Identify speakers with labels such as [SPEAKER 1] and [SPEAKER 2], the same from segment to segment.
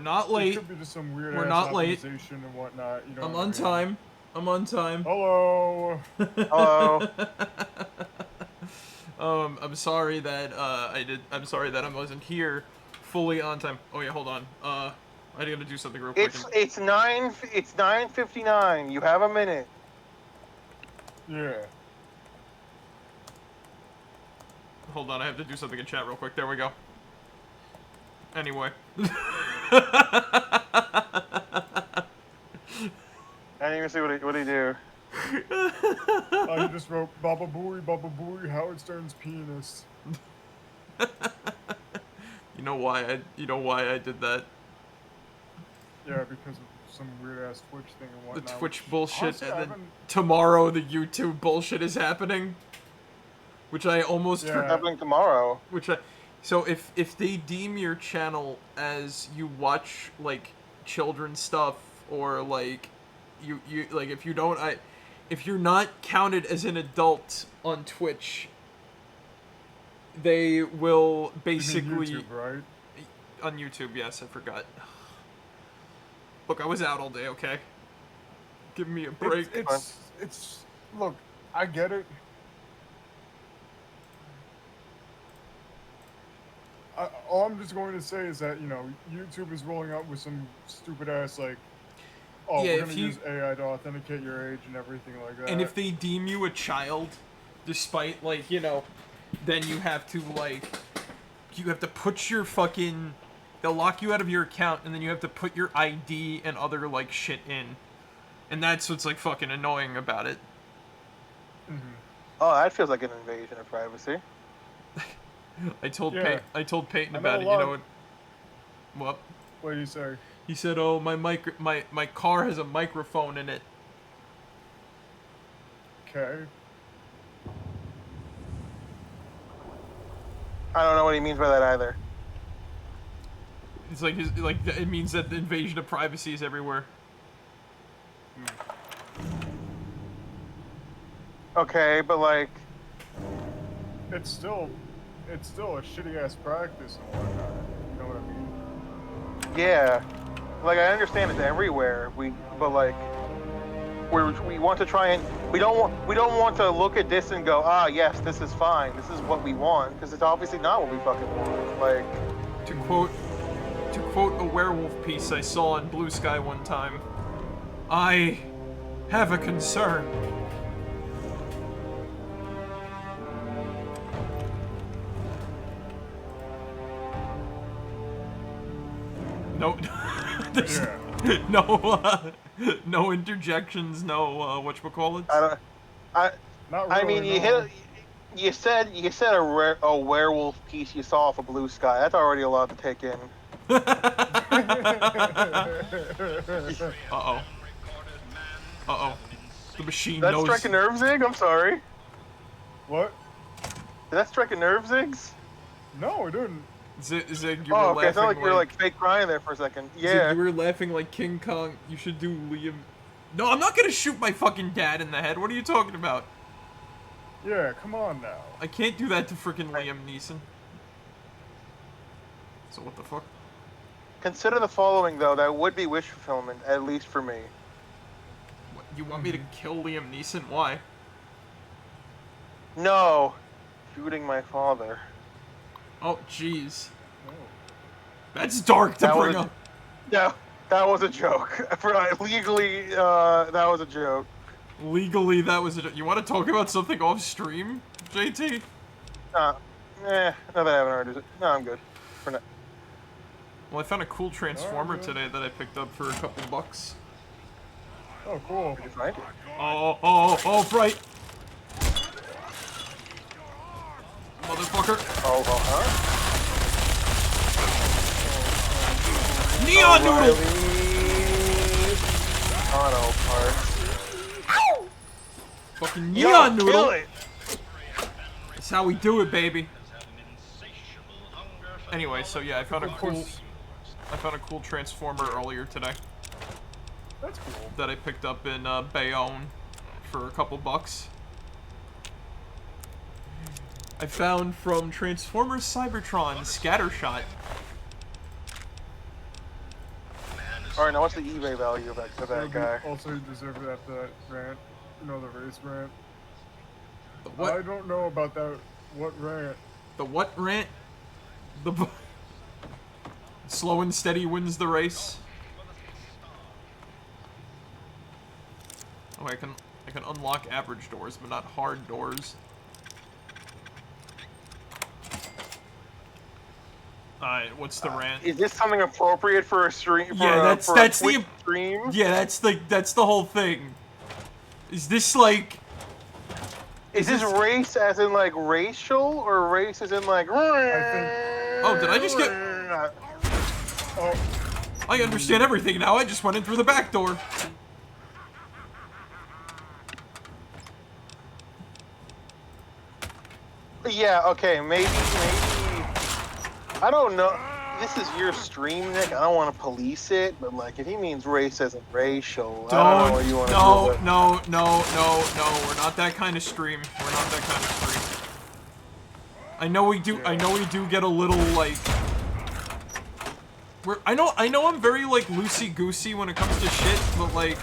[SPEAKER 1] not late.
[SPEAKER 2] It could be just some weird
[SPEAKER 1] We're
[SPEAKER 2] ass
[SPEAKER 1] not late.
[SPEAKER 2] optimization and whatnot. You know
[SPEAKER 1] I'm
[SPEAKER 2] what I
[SPEAKER 1] on
[SPEAKER 2] mean?
[SPEAKER 1] time. I'm on time.
[SPEAKER 2] Hello.
[SPEAKER 3] Hello.
[SPEAKER 1] I'm sorry that I'm sorry that I wasn't here fully on time. Oh yeah, hold on. I gotta do something real quick.
[SPEAKER 3] It's 9:59. You have a minute.
[SPEAKER 2] Yeah.
[SPEAKER 1] Hold on, I have to do something in chat real quick. There we go. Anyway.
[SPEAKER 3] I didn't even see what he do.
[SPEAKER 2] You just wrote Baba Booey, Howard Stern's penis.
[SPEAKER 1] You know why I did that?
[SPEAKER 2] Yeah, because of some weird ass Twitch thing and whatnot.
[SPEAKER 1] The Twitch bullshit,
[SPEAKER 2] Honestly,
[SPEAKER 1] and then tomorrow the YouTube bullshit is happening. Which I almost
[SPEAKER 3] happening tomorrow.
[SPEAKER 1] So if they deem your channel as you watch like children's stuff, or like you like if you're not counted as an adult on Twitch, they will basically
[SPEAKER 2] YouTube, right?
[SPEAKER 1] on YouTube. Yes, I forgot. Look, I was out all day. Okay, give me a break.
[SPEAKER 2] It's look, I get it. All I'm just going to say is that, you know, YouTube is rolling out with some stupid ass, like, oh,
[SPEAKER 1] yeah,
[SPEAKER 2] we're going to use AI to authenticate your age and everything like that.
[SPEAKER 1] And if they deem you a child, despite, like, you know, then you have to put your fucking, they'll lock you out of your account, and then you have to put your ID and other, like, shit in. And that's what's, like, fucking annoying about it.
[SPEAKER 2] Mm-hmm.
[SPEAKER 3] Oh, that feels like an invasion of privacy.
[SPEAKER 1] I told Peyton about it. You know what?
[SPEAKER 2] What did he say?
[SPEAKER 1] He said, "Oh, my car has a microphone in it."
[SPEAKER 2] Okay.
[SPEAKER 3] I don't know what he means by that either.
[SPEAKER 1] It's like it means that the invasion of privacy is everywhere.
[SPEAKER 3] Okay, but like,
[SPEAKER 2] it's still a shitty ass practice and whatnot. You know what I mean?
[SPEAKER 3] Yeah, like I understand it's everywhere. But like, we want to try and we don't want to look at this and go, ah, yes, this is fine. This is what we want, because it's obviously not what we fucking want. Like,
[SPEAKER 1] to quote a werewolf piece I saw on Blue Sky one time, I have a concern. No, no interjections, no whatchamacallits.
[SPEAKER 2] I
[SPEAKER 3] mean, you said a werewolf piece you saw off of Blue Sky. That's already a lot to take in. Uh-oh. The machine knows. That strike a nerve zig? I'm sorry.
[SPEAKER 2] What?
[SPEAKER 3] Did that strike a nerve zigs?
[SPEAKER 2] No, it didn't.
[SPEAKER 1] Zig, you
[SPEAKER 3] were
[SPEAKER 1] laughing.
[SPEAKER 3] I felt like you were like fake crying there for a second. Yeah.
[SPEAKER 1] Zig, you were laughing like King Kong. You should do Liam. No, I'm not gonna shoot my fucking dad in the head. What are you talking about?
[SPEAKER 2] Yeah, come on now.
[SPEAKER 1] I can't do that to freaking Liam Neeson. So what the fuck?
[SPEAKER 3] Consider the following, though. That would be wish fulfillment, at least for me.
[SPEAKER 1] What, you want me to kill Liam Neeson? Why?
[SPEAKER 3] No. Shooting my father.
[SPEAKER 1] Oh, jeez. That's dark to bring up.
[SPEAKER 3] No, that was a joke. Legally, that was a joke.
[SPEAKER 1] Legally, that was a joke. You want to talk about something off stream, JT?
[SPEAKER 3] Now that I haven't already. No, I'm good. For now.
[SPEAKER 1] Well, I found a cool transformer today that I picked up for a couple bucks.
[SPEAKER 2] Oh, cool.
[SPEAKER 3] Did you find it?
[SPEAKER 1] Oh, right. Motherfucker.
[SPEAKER 3] Huh?
[SPEAKER 1] Neon noodle!
[SPEAKER 3] Auto parts.
[SPEAKER 1] Ow! Fucking neon noodle!
[SPEAKER 3] Kill it.
[SPEAKER 1] That's how we do it, baby. Anyway, so yeah, I found a cool transformer earlier today.
[SPEAKER 2] That's cool.
[SPEAKER 1] That I picked up in Bayonne for a couple bucks. I found from Transformers Cybertron Scattershot.
[SPEAKER 3] All right, now what's the eBay value of that guy?
[SPEAKER 2] Also, he deserved it after that rant. You know, the race rant.
[SPEAKER 1] The what?
[SPEAKER 2] I don't know about that. What rant?
[SPEAKER 1] The what rant? The slow and steady wins the race. Oh, I can unlock average doors, but not hard doors. Alright, what's the rant?
[SPEAKER 3] Is this something appropriate for a stream?
[SPEAKER 1] Yeah, that's
[SPEAKER 3] a
[SPEAKER 1] the
[SPEAKER 3] Twitch stream.
[SPEAKER 1] yeah, that's the whole thing. Is this like?
[SPEAKER 3] Is this race as in like racial, or race as in like?
[SPEAKER 1] Oh, did I just get?
[SPEAKER 2] Oh,
[SPEAKER 1] I understand everything now. I just went in through the back door.
[SPEAKER 3] Yeah. Okay. Maybe. I don't know. This is your stream, Nick. I don't want to police it, but like, if he means race as in racial, I don't know what you want to do.
[SPEAKER 1] No. We're not that kind of stream. We're not that kind of stream. I know we do. I know we do get a little like. I know I'm very like loosey goosey when it comes to shit, but like.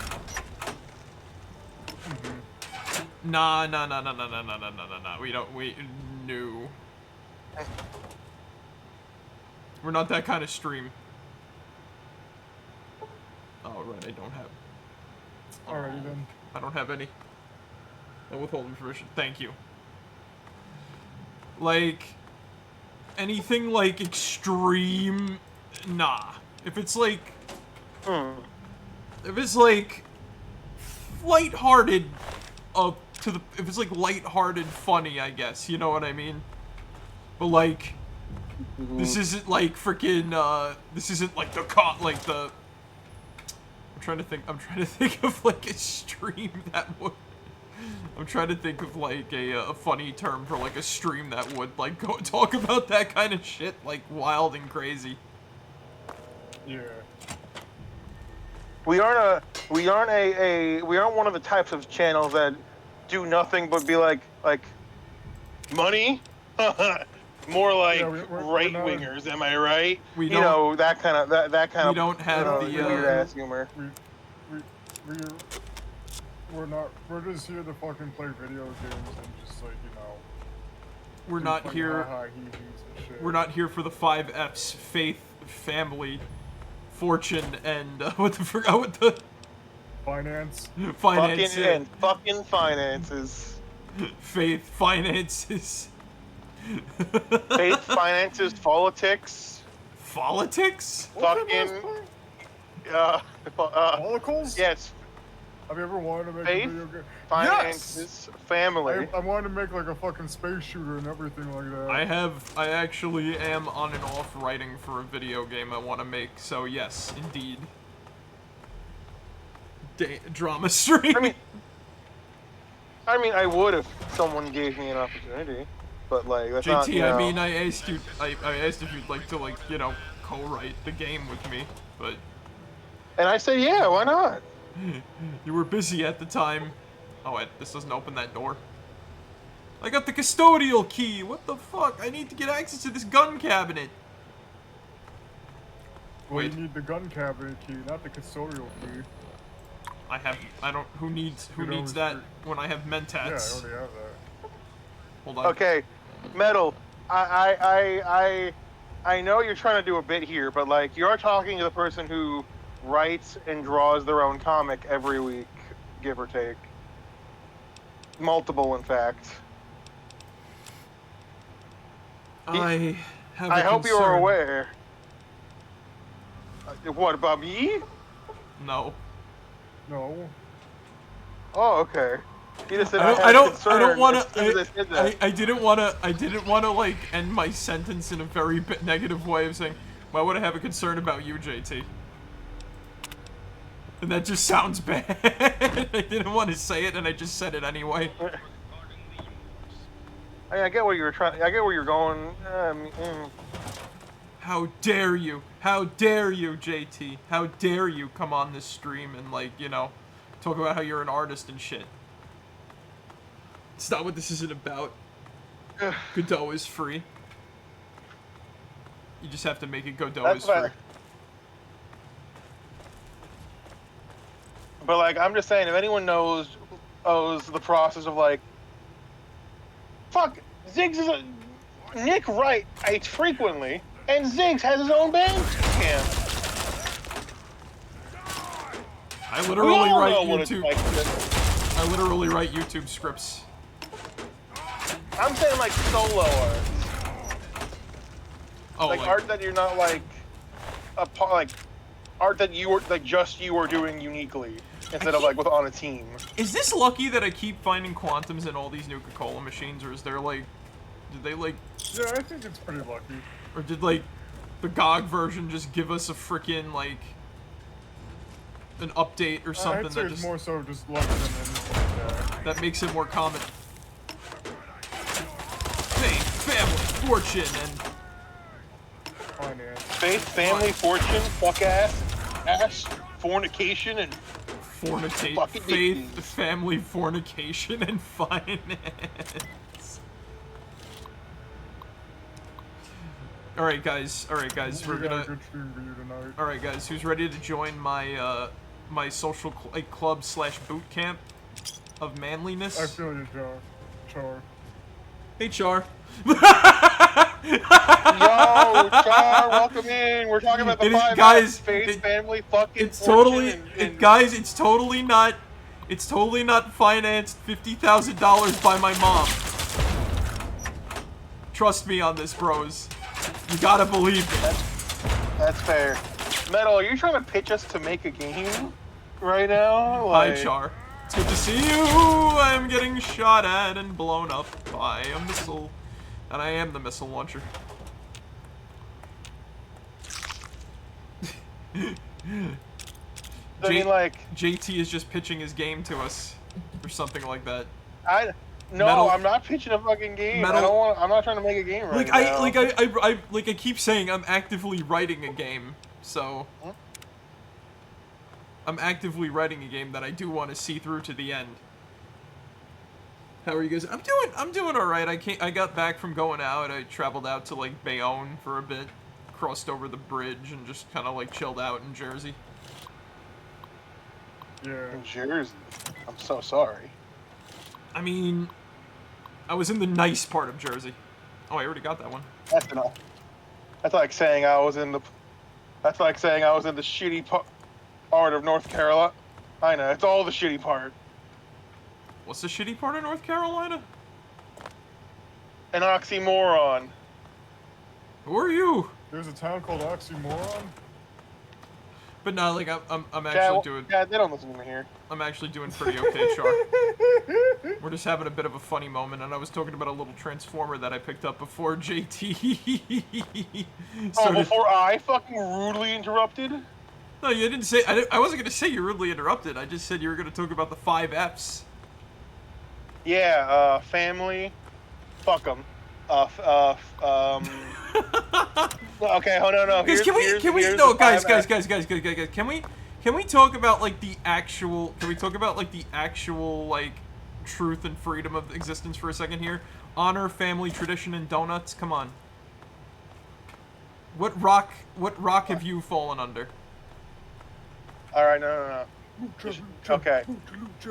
[SPEAKER 1] Nah. No. We're not that kind of stream. Oh, right, I don't have...
[SPEAKER 2] alrighty then.
[SPEAKER 1] I don't have any. No withholding permission. Thank you. Like... anything, like, extreme... Nah. If it's, like... If it's, like... lighthearted... if it's, like, lighthearted funny, I guess. You know what I mean? But, like... This isn't like freaking, this isn't like the I'm trying to think of like a stream that would, I'm trying to think of like a funny term for like a stream that would like go talk about that kind of shit, like wild and crazy.
[SPEAKER 2] Yeah.
[SPEAKER 3] We aren't one of the types of channels that do nothing but be like money. More like right wingers, am I right?
[SPEAKER 1] We
[SPEAKER 3] you know, that kind of that kind of.
[SPEAKER 1] We don't have the
[SPEAKER 3] weird ass humor.
[SPEAKER 2] We're just here to fucking play video games and just like, you know.
[SPEAKER 1] We're not here.
[SPEAKER 2] And shit.
[SPEAKER 1] We're not here for the 5 F's: faith, family, fortune, and what the
[SPEAKER 2] finance.
[SPEAKER 1] Finance.
[SPEAKER 3] Fucking finances.
[SPEAKER 1] Faith, finances.
[SPEAKER 3] Faith, finances, politics.
[SPEAKER 1] Politics?
[SPEAKER 3] Fucking.
[SPEAKER 2] Follicles?
[SPEAKER 3] Yes.
[SPEAKER 2] Have you ever wanted to make
[SPEAKER 3] Faith,
[SPEAKER 2] a video game?
[SPEAKER 3] finances, family.
[SPEAKER 2] I wanted to make like a fucking space shooter and everything like that.
[SPEAKER 1] I actually am on and off writing for a video game I want to make, so yes, indeed. Drama stream.
[SPEAKER 3] I mean, I would if someone gave me an opportunity. But like, that's
[SPEAKER 1] JT,
[SPEAKER 3] not, you know.
[SPEAKER 1] I mean, I asked you. I asked if you'd like to, like, you know, co-write the game with me, but.
[SPEAKER 3] And I said, yeah, why not?
[SPEAKER 1] You were busy at the time. Oh wait, this doesn't open that door. I got the custodial key. What the fuck? I need to get access to this gun cabinet.
[SPEAKER 2] Well,
[SPEAKER 1] Wait.
[SPEAKER 2] you need the gun cabinet key, not the custodial key.
[SPEAKER 1] I don't. Who needs that when I have mentats?
[SPEAKER 2] Yeah, I already have that.
[SPEAKER 1] Hold on.
[SPEAKER 3] Okay, Metal. I know you're trying to do a bit here, but like, you're talking to the person who writes and draws their own comic every week, give or take. Multiple, in fact.
[SPEAKER 1] I have.
[SPEAKER 3] I hope you are aware. What about me?
[SPEAKER 1] No.
[SPEAKER 2] No.
[SPEAKER 3] Oh, okay. You just said
[SPEAKER 1] I don't want
[SPEAKER 3] to.
[SPEAKER 1] I didn't want to like end my sentence in a very negative way of saying, why would I have a concern about you, JT? And that just sounds bad. I didn't want to say it, and I just said it anyway.
[SPEAKER 3] I get where you're trying. I get where you're going.
[SPEAKER 1] How dare you? How dare you, JT? How dare you come on this stream and, like, you know, talk about how you're an artist and shit? It's not what this isn't about. Godot is free. You just have to make it Godot is free.
[SPEAKER 3] But like, I'm just saying, if anyone knows the process of like, fuck, Ziggs is a Nick Wright writes frequently, and Ziggs has his own band camp.
[SPEAKER 1] I
[SPEAKER 3] We
[SPEAKER 1] literally
[SPEAKER 3] all
[SPEAKER 1] write
[SPEAKER 3] know what it's
[SPEAKER 1] YouTube.
[SPEAKER 3] like.
[SPEAKER 1] I literally write YouTube scripts.
[SPEAKER 3] I'm saying like solo art,
[SPEAKER 1] Oh,
[SPEAKER 3] like art that you're not like like art that you were like just you are doing uniquely instead of like on a team.
[SPEAKER 1] Is this lucky that I keep finding quantums in all these Nuka-Cola machines, or is there like, did they like,
[SPEAKER 2] Yeah, I think it's pretty lucky.
[SPEAKER 1] or did like the GOG version just give us a freaking like an update or something
[SPEAKER 2] I'd say
[SPEAKER 1] that
[SPEAKER 2] it's
[SPEAKER 1] just
[SPEAKER 2] more so just luck than anything.
[SPEAKER 1] that makes it more common? Fame, family, fortune, and
[SPEAKER 2] Finance.
[SPEAKER 3] Faith, family, fortune, fuck ass, fornication, and fucking
[SPEAKER 1] faith,
[SPEAKER 3] nicknames.
[SPEAKER 1] family, fornication, and finance. All right, guys. We're
[SPEAKER 2] We got a
[SPEAKER 1] gonna.
[SPEAKER 2] good stream for you tonight.
[SPEAKER 1] All right, guys. Who's ready to join my my social club / boot camp of manliness?
[SPEAKER 2] I feel you, Char.
[SPEAKER 1] Hey, Char.
[SPEAKER 3] Yo, Char, welcome in. We're talking about the
[SPEAKER 1] It is-
[SPEAKER 3] 5
[SPEAKER 1] guys,
[SPEAKER 3] F's, faith,
[SPEAKER 1] it-
[SPEAKER 3] family, fucking
[SPEAKER 1] It's
[SPEAKER 3] fortune,
[SPEAKER 1] totally,
[SPEAKER 3] and
[SPEAKER 1] guys. It's totally not. It's totally not financed $50,000 by my mom. Trust me on this, bros. You gotta believe me.
[SPEAKER 3] That's fair. Metal, are you trying to pitch us to make a game right now? Like,
[SPEAKER 1] Hi, Char. It's good to see you. I'm getting shot at and blown up by a missile. And I am the missile launcher.
[SPEAKER 3] I mean, like,
[SPEAKER 1] JT is just pitching his game to us. Or something like that.
[SPEAKER 3] no,
[SPEAKER 1] Metal-
[SPEAKER 3] I'm not pitching a fucking game.
[SPEAKER 1] Metal-
[SPEAKER 3] I'm not trying to make a game right
[SPEAKER 1] Like,
[SPEAKER 3] now.
[SPEAKER 1] I keep saying I'm actively writing a game. So...
[SPEAKER 3] Huh?
[SPEAKER 1] I'm actively writing a game that I do want to see through to the end. How are you guys? I'm doing all right. I got back from going out. I traveled out to like Bayonne for a bit, crossed over the bridge, and just kind of like chilled out in Jersey.
[SPEAKER 2] Yeah.
[SPEAKER 3] In Jersey. I'm so sorry.
[SPEAKER 1] I mean, I was in the nice part of Jersey. Oh, I already got that one.
[SPEAKER 3] That's enough. That's like saying I was in the. That's like saying I was in the shitty part of North Carolina. I know, it's all the shitty part.
[SPEAKER 1] What's the shitty part of North Carolina?
[SPEAKER 3] An oxymoron.
[SPEAKER 1] Who are you?
[SPEAKER 2] There's a town called Oxymoron.
[SPEAKER 1] But no, like I'm actually doing.
[SPEAKER 3] Yeah, they don't listen to me here.
[SPEAKER 1] I'm actually doing pretty okay, Char. We're just having a bit of a funny moment, and I was talking about a little transformer that I picked up before JT
[SPEAKER 3] Oh, before I fucking rudely interrupted?
[SPEAKER 1] No, you didn't say. I wasn't gonna say you rudely interrupted. I just said you were gonna talk about the 5 Fs.
[SPEAKER 3] Yeah, family. Fuck them. Okay, oh no.
[SPEAKER 1] Guys, can we talk about like the actual? Can we talk about like the actual like truth and freedom of existence for a second here? Honor, family, tradition, and donuts. Come on. What rock have you fallen under?
[SPEAKER 3] All right, no. Okay,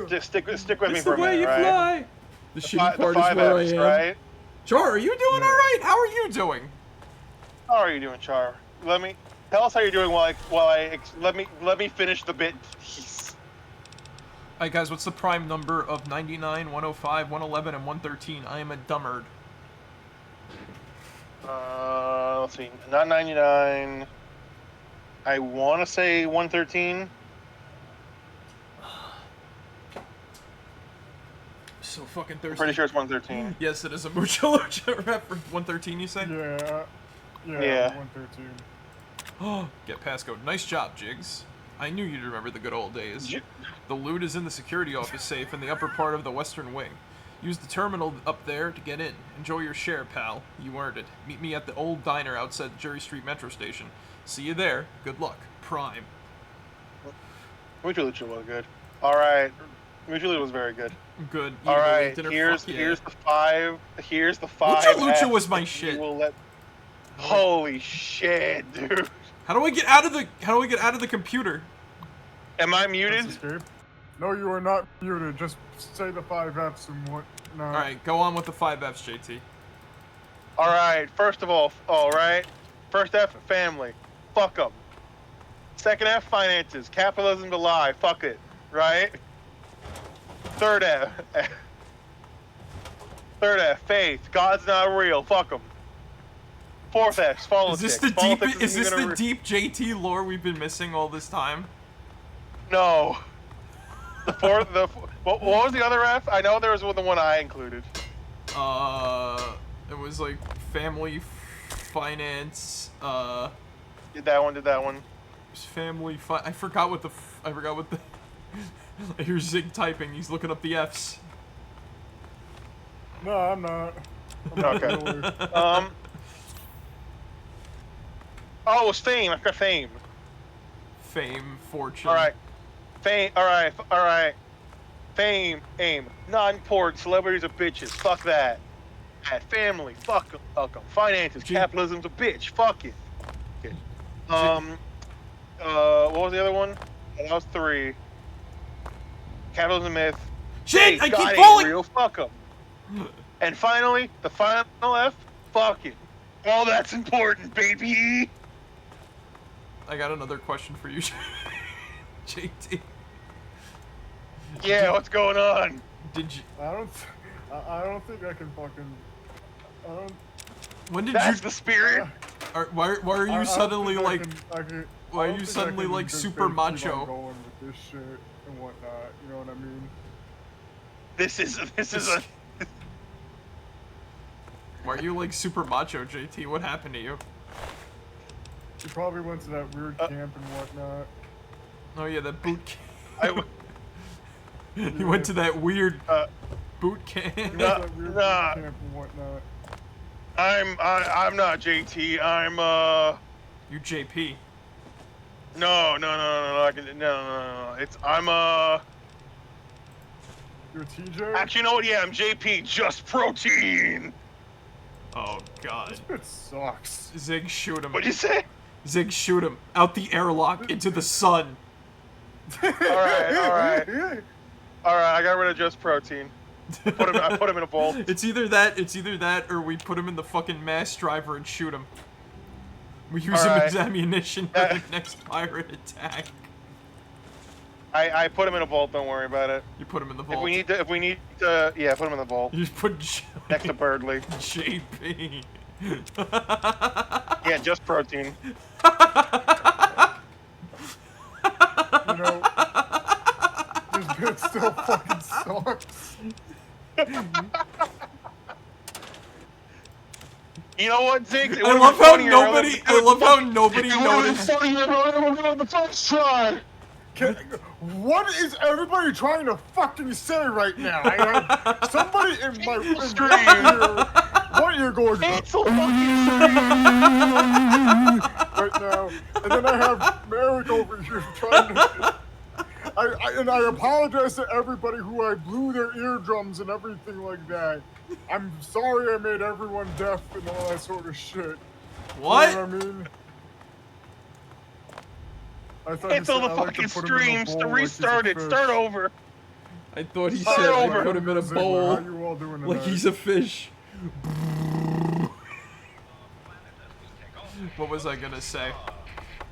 [SPEAKER 3] just stick with me
[SPEAKER 1] It's
[SPEAKER 3] for
[SPEAKER 1] the
[SPEAKER 3] a
[SPEAKER 1] way
[SPEAKER 3] minute,
[SPEAKER 1] you
[SPEAKER 3] right?
[SPEAKER 1] fly. The shitty part is
[SPEAKER 3] five
[SPEAKER 1] where I
[SPEAKER 3] Fs,
[SPEAKER 1] am.
[SPEAKER 3] right?
[SPEAKER 1] Char, are you doing all right? How are you doing?
[SPEAKER 3] How are you doing, Char? Tell us how you're doing let me finish the bit.
[SPEAKER 1] Alright guys, what's the prime number of 99, 105, 111, and 113? I am a dummard.
[SPEAKER 3] Let's see. Not 99. I want to say 113.
[SPEAKER 1] So fucking thirsty.
[SPEAKER 3] I'm pretty sure it's 113.
[SPEAKER 1] Yes, it is a Mucha Lucha reference. 113, you say?
[SPEAKER 2] Yeah.
[SPEAKER 3] Yeah.
[SPEAKER 2] 113.
[SPEAKER 1] Oh, get passcode. Nice job, Jigs. I knew you'd remember the good old days. The loot is in the security office safe in the upper part of the western wing. Use the terminal up there to get in. Enjoy your share, pal. You earned it. Meet me at the old diner outside the Jerry Street Metro Station. See you there. Good luck. Prime.
[SPEAKER 3] Mucha Lucha was good. All right. Mucha Lucha was very good.
[SPEAKER 1] Good.
[SPEAKER 3] All right.
[SPEAKER 1] Dinner,
[SPEAKER 3] Here's
[SPEAKER 1] fuck yeah.
[SPEAKER 3] the 5. Here's the 5.
[SPEAKER 1] Mucha Lucha
[SPEAKER 3] Fs
[SPEAKER 1] was my
[SPEAKER 3] that
[SPEAKER 1] shit.
[SPEAKER 3] you will let- Holy shit, dude.
[SPEAKER 1] How do I get out of the computer?
[SPEAKER 3] Am I
[SPEAKER 2] Press
[SPEAKER 3] muted?
[SPEAKER 2] escape. No, you are not muted. Just say the 5 Fs and what. No.
[SPEAKER 1] All right, go on with the 5 Fs, JT.
[SPEAKER 3] All right. First of all, First F, family. Fuck them. Second F, finances. Capitalism to lie. Fuck it. Right? Third F, faith. God's not real. Fuck them. Fourth F, politics.
[SPEAKER 1] Is this the deep JT lore we've been missing all this time?
[SPEAKER 3] No. What was the other F? I know there was the one I included.
[SPEAKER 1] It was like family, finance.
[SPEAKER 3] Did that one.
[SPEAKER 1] Family, I forgot what the. I hear Zig typing. He's looking up the Fs.
[SPEAKER 2] No, I'm not.
[SPEAKER 3] Okay. Oh, it was fame. I've got fame.
[SPEAKER 1] Fame, fortune.
[SPEAKER 3] All right. Fame. All right. Fame. Aim. Not important. Celebrities are bitches. Fuck that. Family. Fuck them. Finances. Capitalism's a bitch. Fuck it. Okay. What was the other one? That was 3. Capitalism myth.
[SPEAKER 1] Shit!
[SPEAKER 3] Hey,
[SPEAKER 1] I
[SPEAKER 3] God
[SPEAKER 1] keep
[SPEAKER 3] ain't
[SPEAKER 1] falling.
[SPEAKER 3] real. Fuck them. And finally, the final F. Fuck it. All that's important, baby.
[SPEAKER 1] I got another question for you, JT.
[SPEAKER 3] Yeah, what's going on?
[SPEAKER 1] Did you?
[SPEAKER 2] I don't think I can fucking. I don't.
[SPEAKER 1] When did
[SPEAKER 3] That's
[SPEAKER 1] you?
[SPEAKER 3] the spirit.
[SPEAKER 1] Why are you suddenly like? Why are you
[SPEAKER 2] I
[SPEAKER 1] suddenly
[SPEAKER 2] can
[SPEAKER 1] like
[SPEAKER 2] just
[SPEAKER 1] super
[SPEAKER 2] keep
[SPEAKER 1] macho?
[SPEAKER 2] on going with this shit and whatnot. You know what I mean?
[SPEAKER 3] This is a.
[SPEAKER 1] Why are you like super macho, JT? What happened to you?
[SPEAKER 2] You probably went to that weird camp and whatnot.
[SPEAKER 1] Oh yeah, that boot camp. You went to that weird boot camp.
[SPEAKER 2] You went to that weird boot camp and whatnot.
[SPEAKER 3] I'm not JT. I'm
[SPEAKER 1] You JP.
[SPEAKER 3] No. No.
[SPEAKER 2] You're TJ?
[SPEAKER 3] Actually, you know what? Yeah, I'm JP. Just protein.
[SPEAKER 1] Oh god.
[SPEAKER 2] It sucks.
[SPEAKER 1] Zig, shoot him.
[SPEAKER 3] What'd you say?
[SPEAKER 1] Zig, shoot him out the airlock into the sun.
[SPEAKER 3] All right. I got rid of just protein. I put him in a vault.
[SPEAKER 1] It's either that, or we put him in the fucking mass driver and shoot him. We use him as ammunition for the next pirate attack.
[SPEAKER 3] I put him in a vault. Don't worry about it.
[SPEAKER 1] You put him in the vault.
[SPEAKER 3] If we need to, yeah, put him in the vault.
[SPEAKER 1] You just put
[SPEAKER 3] Next to Birdley.
[SPEAKER 1] JP.
[SPEAKER 3] Yeah, just protein.
[SPEAKER 2] You know, this bit still fucking sucks.
[SPEAKER 3] You know what, Ziggs?
[SPEAKER 1] I love how nobody noticed.
[SPEAKER 3] The first try.
[SPEAKER 2] What is everybody trying to fucking say right now? Somebody in my ear. What you're going to
[SPEAKER 3] It's so fucking
[SPEAKER 2] right now, and then I have Marek over here trying to. I apologize to everybody who I blew their eardrums and everything like that. I'm sorry I made everyone deaf and all that sort of shit.
[SPEAKER 1] What?
[SPEAKER 2] You know what I mean? I thought
[SPEAKER 3] It's all the fucking streams to restart it. Start over.
[SPEAKER 1] I thought he
[SPEAKER 3] Start
[SPEAKER 1] said
[SPEAKER 3] over.
[SPEAKER 1] I put him in a bowl
[SPEAKER 2] How you all doing
[SPEAKER 1] like
[SPEAKER 2] tonight?
[SPEAKER 1] he's a fish. What was I gonna say?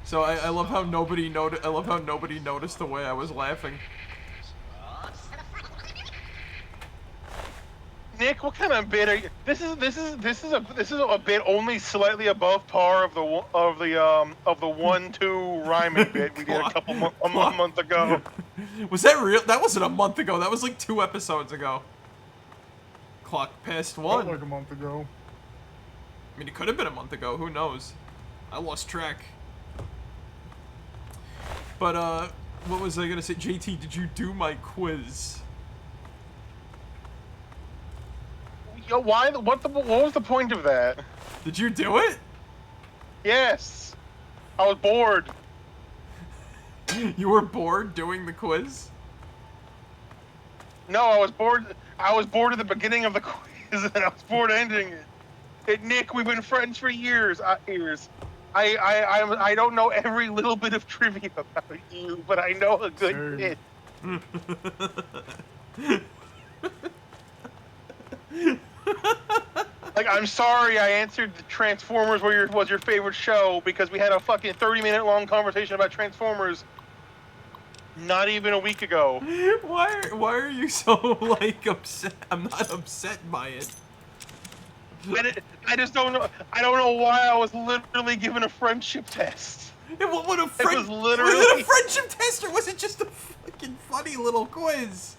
[SPEAKER 1] So I love how nobody noticed the way I was laughing.
[SPEAKER 3] Nick, what kind of bit are you? This is a bit only slightly above par of the 1-2 rhyming bit we did a month ago.
[SPEAKER 1] Was that real? That wasn't a month ago. That was like 2 episodes ago. Clock past 1.
[SPEAKER 2] Like a month ago.
[SPEAKER 1] I mean, it could have been a month ago. Who knows? I lost track. But what was I gonna say? JT, did you do my quiz?
[SPEAKER 3] Yo, why? What was the point of that?
[SPEAKER 1] Did you do it?
[SPEAKER 3] Yes, I was bored.
[SPEAKER 1] You were bored doing the quiz?
[SPEAKER 3] No, I was bored. I was bored at the beginning of the quiz, and I was bored ending it. Hey, Nick, we've been friends for years. I don't know every little bit of trivia about you, but I know a good bit. Like, I'm sorry I answered the Transformers was your favorite show because we had a fucking 30-minute long conversation about Transformers not even a week ago.
[SPEAKER 1] Why are you so, like, upset? I'm not upset by it.
[SPEAKER 3] I just don't know. I don't know why I was literally given a friendship test.
[SPEAKER 1] What would a
[SPEAKER 3] It was literally...
[SPEAKER 1] Was it a friendship test or was it just a fucking funny little quiz?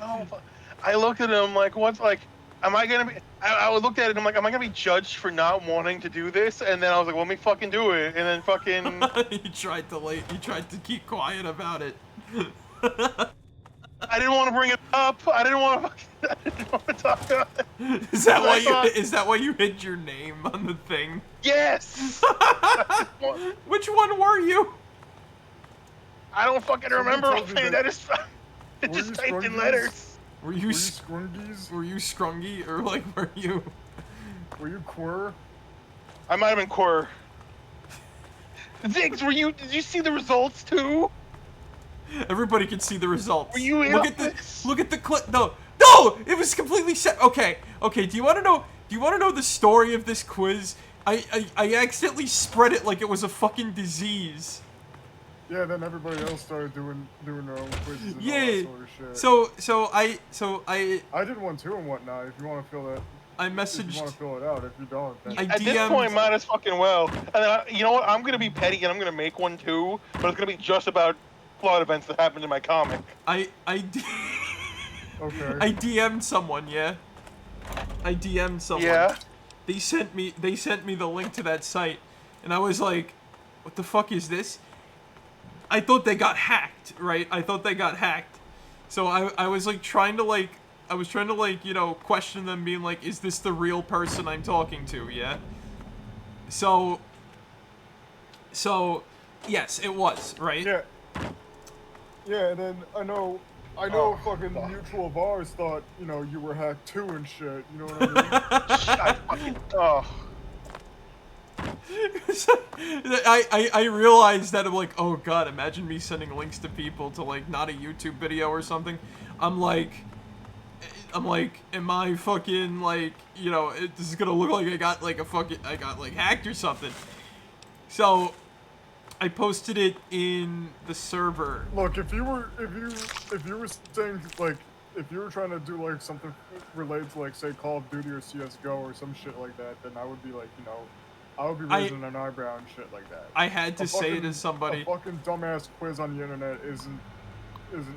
[SPEAKER 3] Oh, I looked at him like, what's like, am I gonna be? I looked at it. I'm like, am I gonna be judged for not wanting to do this? And then I was like, well, let me fucking do it. And then fucking.
[SPEAKER 1] You tried to keep quiet about it.
[SPEAKER 3] I didn't want to bring it up. I didn't want to talk about it.
[SPEAKER 1] Is that why you hid your name on the thing?
[SPEAKER 3] Yes.
[SPEAKER 1] Which one were you?
[SPEAKER 3] I don't fucking remember offhand. I just typed in letters.
[SPEAKER 1] Were you
[SPEAKER 2] Scrungies?
[SPEAKER 1] Were you Scrungy or like were you?
[SPEAKER 2] Were you Quir?
[SPEAKER 3] I might have been Quir. Ziggs, did you see the results too?
[SPEAKER 1] Everybody can see the results.
[SPEAKER 3] Were you in
[SPEAKER 1] look at the clip. No, it was completely set. Okay. Do you want to know the story of this quiz? I accidentally spread it like it was a fucking disease.
[SPEAKER 2] Yeah, then everybody else started doing their own quizzes and all
[SPEAKER 1] Yeah.
[SPEAKER 2] that sort of shit.
[SPEAKER 1] So I
[SPEAKER 2] did one too and whatnot. If you want to fill that,
[SPEAKER 1] I
[SPEAKER 2] if you
[SPEAKER 1] messaged.
[SPEAKER 2] want to fill it out. If you don't, then
[SPEAKER 3] At this point, might as fucking well. And you know what? I'm gonna be petty and I'm gonna make one too, but it's gonna be just about plot events that happened in my comic.
[SPEAKER 2] okay.
[SPEAKER 1] I DM'd someone, yeah. I DM'd someone.
[SPEAKER 3] Yeah.
[SPEAKER 1] They sent me the link to that site, and I was like, "What the fuck is this?" I thought they got hacked, right? So I was like trying to you know, question them, being like, "Is this the real person I'm talking to?" Yeah. So yes, it was, right?
[SPEAKER 2] Yeah. Yeah, and then I know a fucking mutual of ours thought, you know, you were hacked too and shit. You know what I mean?
[SPEAKER 1] I realized that I'm like, oh god, imagine me sending links to people to like not a YouTube video or something. I'm like, am I fucking like, you know, this is gonna look like I got like hacked or something. So I posted it in the server.
[SPEAKER 2] Look, if you were saying like, if you were trying to do like something related to like say Call of Duty or CS:GO or some shit like that, then I would be like, you know, I would be raising an eyebrow and shit like that.
[SPEAKER 1] I had to say to somebody,
[SPEAKER 2] a fucking dumbass quiz on the internet isn't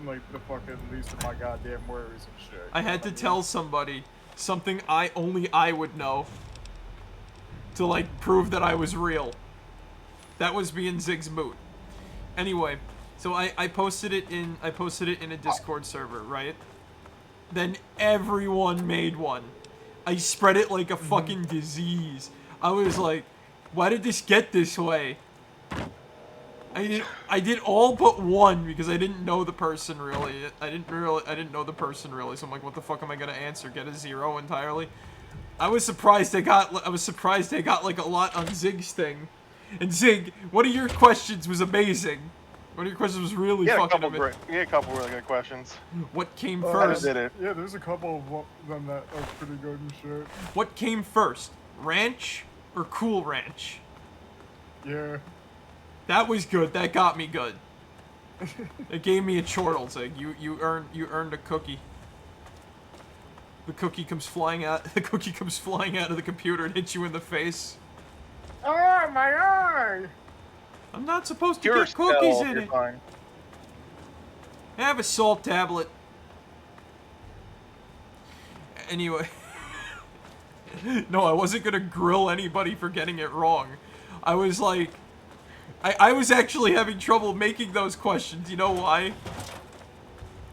[SPEAKER 2] like the fucking least of my goddamn worries and shit.
[SPEAKER 1] I had to tell somebody something only I would know to like prove that I was real. That was being Zig's moot. Anyway, so I posted it in a Discord server, right? Then everyone made one. I spread it like a fucking disease. I was like, why did this get this way? I did all but one because I didn't know the person really. I didn't know the person really. So I'm like, what the fuck am I gonna answer? Get a 0 entirely? I was surprised they got like a lot on Zig's thing. And Zig, one of your questions was amazing. One of your questions was really fucking amazing.
[SPEAKER 3] You had a couple really good questions.
[SPEAKER 1] What came
[SPEAKER 3] I
[SPEAKER 1] first?
[SPEAKER 3] did it.
[SPEAKER 2] Yeah, there's a couple of them that are pretty good and shit.
[SPEAKER 1] What came first? Ranch or Cool Ranch?
[SPEAKER 2] Yeah.
[SPEAKER 1] That was good. That got me good. It gave me a chortle, Zig. You earned a cookie. The cookie comes flying out. The cookie comes flying out of the computer and hits you in the face.
[SPEAKER 2] Oh, my eye!
[SPEAKER 1] I'm not supposed to get cookies in it.
[SPEAKER 3] Fine.
[SPEAKER 1] Have a salt tablet. Anyway. No, I wasn't gonna grill anybody for getting it wrong. I was like, I was actually having trouble making those questions. You know why?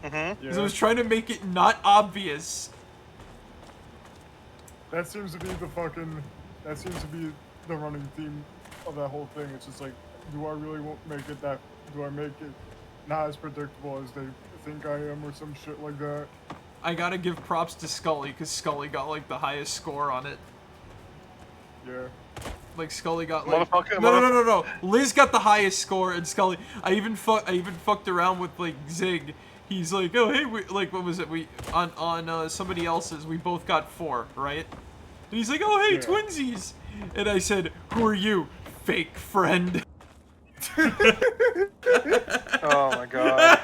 [SPEAKER 1] Because I was trying to make it not obvious.
[SPEAKER 2] That seems to be the running theme of that whole thing. It's just like, do I really make it not as predictable as they think I am or some shit like that?
[SPEAKER 1] I gotta give props to Scully, because Scully got like the highest score on it.
[SPEAKER 2] Yeah.
[SPEAKER 1] Like Scully got like
[SPEAKER 3] Motherfucker,
[SPEAKER 1] no. Liz got the highest score, and Scully. I even fucked around with like Zig. He's like, oh hey, like what was it? We on somebody else's. We both got 4, right? And he's like, oh hey, twinsies. And I said, who are you, fake friend?
[SPEAKER 3] Oh my god.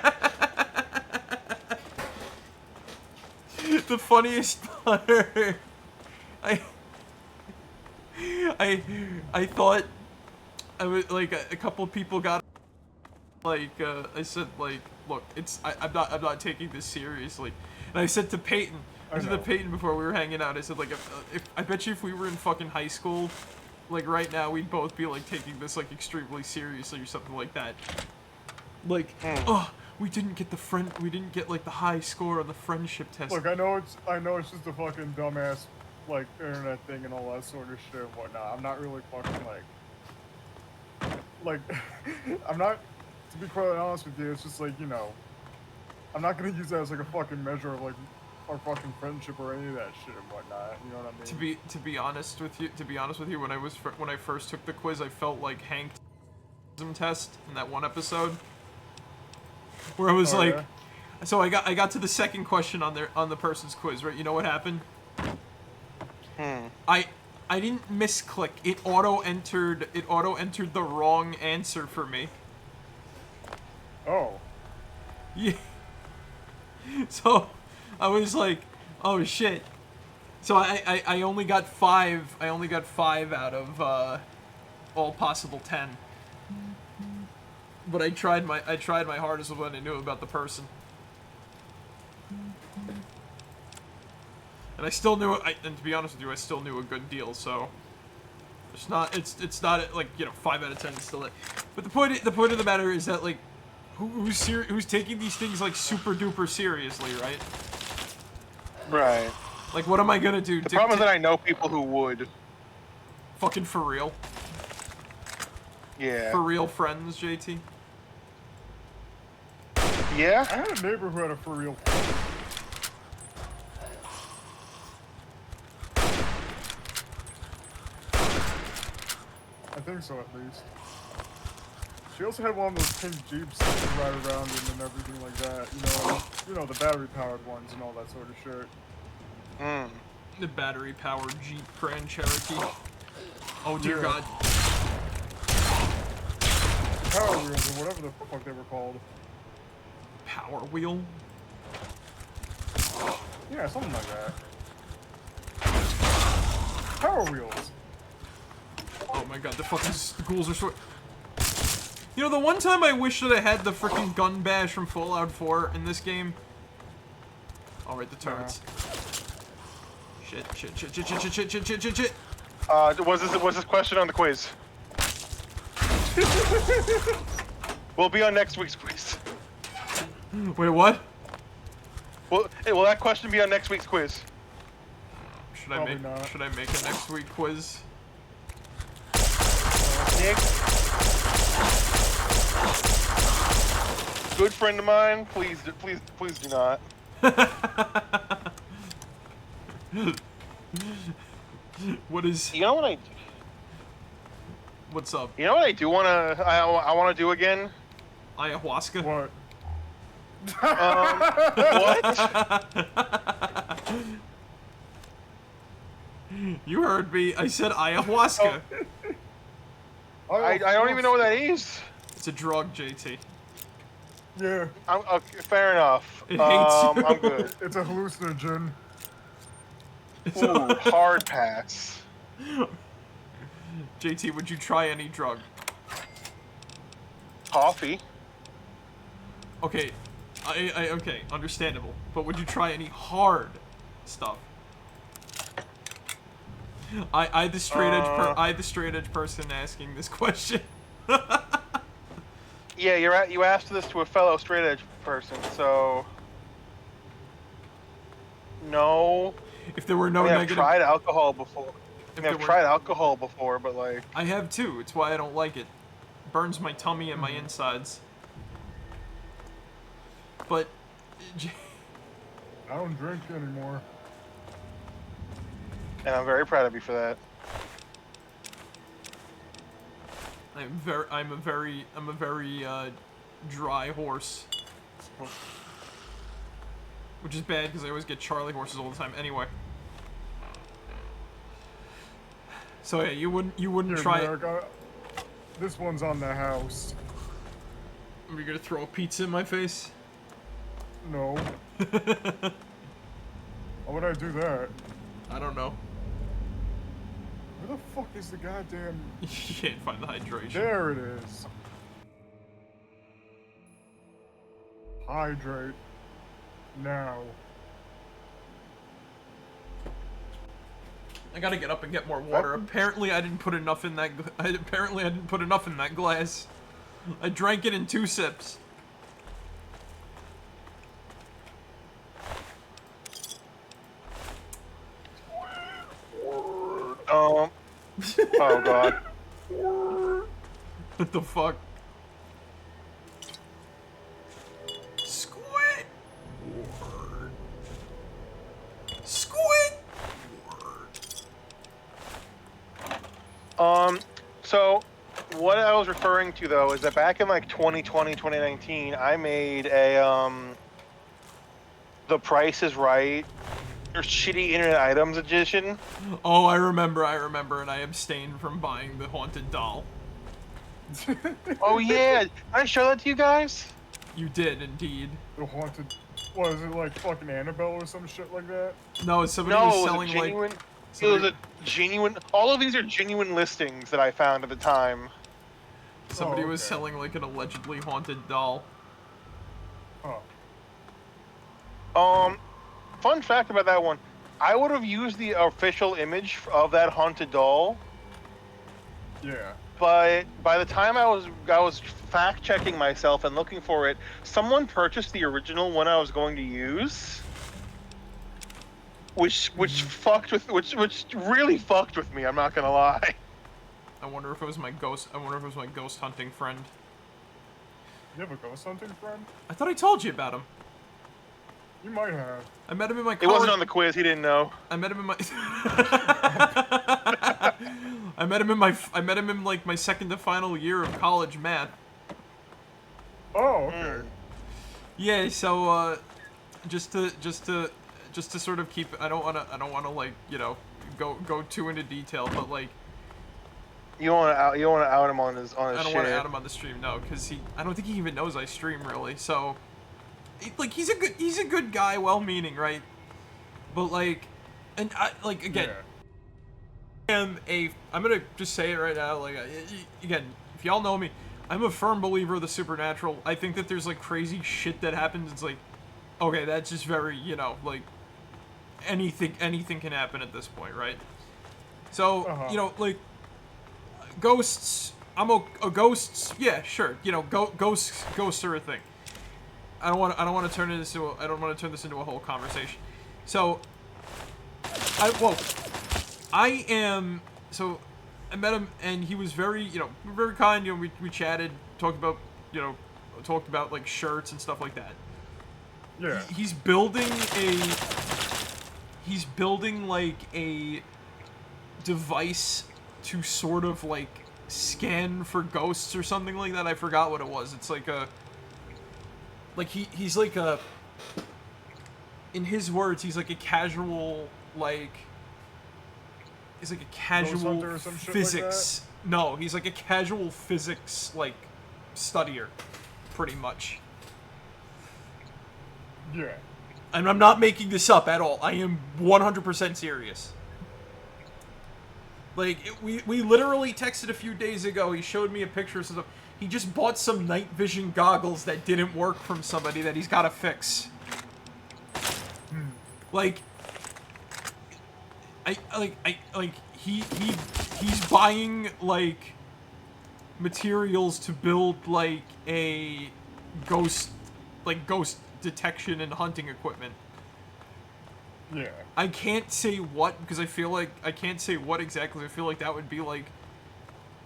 [SPEAKER 1] The funniest part. I thought I was like a couple of people got like I said like look I'm not taking this seriously, and I said to Peyton before we were hanging out, I said like if I bet you if we were in fucking high school, like right now we'd both be like taking this like extremely seriously or something like that. Like oh, we didn't get like the high score on the friendship test.
[SPEAKER 2] Look, I know it's just a fucking dumbass like internet thing and all that sort of shit and whatnot. I'm not really fucking like I'm not, to be quite honest with you, it's just like, you know, I'm not gonna use that as like a fucking measure of like our fucking friendship or any of that shit and whatnot. You know what I mean?
[SPEAKER 1] To be honest with you, when I first took the quiz, I felt like Hank test in that one episode where I was like, yeah. So I got to the second question on the person's quiz, right? You know what happened? I didn't misclick. It auto entered the wrong answer for me.
[SPEAKER 2] Oh.
[SPEAKER 1] Yeah. So I was like, oh shit. So I only got 5. I only got 5 out of all possible 10. But I tried my hardest with what I knew about the person. And I still knew and to be honest with you, I still knew a good deal, so it's not like, you know, 5 out of 10 is still it. But the point of the matter is that like who's taking these things like super duper seriously, right?
[SPEAKER 3] Right.
[SPEAKER 1] Like what am I gonna do?
[SPEAKER 3] The problem is that I know people who would.
[SPEAKER 1] Fucking for real?
[SPEAKER 3] Yeah.
[SPEAKER 1] For real friends, JT?
[SPEAKER 3] Yeah?
[SPEAKER 2] I had a neighbor who had a for real friend. I think so, at least. She also had one of those pink Jeeps that could ride around in and everything like that. You know, the battery-powered ones and all that sort of shit.
[SPEAKER 1] The battery-powered Jeep Grand Cherokee. Oh dear God.
[SPEAKER 2] The Power Wheels, or whatever the fuck they were called.
[SPEAKER 1] Power Wheel?
[SPEAKER 2] Yeah, something like that. Power Wheels.
[SPEAKER 1] Oh my God, the fucking ghouls are short. You know, the one time I wish that I had the freaking gun bash from Fallout 4 in this game. All right, the turrets. Shit.
[SPEAKER 3] Was this question on the quiz? We'll be on next week's quiz.
[SPEAKER 1] Wait, what?
[SPEAKER 3] Well, hey, will that question be on next week's quiz?
[SPEAKER 1] Should I make a next week quiz?
[SPEAKER 3] Nick, good friend of mine. Please do not.
[SPEAKER 1] What is?
[SPEAKER 3] You know what I?
[SPEAKER 1] What's up?
[SPEAKER 3] You know what I do wanna? I wanna do again.
[SPEAKER 1] Ayahuasca.
[SPEAKER 2] What?
[SPEAKER 3] What?
[SPEAKER 1] You heard me. I said ayahuasca.
[SPEAKER 3] I don't even know what that is.
[SPEAKER 1] It's a drug, JT.
[SPEAKER 2] Yeah.
[SPEAKER 3] Okay, fair enough.
[SPEAKER 1] It hates you.
[SPEAKER 3] I'm good.
[SPEAKER 2] It's a hallucinogen.
[SPEAKER 3] Ooh, hard pass.
[SPEAKER 1] JT, would you try any drug?
[SPEAKER 3] Coffee.
[SPEAKER 1] Okay, okay, understandable. But would you try any hard stuff? I the straight edge person asking this question.
[SPEAKER 3] Yeah, you asked this to a fellow straight edge person, so no.
[SPEAKER 1] If there were no
[SPEAKER 3] I've
[SPEAKER 1] negative.
[SPEAKER 3] tried alcohol before. I've tried alcohol before, but like.
[SPEAKER 1] I have too. It's why I don't like it. Burns my tummy and my insides. But.
[SPEAKER 2] I don't drink anymore.
[SPEAKER 3] And I'm very proud of you for that.
[SPEAKER 1] I'm a very dry horse. Which is bad because I always get Charlie horses all the time anyway. So yeah, you wouldn't
[SPEAKER 2] Here,
[SPEAKER 1] try it.
[SPEAKER 2] Marek, this one's on the house.
[SPEAKER 1] Are you gonna throw a pizza in my face?
[SPEAKER 2] No. Why would I do that?
[SPEAKER 1] I don't know.
[SPEAKER 2] Where the fuck is the goddamn...
[SPEAKER 1] You can't find the hydration.
[SPEAKER 2] There it is. Hydrate. Now.
[SPEAKER 1] I gotta get up and get more water. Apparently, I didn't put enough in that. Apparently, I didn't put enough in that glass. I drank it in 2 sips.
[SPEAKER 3] Oh god.
[SPEAKER 1] What the fuck? Squid. Squid.
[SPEAKER 3] So what I was referring to though is that back in like 2020, 2019, I made a The Price is Right or shitty internet items edition.
[SPEAKER 1] Oh, I remember, and I abstained from buying the haunted doll.
[SPEAKER 3] Oh yeah, did I show that to you guys?
[SPEAKER 1] You did, indeed.
[SPEAKER 2] The haunted... What, is it like fucking Annabelle or some shit like that?
[SPEAKER 1] No, somebody
[SPEAKER 3] No,
[SPEAKER 1] was
[SPEAKER 3] it was a
[SPEAKER 1] selling
[SPEAKER 3] genuine.
[SPEAKER 1] like...
[SPEAKER 3] It was a genuine. All of these are genuine listings that I found at the time.
[SPEAKER 1] Somebody
[SPEAKER 2] Oh,
[SPEAKER 1] was
[SPEAKER 2] okay.
[SPEAKER 1] selling like an allegedly haunted doll.
[SPEAKER 2] Huh.
[SPEAKER 3] Fun fact about that one: I would have used the official image of that haunted doll,
[SPEAKER 2] Yeah.
[SPEAKER 3] but by the time I was fact checking myself and looking for it, someone purchased the original one I was going to use, which really fucked with me. I'm not gonna lie.
[SPEAKER 1] I wonder if it was my ghost. I wonder if it was my ghost hunting friend.
[SPEAKER 2] You have a ghost hunting friend?
[SPEAKER 1] I thought I told you about him.
[SPEAKER 2] You might have.
[SPEAKER 1] I met him in my
[SPEAKER 3] It
[SPEAKER 1] college.
[SPEAKER 3] wasn't on the quiz. He didn't know.
[SPEAKER 1] I met him in my. I met him in like my second to final year of college math.
[SPEAKER 2] Oh, okay.
[SPEAKER 1] Yeah. So just to sort of keep. I don't wanna like go too into detail, but like.
[SPEAKER 3] You don't want to out him on his
[SPEAKER 1] I don't
[SPEAKER 3] shit.
[SPEAKER 1] want to out him on the stream, no, because I don't think he even knows I stream really. So, like, he's a good guy, well-meaning, right? But like, and I like again, I'm gonna just say it right now. Like, again, if y'all know me, I'm a firm believer of the supernatural. I think that there's like crazy shit that happens. It's like, okay, that's just very like anything can happen at this point, right? So like. Ghosts, ghosts. Yeah, sure. Ghosts are a thing. I don't want to turn this into a whole conversation. So, I met him and he was very, very kind. We chatted, talked about like shirts and stuff like that.
[SPEAKER 2] Yeah.
[SPEAKER 1] He's building like a device to sort of like scan for ghosts or something like that. I forgot what it was. It's like he's like a, in his words, he's like a casual he's like a casual
[SPEAKER 2] or some shit
[SPEAKER 1] physics. No, he's like a casual physics like studier, pretty much.
[SPEAKER 2] Yeah.
[SPEAKER 1] And I'm not making this up at all. I am 100% serious. Like, we literally texted a few days ago. He showed me a picture of stuff. He just bought some night vision goggles that didn't work from somebody that he's got to fix. Like, he's buying like materials to build like a ghost detection and hunting equipment.
[SPEAKER 2] Yeah.
[SPEAKER 1] I can't say what because I feel like I can't say what exactly. I feel like that would be like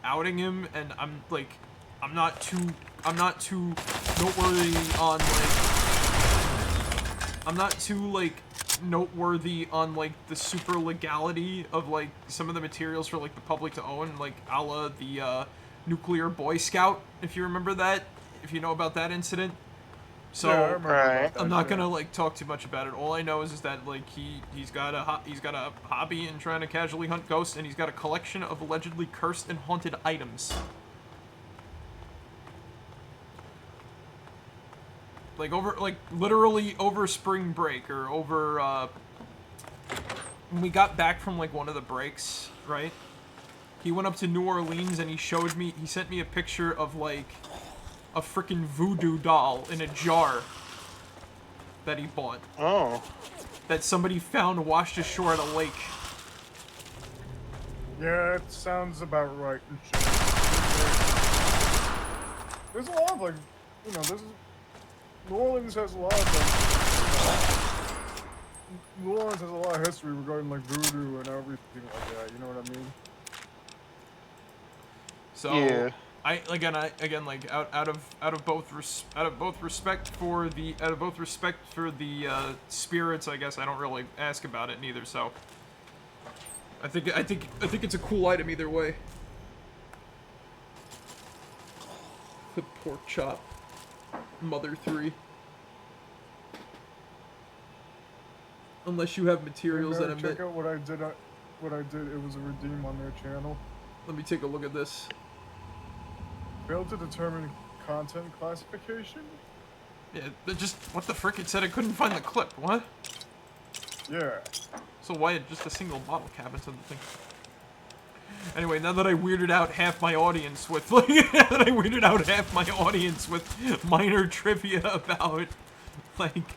[SPEAKER 1] outing him, and I'm not too noteworthy on the super legality of like some of the materials for like the public to own, like a la the nuclear Boy Scout, if you remember that, if you know about that incident. So
[SPEAKER 2] Yeah, I remember about that
[SPEAKER 1] I'm not
[SPEAKER 2] shit.
[SPEAKER 1] gonna like talk too much about it. All I know is that like he's got a hobby in trying to casually hunt ghosts, and he's got a collection of allegedly cursed and haunted items. Like literally over spring break or over when we got back from like one of the breaks, right? He went up to New Orleans and he sent me a picture of like a freaking voodoo doll in a jar that he bought.
[SPEAKER 3] Oh.
[SPEAKER 1] That somebody found washed ashore at a lake.
[SPEAKER 2] Yeah, it sounds about right. And shit. There's a lot of like, you know, New Orleans has a lot of like, New Orleans has a lot of history regarding like voodoo and everything like that. You know what I mean?
[SPEAKER 1] So
[SPEAKER 3] Yeah.
[SPEAKER 1] out of both respect for the spirits, I guess I don't really ask about it neither. So I think it's a cool item either way. The pork chop, Mother 3. Unless you have materials that emit.
[SPEAKER 2] Check out what I did. What I did. It was a redeem on their channel.
[SPEAKER 1] Let me take a look at this.
[SPEAKER 2] Failed to determine content classification.
[SPEAKER 1] Yeah, just what the frick? It said I couldn't find the clip. What?
[SPEAKER 2] Yeah.
[SPEAKER 1] So why just a single bottle cap into the thing? Anyway, now that I weirded out half my audience with minor trivia about like.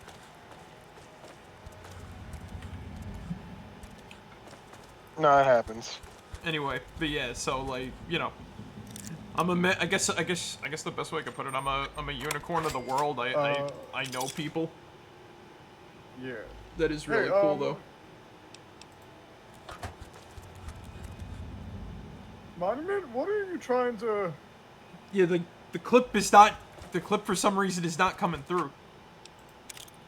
[SPEAKER 3] No, it happens.
[SPEAKER 1] Anyway, but yeah, so like, you know, I guess the best way I could put it, I'm a unicorn of the world. I know people.
[SPEAKER 2] Yeah.
[SPEAKER 1] That is really cool though.
[SPEAKER 2] Monument, what are you trying to?
[SPEAKER 1] Yeah, the clip for some reason is not coming through.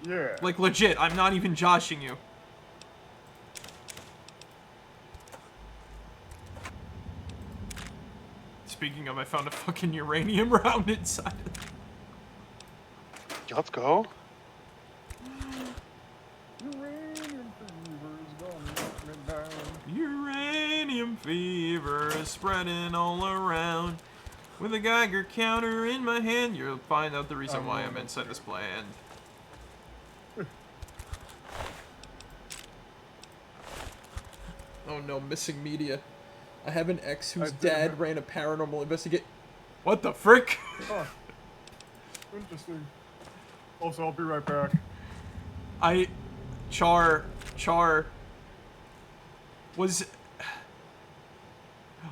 [SPEAKER 2] Yeah.
[SPEAKER 1] Like legit, I'm not even joshing you. Speaking of, I found a fucking uranium round inside.
[SPEAKER 3] Let's go.
[SPEAKER 2] Uranium fever's gonna knock me down.
[SPEAKER 1] Uranium fever is spreading all around. With a Geiger counter in my hand, you'll find out the reason why I'm inside this bland. Oh no, missing media. I have an ex whose dad ran a paranormal investigate. What the frick?
[SPEAKER 2] Huh. Interesting. Also, I'll be right back.
[SPEAKER 1] Char was.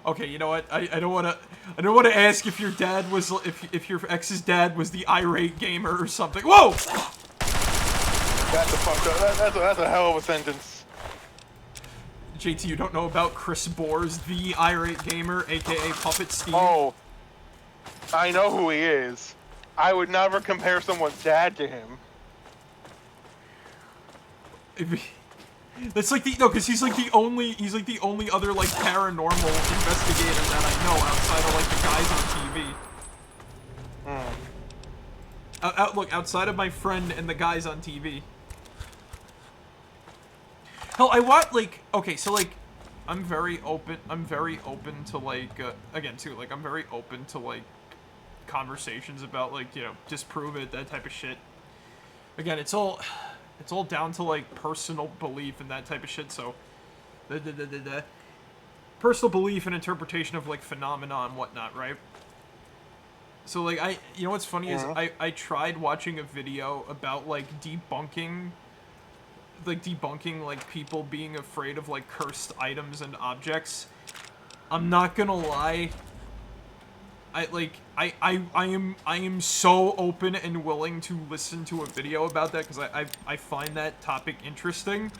[SPEAKER 1] Okay, you know what? I don't want to ask if your dad was if your ex's dad was the irate gamer or something. Whoa!
[SPEAKER 3] That's a fucked up. That's a hell of a sentence.
[SPEAKER 1] JT, you don't know about Chris Boers, the irate gamer, aka Puppet Steve?
[SPEAKER 3] Oh, I know who he is. I would never compare someone's dad to him.
[SPEAKER 1] That's like because he's like the only other like paranormal investigator that I know outside of like the guys on TV. Look, outside of my friend and the guys on TV. Hell, I want like okay, so like I'm very open to like again too, like I'm very open to like conversations about like, you know, disprove it, that type of shit. Again, it's all down to like personal belief and that type of shit, so personal belief and interpretation of like phenomena and whatnot, right? So like you know what's funny is I tried watching a video about like debunking like people being afraid of like cursed items and objects. I'm not gonna lie, I am so open and willing to listen to a video about that because I find that topic interesting.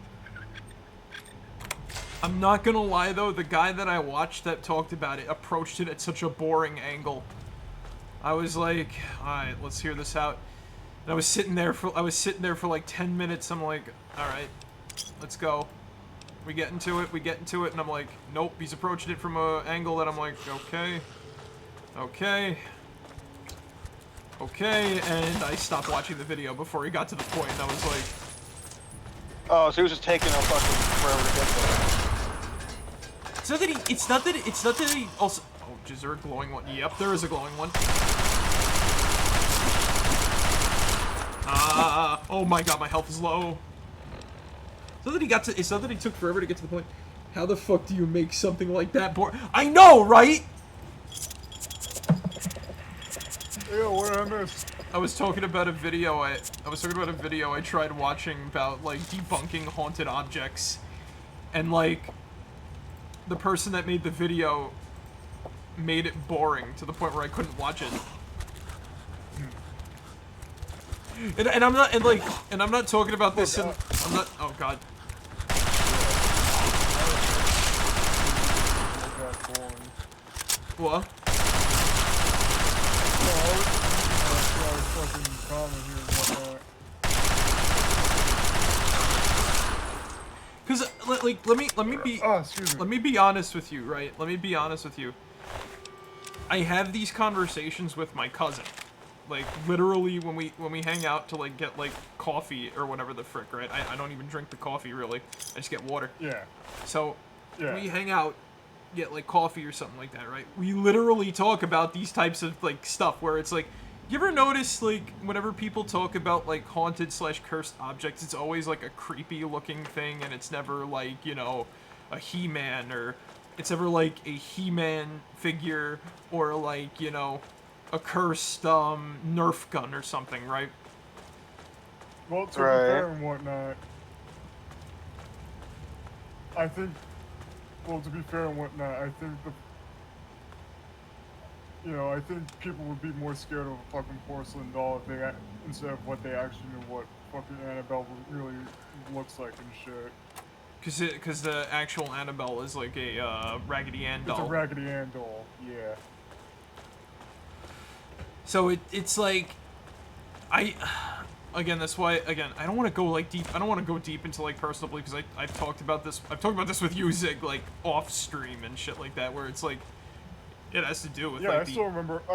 [SPEAKER 1] I'm not gonna lie though, the guy that I watched that talked about it approached it at such a boring angle. I was like, alright, let's hear this out. And I was sitting there for like 10 minutes. I'm like, alright, let's go. We get into it, and I'm like, nope, he's approaching it from an angle that I'm like, okay. Okay. Okay, and I stopped watching the video before he got to the point, and I was like...
[SPEAKER 3] Oh, so he was just taking a fucking forever to get there.
[SPEAKER 1] It's not that he also... Oh, is there a glowing one? Yep, there is a glowing one. Oh my god, my health is low. It's not that he took forever to get to the point. How the fuck do you make something like that boring? I know, right?
[SPEAKER 2] Ew, what I missed?
[SPEAKER 1] I was talking about a video I tried watching about, like, debunking haunted objects. And, like, the person that made the video made it boring to the point where I couldn't watch it. And I'm not talking about this in, I'm not, oh god. What? Cause like let me be honest with you, right? Let me be honest with you. I have these conversations with my cousin. Like literally when we hang out to like get like coffee or whatever the frick, right? I don't even drink the coffee really. I just get water.
[SPEAKER 2] Yeah.
[SPEAKER 1] So we hang out, get like coffee or something like that, right? We literally talk about these types of like stuff where it's like, you ever notice like whenever people talk about like haunted / cursed objects, it's always like a creepy looking thing, and it's never like, you know, a He-Man, or it's ever like a He-Man figure, or like, you know, a cursed Nerf gun or something, right?
[SPEAKER 2] Well, to be fair and whatnot, I think, well, to be fair and whatnot, I think I think people would be more scared of a fucking porcelain doll if they, instead of what they actually knew what fucking Annabelle really looks like and shit.
[SPEAKER 1] Cause the actual Annabelle is like a Raggedy Ann doll.
[SPEAKER 2] It's a Raggedy Ann doll, yeah.
[SPEAKER 1] So it's like, again, that's why, again, I don't want to go like deep, I don't want to go deep into like personal belief, because I've talked about this with you, Zig, like off stream and shit like that, where it's like, it has to do with,
[SPEAKER 2] yeah,
[SPEAKER 1] like,
[SPEAKER 2] I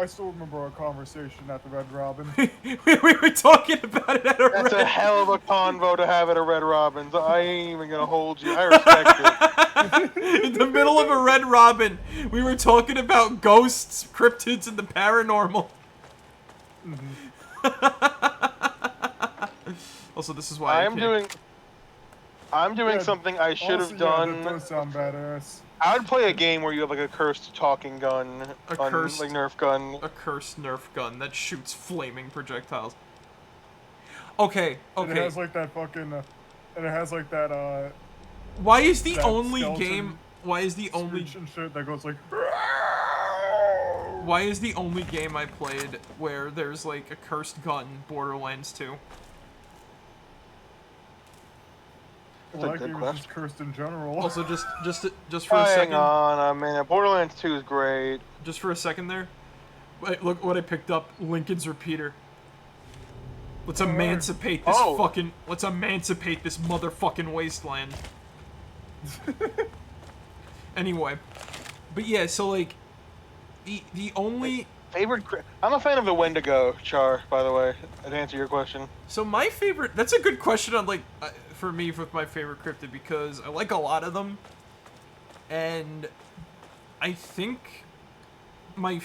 [SPEAKER 2] still remember our conversation at the Red Robin.
[SPEAKER 1] we were talking about it at a
[SPEAKER 3] That's a hell of a convo to have at a Red Robin's. I ain't even gonna hold you. I respect it.
[SPEAKER 1] In the middle of a Red Robin, we were talking about ghosts, cryptids, and the paranormal. Also, this is why
[SPEAKER 3] I'm doing something I should have done.
[SPEAKER 2] That does sound badass.
[SPEAKER 3] I would play a game where you have like a cursed talking gun, like Nerf gun.
[SPEAKER 1] A cursed Nerf gun that shoots flaming projectiles. Okay.
[SPEAKER 2] And it has like that fucking, and it has like that.
[SPEAKER 1] Why is the only game? Why is the only
[SPEAKER 2] shit that goes like?
[SPEAKER 1] Why is the only game I played where there's like a cursed gun Borderlands 2?
[SPEAKER 2] Well, that game is just cursed in general.
[SPEAKER 1] Also, just for a second.
[SPEAKER 3] Hang on a minute. Borderlands 2 is great.
[SPEAKER 1] Just for a second there. Wait, look what I picked up. Lincoln's repeater. Let's emancipate this fucking. Let's emancipate this motherfucking wasteland. Anyway, but yeah, so like, the only
[SPEAKER 3] favorite. I'm a fan of the Wendigo, Char. By the way, to answer your question.
[SPEAKER 1] So my favorite. That's a good question on like. For me, with my favorite cryptid, because I like a lot of them, and I think one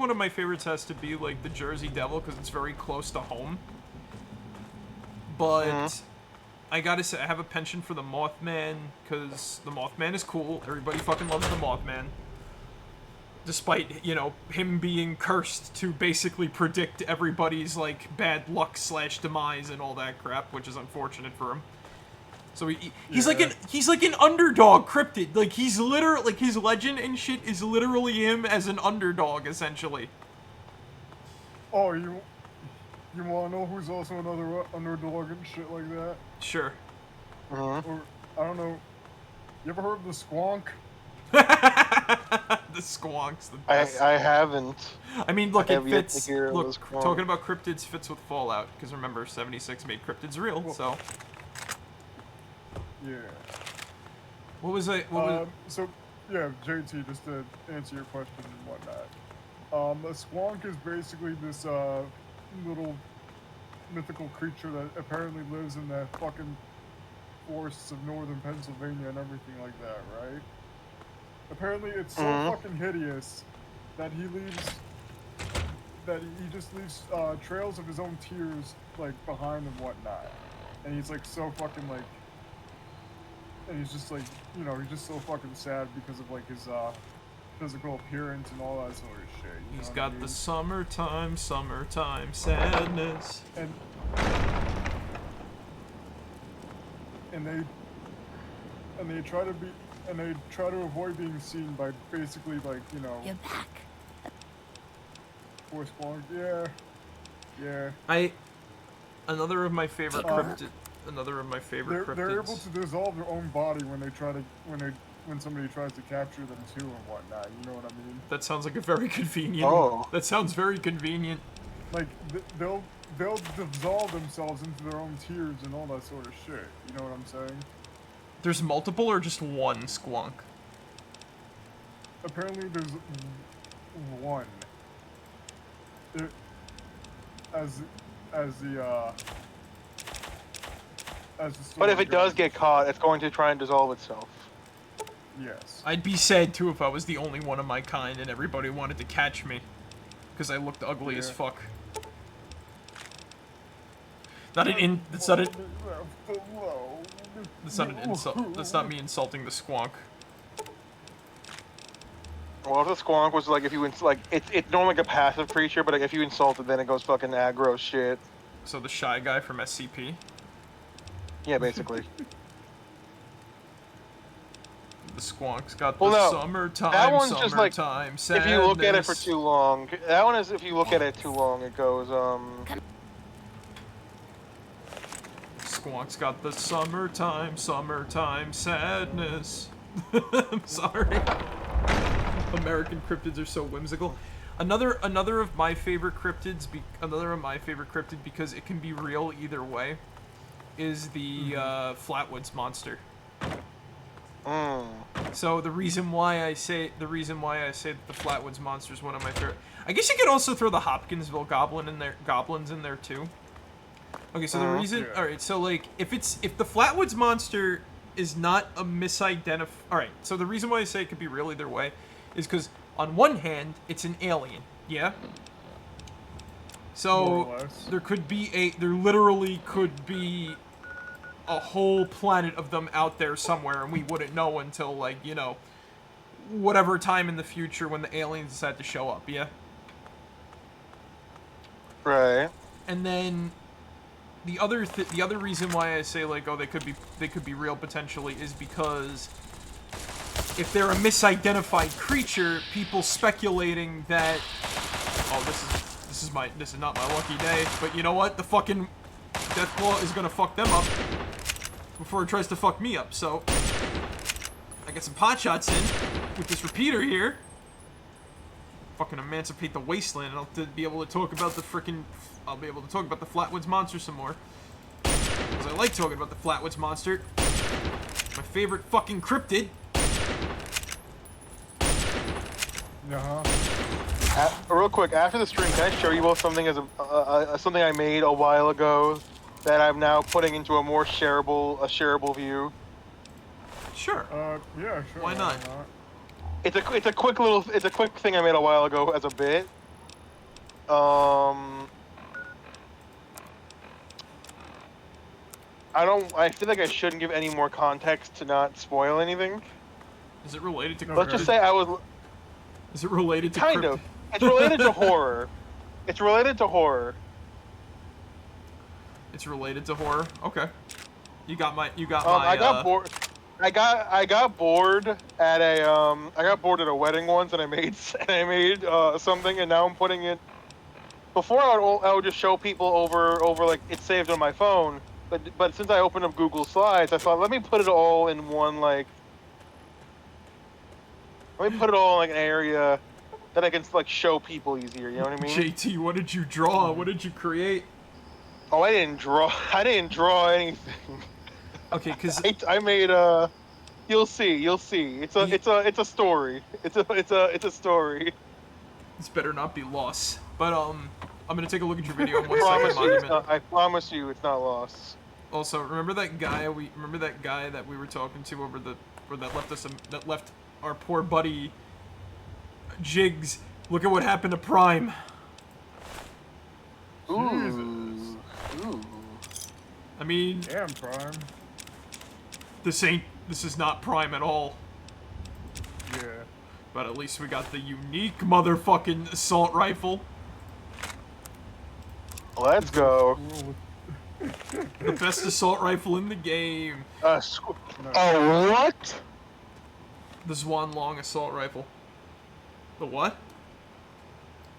[SPEAKER 1] of my favorites has to be like the Jersey Devil, because it's very close to home. But I gotta say, I have a penchant for the Mothman, because the Mothman is cool. Everybody fucking loves the Mothman. Despite, you know, him being cursed to basically predict everybody's, like, bad luck / demise and all that crap, which is unfortunate for him. So he's like an underdog cryptid. Like, he's literally, like, his legend and shit is literally him as an underdog, essentially.
[SPEAKER 2] Oh, you wanna know who's also another underdog and shit like that?
[SPEAKER 1] Sure.
[SPEAKER 2] Or, I don't know, you ever heard of the Squonk?
[SPEAKER 1] The Squonk's the best.
[SPEAKER 3] I haven't.
[SPEAKER 1] I mean, look, it fits. Look, talking about cryptids fits with Fallout, because remember, 76 made cryptids real, so.
[SPEAKER 2] Yeah.
[SPEAKER 1] What was I?
[SPEAKER 2] So, yeah, JT, just to answer your question and whatnot. A squonk is basically this little mythical creature that apparently lives in the fucking forests of northern Pennsylvania and everything like that, right? Apparently, it's so fucking hideous that he just leaves trails of his own tears like behind and whatnot, and he's like so fucking like, and he's just like, you know, he's just so fucking sad because of like his physical appearance and all that sort of shit.
[SPEAKER 1] He's got the summertime sadness.
[SPEAKER 2] And they try to avoid being seen by basically like, you know.
[SPEAKER 4] You're back.
[SPEAKER 2] Force Squonk, yeah.
[SPEAKER 1] Another of my favorite cryptids.
[SPEAKER 2] They're able to dissolve their own body when somebody tries to capture them too and whatnot. You know what I mean?
[SPEAKER 1] That sounds like a very convenient.
[SPEAKER 3] Oh.
[SPEAKER 1] That sounds very convenient.
[SPEAKER 2] Like they'll dissolve themselves into their own tears and all that sort of shit. You know what I'm saying?
[SPEAKER 1] There's multiple or just one squonk?
[SPEAKER 2] Apparently there's one.
[SPEAKER 3] But if it does get caught, it's going to try and dissolve itself.
[SPEAKER 2] Yes.
[SPEAKER 1] I'd be sad too if I was the only one of my kind and everybody wanted to catch me. Because I looked ugly as fuck. That's not an insult. That's not me insulting the squonk.
[SPEAKER 3] Well, if the squonk was like, if you it's normally like a passive creature, but like, if you insult it, then it goes fucking aggro shit.
[SPEAKER 1] So the shy guy from SCP?
[SPEAKER 3] Yeah, basically.
[SPEAKER 1] The squonk's got
[SPEAKER 3] Well,
[SPEAKER 1] the
[SPEAKER 3] no,
[SPEAKER 1] summertime,
[SPEAKER 3] that one's just like,
[SPEAKER 1] sadness.
[SPEAKER 3] if you look at it for too long, that one is, if you look at it too long, it goes,
[SPEAKER 1] Squonk's got the summertime sadness. I'm sorry. American cryptids are so whimsical. Another of my favorite cryptids, because it can be real either way, is the Flatwoods monster. So the reason why I say that the Flatwoods monster is one of my favorite. I guess you could also throw the Hopkinsville goblins in there too. Okay, so the reason, all right, so like if the Flatwoods monster is not a misidentified. All right, so the reason why I say it could be real either way is because on one hand it's an alien, yeah. So there literally could be a whole planet of them out there somewhere, and we wouldn't know until, like, you know, whatever time in the future when the aliens decide to show up, yeah?
[SPEAKER 3] right.
[SPEAKER 1] And then the other reason why I say, like, oh, they could be real potentially is because if they're a misidentified creature, people speculating that, oh, this is not my lucky day, but you know what? The fucking Deathclaw is gonna fuck them up before it tries to fuck me up, so I get some pot shots in with this repeater here. Fucking emancipate the wasteland, and I'll be able to talk about the Flatwoods monster some more. Because I like talking about the Flatwoods monster. My favorite fucking cryptid.
[SPEAKER 3] Real quick, after the stream, can I show you both something something I made a while ago that I'm now putting into a more shareable view?
[SPEAKER 1] Sure.
[SPEAKER 2] Yeah, sure.
[SPEAKER 1] Why not?
[SPEAKER 3] It's a quick thing I made a while ago as a bit. I feel like I shouldn't give any more context to not spoil anything.
[SPEAKER 1] Is it related to?
[SPEAKER 3] Let's just say I was.
[SPEAKER 1] Is it related to?
[SPEAKER 3] Kind of. It's related to horror. It's related to horror.
[SPEAKER 1] It's related to horror. Okay. You got my.
[SPEAKER 3] I got bored. I got bored at a wedding once, and I made something, and now I'm putting it. Before I would just show people over like it's saved on my phone, but since I opened up Google Slides, I thought let me put it all in one like. Let me put it all in like an area that I can like show people easier. You know what I mean?
[SPEAKER 1] JT, what did you draw? What did you create?
[SPEAKER 3] Oh, I didn't draw anything.
[SPEAKER 1] Okay, because
[SPEAKER 3] I made You'll see. It's a story. It's a story.
[SPEAKER 1] This better not be lost. But I'm gonna take a look at your video in 1 second, Monument.
[SPEAKER 3] I promise you, it's not lost.
[SPEAKER 1] Also, remember that guy that we were talking to that left our poor buddy Jigs. Look at what happened to Prime.
[SPEAKER 3] Ooh. Ooh.
[SPEAKER 1] I mean,
[SPEAKER 2] Damn, Prime.
[SPEAKER 1] this is not Prime at all.
[SPEAKER 2] Yeah.
[SPEAKER 1] But at least we got the unique motherfucking assault rifle.
[SPEAKER 3] Let's go.
[SPEAKER 1] The best assault rifle in the game.
[SPEAKER 3] What?
[SPEAKER 1] The Zwan Long assault rifle. The what?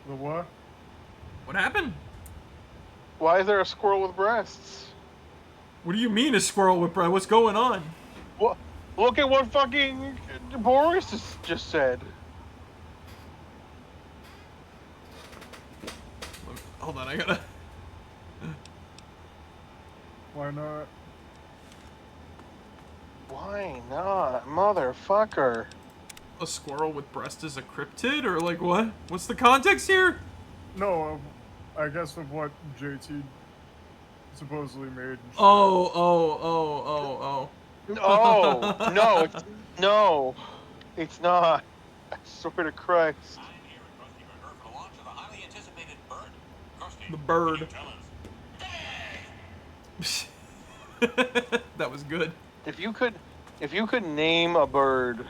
[SPEAKER 2] The what?
[SPEAKER 1] What happened?
[SPEAKER 3] Why is there a squirrel with breasts?
[SPEAKER 1] What do you mean a squirrel with bread? What's going on?
[SPEAKER 3] What? Look at what fucking Boris just said.
[SPEAKER 1] Hold on, I gotta...
[SPEAKER 2] Why not?
[SPEAKER 3] Why not, motherfucker?
[SPEAKER 1] A squirrel with breast is a cryptid? Or like what? What's the context here?
[SPEAKER 2] No, I guess of what JT supposedly made. And shit.
[SPEAKER 1] Oh.
[SPEAKER 3] Oh, no, it's not. I swear to Christ.
[SPEAKER 1] The bird. That was good.
[SPEAKER 3] If you could name a bird,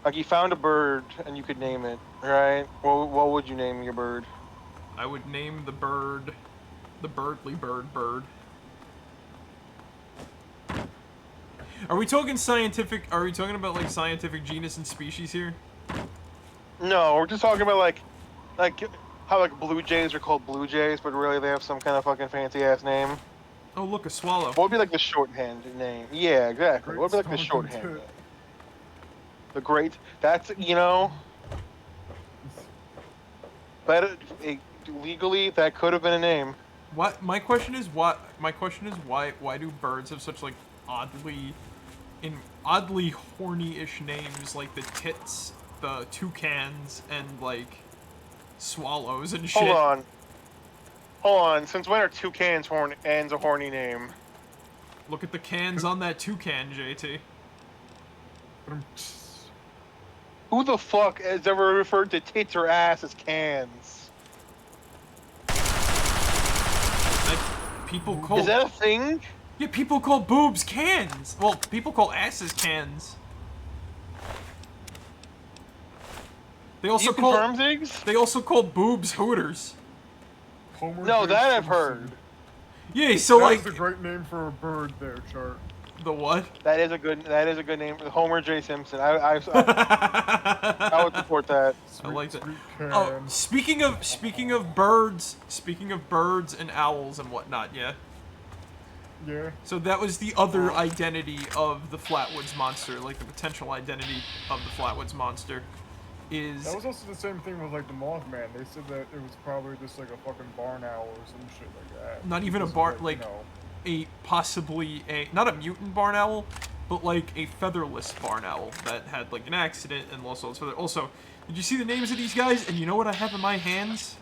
[SPEAKER 3] like you found a bird and you could name it, right? What would you name your bird?
[SPEAKER 1] I would name the bird the Birdly Bird. Are we talking scientific? Are we talking about like scientific genus and species here?
[SPEAKER 3] No, we're just talking about like how like blue jays are called blue jays, but really they have some kind of fucking fancy ass name.
[SPEAKER 1] Oh, look, a swallow.
[SPEAKER 3] What would be like the shorthand name? Yeah, exactly. What would be like the shorthand name? The great. That's But legally, that could have been a name.
[SPEAKER 1] What? My question is why do birds have such like oddly horny-ish names like the tits, the toucans, and like swallows and shit?
[SPEAKER 3] Hold on. Since when are toucans a horny name?
[SPEAKER 1] Look at the cans on that toucan, JT.
[SPEAKER 3] Who the fuck has ever referred to tits or ass as cans?
[SPEAKER 1] Like, people call...
[SPEAKER 3] Is that a thing?
[SPEAKER 1] Yeah, people call boobs cans. Well, people call asses cans. They also call...
[SPEAKER 3] Ziggs?
[SPEAKER 1] They also call boobs hooters.
[SPEAKER 2] Homer
[SPEAKER 3] No,
[SPEAKER 2] J.
[SPEAKER 3] that I've
[SPEAKER 2] Simpson.
[SPEAKER 3] heard.
[SPEAKER 1] Yeah, so like...
[SPEAKER 2] That's a great name for a bird there, Chart.
[SPEAKER 1] The what?
[SPEAKER 3] That is a good name. Homer J. Simpson. I would support that.
[SPEAKER 1] I like that.
[SPEAKER 2] Sweet
[SPEAKER 1] Oh,
[SPEAKER 2] can.
[SPEAKER 1] speaking of birds and owls and whatnot, yeah.
[SPEAKER 2] Yeah.
[SPEAKER 1] So that was the other identity of the Flatwoods Monster, like the potential identity of the Flatwoods Monster, is...
[SPEAKER 2] That was also the same thing with like the Mothman. They said that it was probably just like a fucking barn owl or some shit like that.
[SPEAKER 1] Not even a
[SPEAKER 2] Just
[SPEAKER 1] barn,
[SPEAKER 2] you know.
[SPEAKER 1] possibly not a mutant barn owl, but like a featherless barn owl that had like an accident and lost all its feather. Also, did you see the names of these guys? And you know what I have in my hands?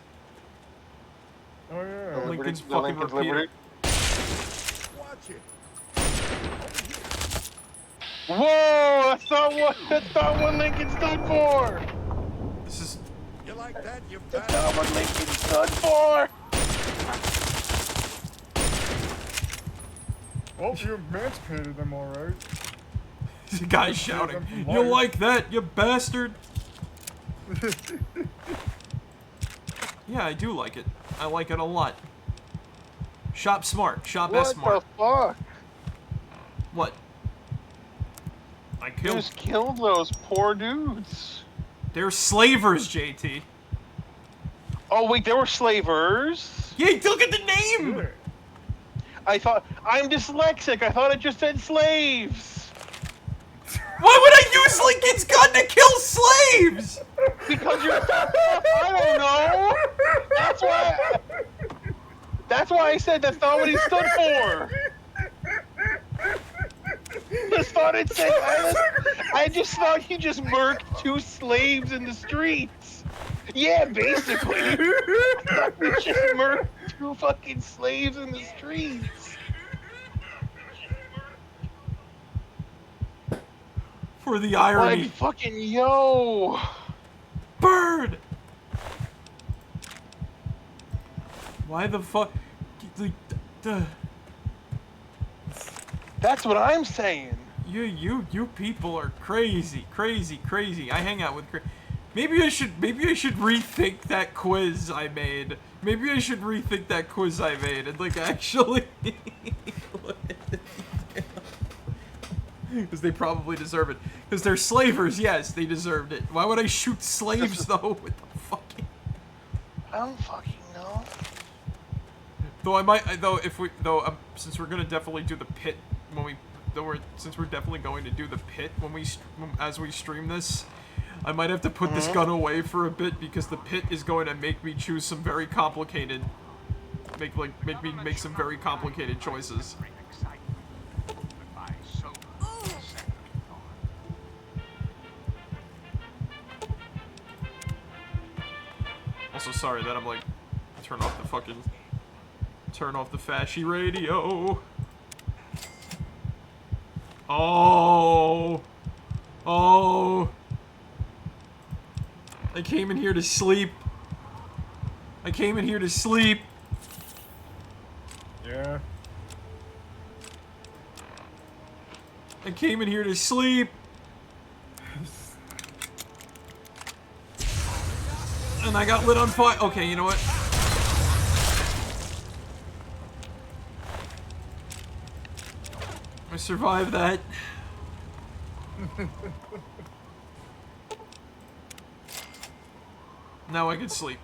[SPEAKER 2] Oh yeah.
[SPEAKER 1] Lincoln's
[SPEAKER 3] The
[SPEAKER 1] fucking
[SPEAKER 3] Lincoln's
[SPEAKER 1] repeater.
[SPEAKER 3] Liberty. Whoa! That's not what Lincoln stood for.
[SPEAKER 1] This is...
[SPEAKER 4] You like that, you
[SPEAKER 3] That's not what Lincoln stood for.
[SPEAKER 2] Well, you emancipated them, all right.
[SPEAKER 1] the guy shouting,
[SPEAKER 2] them
[SPEAKER 1] "You
[SPEAKER 2] liars."
[SPEAKER 1] like that, you bastard!" Yeah, I do like it. I like it a lot. Shop smart. Shop
[SPEAKER 3] What
[SPEAKER 1] smart.
[SPEAKER 3] the fuck?
[SPEAKER 1] What? I
[SPEAKER 3] You
[SPEAKER 1] killed...
[SPEAKER 3] just killed those poor dudes.
[SPEAKER 1] They're slavers, JT.
[SPEAKER 3] Oh wait, they were slavers.
[SPEAKER 1] Yeah, look at the name!
[SPEAKER 2] Yeah.
[SPEAKER 3] I'm dyslexic. I thought it just said slaves.
[SPEAKER 1] Why would I use Lincoln's gun to kill slaves?
[SPEAKER 3] Because you're I don't know. That's why I said that's not what he stood for. just thought it said. I just thought he just murked 2 slaves in the streets. Yeah, basically. He just murked 2 fucking slaves in the streets.
[SPEAKER 1] For the irony.
[SPEAKER 3] Like fucking yo.
[SPEAKER 1] Bird! Why the fuck? Like,
[SPEAKER 3] That's what I'm saying.
[SPEAKER 1] You people are crazy. I hang out with maybe I should rethink that quiz I made. Maybe I should rethink that quiz I made and like actually because they probably deserve it. Because they're slavers, yes, they deserved it. Why would I shoot slaves though? With the fucking
[SPEAKER 3] I don't fucking know.
[SPEAKER 1] Though since we're gonna definitely do the pit when we since we're definitely going to do the pit as we stream this, I might have to put this gun away for a bit because the pit is going to make me choose some very complicated make me make some very complicated choices. Also sorry that I'm like turn off the fashy radio. Oh. I came in here to sleep.
[SPEAKER 2] Yeah.
[SPEAKER 1] I came in here to sleep. And I got lit on fire. Okay, you know what? I survived that. Now I can sleep.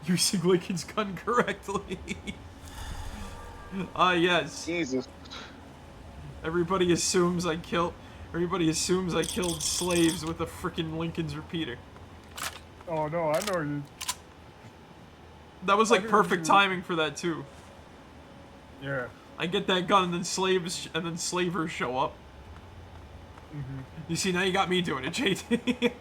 [SPEAKER 1] Using Lincoln's gun correctly. Yes.
[SPEAKER 3] Jesus.
[SPEAKER 1] Everybody assumes I killed slaves with a frickin' Lincoln's repeater.
[SPEAKER 2] Oh no, I know you.
[SPEAKER 1] That was like perfect timing for that too.
[SPEAKER 2] Yeah.
[SPEAKER 1] I get that gun and then slavers show up. You see, now you got me doing it, JT.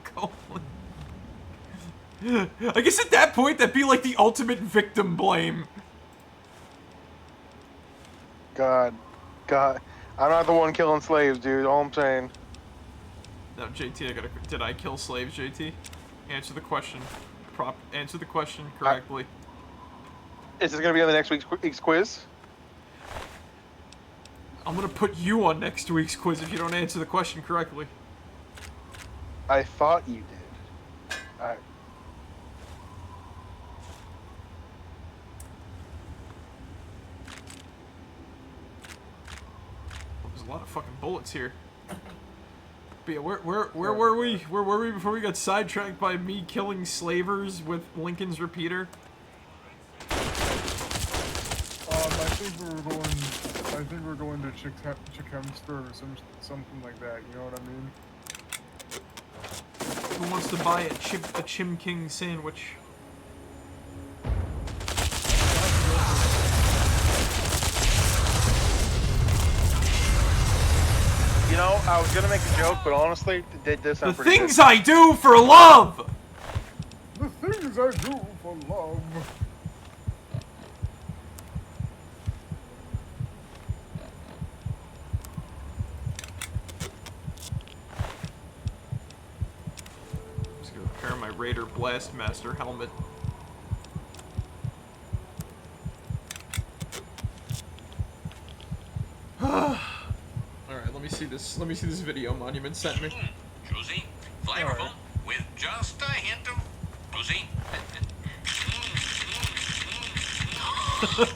[SPEAKER 1] I guess at that point, that'd be like the ultimate victim blame.
[SPEAKER 3] God. I'm not the one killing slaves, dude. All I'm saying.
[SPEAKER 1] No, JT, did I kill slaves, JT? Answer the question. Answer the question correctly.
[SPEAKER 3] Is this gonna be on the next week's quiz?
[SPEAKER 1] I'm gonna put you on next week's quiz if you don't answer the question correctly.
[SPEAKER 3] I thought you did. Alright.
[SPEAKER 1] There's a lot of fucking bullets here. But yeah, where were we? Where were we before we got sidetracked by me killing slavers with Lincoln's repeater?
[SPEAKER 2] I think we're going to Chickhamster or something like that. You know what I mean?
[SPEAKER 1] Who wants to buy a Chim King sandwich?
[SPEAKER 3] You know, I was gonna make a joke, but honestly, did this sound pretty good.
[SPEAKER 1] The things I do for love!
[SPEAKER 2] The things I do for love.
[SPEAKER 1] Repair my Raider Blastmaster helmet. Alright, let me see this video Monument sent me.
[SPEAKER 4] Juicy, flavorful, with just a hint of juicy.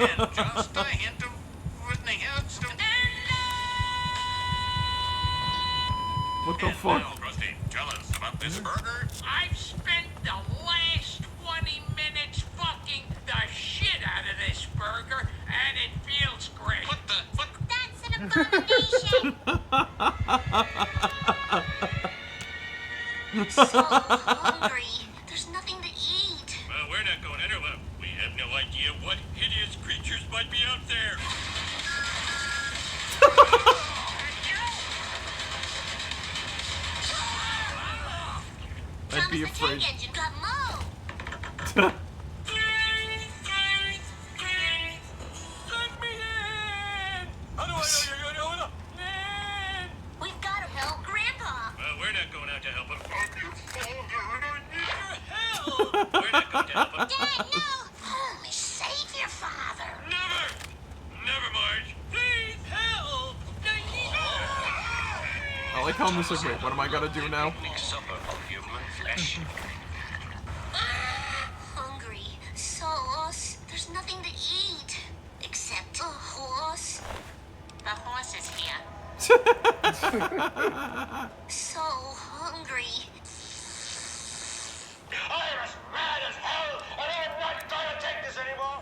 [SPEAKER 4] And just a hint of
[SPEAKER 1] What the fuck?
[SPEAKER 4] Now, Krusty, tell us about this burger.
[SPEAKER 5] I've spent the last 20 minutes fucking the shit out of this burger, and it feels great.
[SPEAKER 4] What the fuck?
[SPEAKER 6] That's an abomination. I'm so hungry. There's nothing to eat.
[SPEAKER 4] Well, we're not going anywhere. We have no idea what hideous creatures might be out there.
[SPEAKER 1] be
[SPEAKER 6] The
[SPEAKER 1] afraid.
[SPEAKER 6] tank engine got moved.
[SPEAKER 5] Let me in! How do I know you're
[SPEAKER 6] We've got to help Grandpa.
[SPEAKER 4] We're not going out to help him.
[SPEAKER 5] your help?
[SPEAKER 4] We're not going to help him.
[SPEAKER 6] Dad, no! Home is save your father.
[SPEAKER 4] Never! Never, Marge.
[SPEAKER 5] Please help!
[SPEAKER 1] I like how I'm just like, wait, what am I gonna do now?
[SPEAKER 4] Picnic supper of human flesh.
[SPEAKER 6] Hungry. Sauce. There's nothing to eat. Except a horse.
[SPEAKER 5] The horse is here.
[SPEAKER 6] So hungry.
[SPEAKER 4] I'm as mad as hell, and I'm not gonna take this anymore.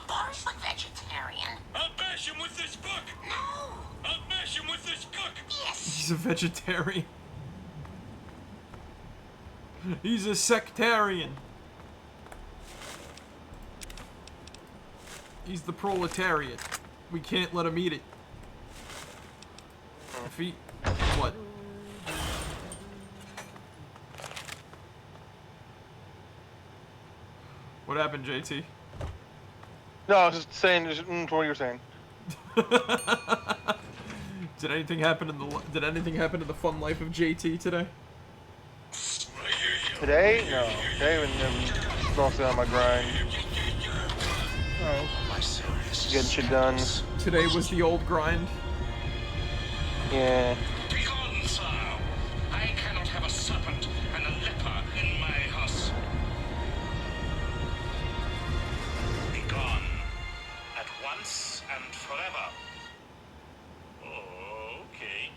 [SPEAKER 6] Bar's a vegetarian.
[SPEAKER 4] I'll bash him with this book.
[SPEAKER 6] No.
[SPEAKER 4] I'll bash him with this book.
[SPEAKER 6] Yes.
[SPEAKER 1] He's a vegetarian. He's a sectarian. He's the proletariat. We can't let him eat it. If he... What? What happened, JT?
[SPEAKER 3] No, I was just saying what you were saying.
[SPEAKER 1] Did anything happen in the fun life of JT today?
[SPEAKER 3] Today? No. Today was mostly on my grind.
[SPEAKER 2] Oh.
[SPEAKER 3] Getting shit done.
[SPEAKER 1] Today was the old grind.
[SPEAKER 3] Yeah.
[SPEAKER 4] Begone, sir. I cannot have a serpent and a leper in my house. Begone. At once and forever. Okay.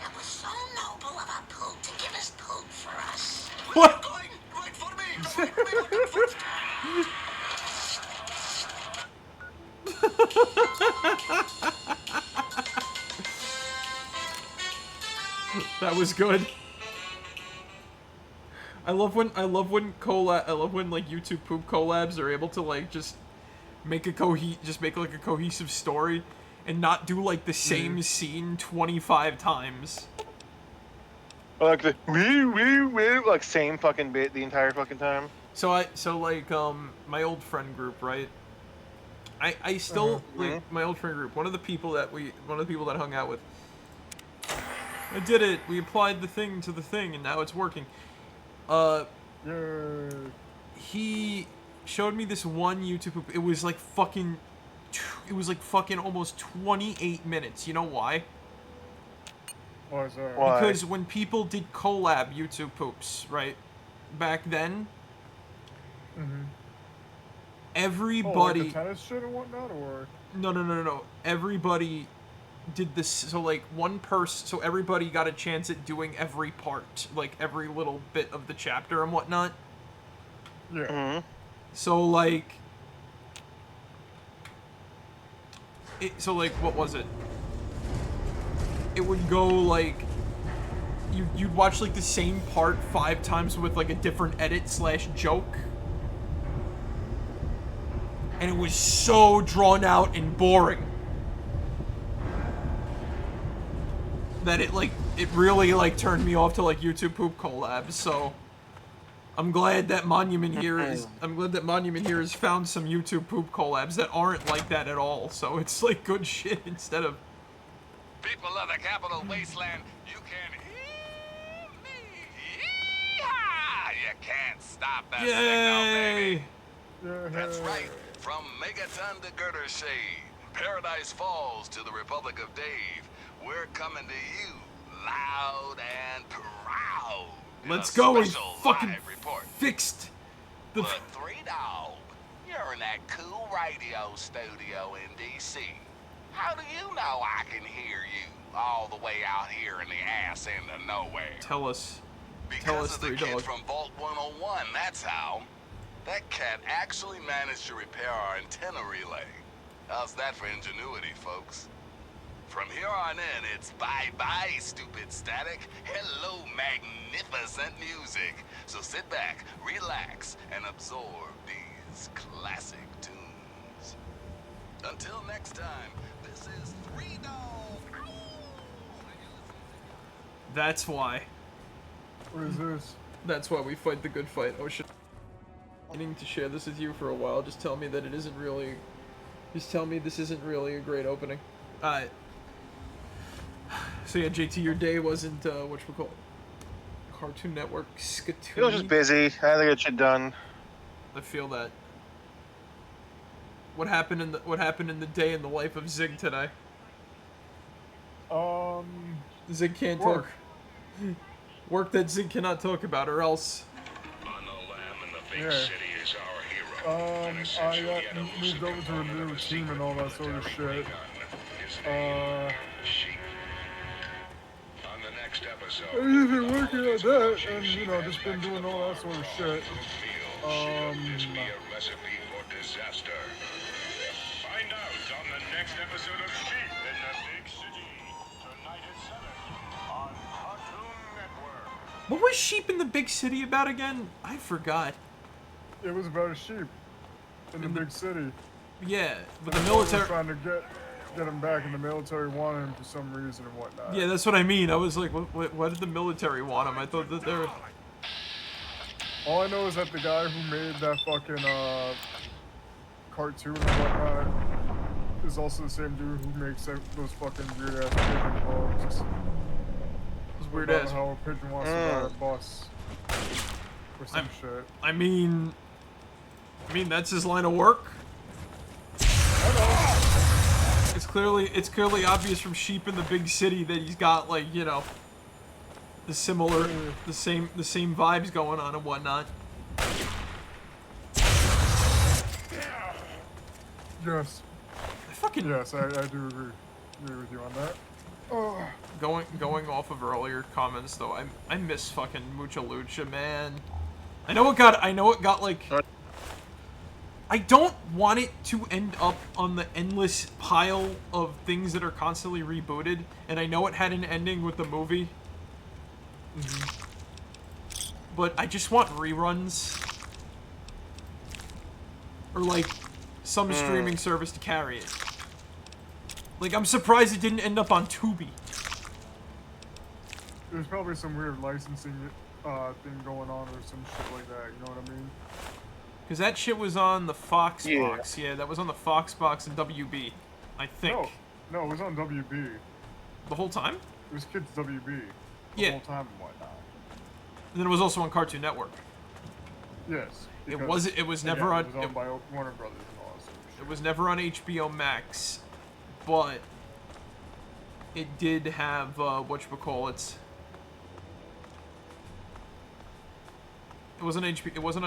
[SPEAKER 6] That was so noble of a poop to give us poop for us.
[SPEAKER 1] What?
[SPEAKER 4] Going right for me. Right for me.
[SPEAKER 1] That was good. I love when like YouTube poop collabs are able to like just make a cohesive story and not do like the same scene 25 times.
[SPEAKER 3] Or like the like same fucking bit the entire fucking time.
[SPEAKER 1] So my old friend group, right? I still like my old friend group. One of the people that hung out with. I did it. We applied the thing to the thing, and now it's working.
[SPEAKER 2] Yay.
[SPEAKER 1] He showed me this one YouTube poop. It was like fucking almost 28 minutes. You know why?
[SPEAKER 2] Why is that?
[SPEAKER 3] Why?
[SPEAKER 1] Because when people did collab YouTube poops, right? Back then,
[SPEAKER 2] Mm-hmm.
[SPEAKER 1] everybody...
[SPEAKER 2] Oh, like the tennis shit and whatnot, or?
[SPEAKER 1] No. Everybody did this. So, like, one person... So, everybody got a chance at doing every part. Like, every little bit of the chapter and whatnot.
[SPEAKER 2] Yeah.
[SPEAKER 3] Mm-hmm.
[SPEAKER 1] So, like... what was it? It would go, like... You'd watch, like, the same part 5 times with, like, a different edit/joke. And it was so drawn out and boring that it really like turned me off to like YouTube poop collabs. So I'm glad that Monument here has found some YouTube poop collabs that aren't like that at all. So it's like good shit instead of...
[SPEAKER 4] People of the capital wasteland, you can hear me. Yeehaw! You can't stop that signal, baby.
[SPEAKER 2] Yeah.
[SPEAKER 4] That's right. From Megaton to Girder Shade, Paradise Falls to the Republic of Dave, we're coming to you loud and proud. in
[SPEAKER 1] Let's
[SPEAKER 4] a
[SPEAKER 1] go and
[SPEAKER 4] special
[SPEAKER 1] fucking
[SPEAKER 4] live report.
[SPEAKER 1] fixed the...
[SPEAKER 4] But 3 Dog, you're in that cool radio studio in D.C. How do you know I can hear you all the way out here in the ass end of nowhere?
[SPEAKER 1] Tell us.
[SPEAKER 4] Because of the
[SPEAKER 1] 3
[SPEAKER 4] kid
[SPEAKER 1] Dog.
[SPEAKER 4] from Vault 101, that's how. That cat actually managed to repair our antenna relay. How's that for ingenuity, folks? From here on in. It's bye-bye, stupid static. Hello, magnificent music. So sit back, relax, and absorb these classic tunes. Until next time, this is Three Dog.
[SPEAKER 1] That's why.
[SPEAKER 2] What is this?
[SPEAKER 1] That's why we fight the good fight. Oh shit. Meaning to share this with you for a while. Just tell me that it isn't really. Just tell me this isn't really a great opening. So yeah, JT, your day wasn't whatchamacallit, Cartoon Network skatoony.
[SPEAKER 3] It was just busy. I had to get shit done.
[SPEAKER 1] I feel that. What happened in the day in the life of Zig today? Zig can't
[SPEAKER 2] Work.
[SPEAKER 1] talk. Work that Zig cannot talk about, or else.
[SPEAKER 2] Yeah. I got moved over to a new team and all that sort of shit. I've been working on that, and you know, just been doing all that sort of shit.
[SPEAKER 7] Find out on the next episode of Sheep in the Big City. Tonight at 7 on Cartoon Network.
[SPEAKER 1] What was Sheep in the Big City about again? I forgot.
[SPEAKER 2] It was about a sheep in the big city.
[SPEAKER 1] Yeah, but the
[SPEAKER 2] Was
[SPEAKER 1] military.
[SPEAKER 2] trying to get him back, and the military wanted him for some reason and whatnot.
[SPEAKER 1] Yeah, that's what I mean. I was like, what did the military want him? I thought that they were.
[SPEAKER 2] All I know is that the guy who made that fucking cartoon and whatnot is also the same dude who makes those fucking weird ass pigeon bugs.
[SPEAKER 1] Those weird
[SPEAKER 2] About
[SPEAKER 1] ass.
[SPEAKER 2] how a pigeon wants to ride a bus or some shit.
[SPEAKER 1] I mean, that's his line of work. It's clearly obvious from Sheep in the Big City that he's got, like, you know, the same vibes going on and whatnot.
[SPEAKER 2] Yes. Yes, I do agree with you on that. Oh.
[SPEAKER 1] Going off of earlier comments though, I miss fucking Mucha Lucha, man. I know it got like. I don't want it to end up on the endless pile of things that are constantly rebooted, and I know it had an ending with the movie. But I just want reruns. Or like some streaming service to carry it. Like, I'm surprised it didn't end up on Tubi.
[SPEAKER 2] There's probably some weird licensing thing going on or some shit like that, you know what I mean?
[SPEAKER 1] Because that shit was on the Fox box. Yeah, that was on the Fox box and WB, I think.
[SPEAKER 2] No, it was on WB.
[SPEAKER 1] The whole time?
[SPEAKER 2] It was Kids WB. The whole time and whatnot.
[SPEAKER 1] And then it was also on Cartoon Network.
[SPEAKER 2] Yes.
[SPEAKER 1] It was never on.
[SPEAKER 2] It was owned by Warner Brothers and all that sort of shit.
[SPEAKER 1] It was never on HBO Max, but it did have whatchamacallit. It wasn't on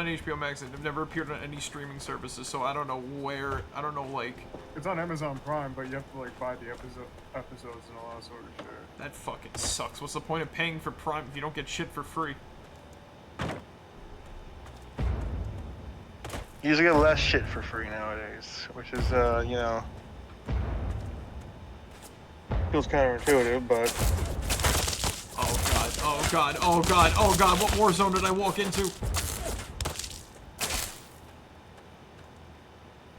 [SPEAKER 1] HBO Max. It never appeared on any streaming services, so I don't know where. I don't know, like.
[SPEAKER 2] It's on Amazon Prime, but you have to like buy the episodes and all that sort of shit.
[SPEAKER 1] That fucking sucks. What's the point of paying for Prime if you don't get shit for free?
[SPEAKER 3] You usually get less shit for free nowadays, which is, you know, feels counterintuitive, but.
[SPEAKER 1] Oh god, what war zone did I walk into?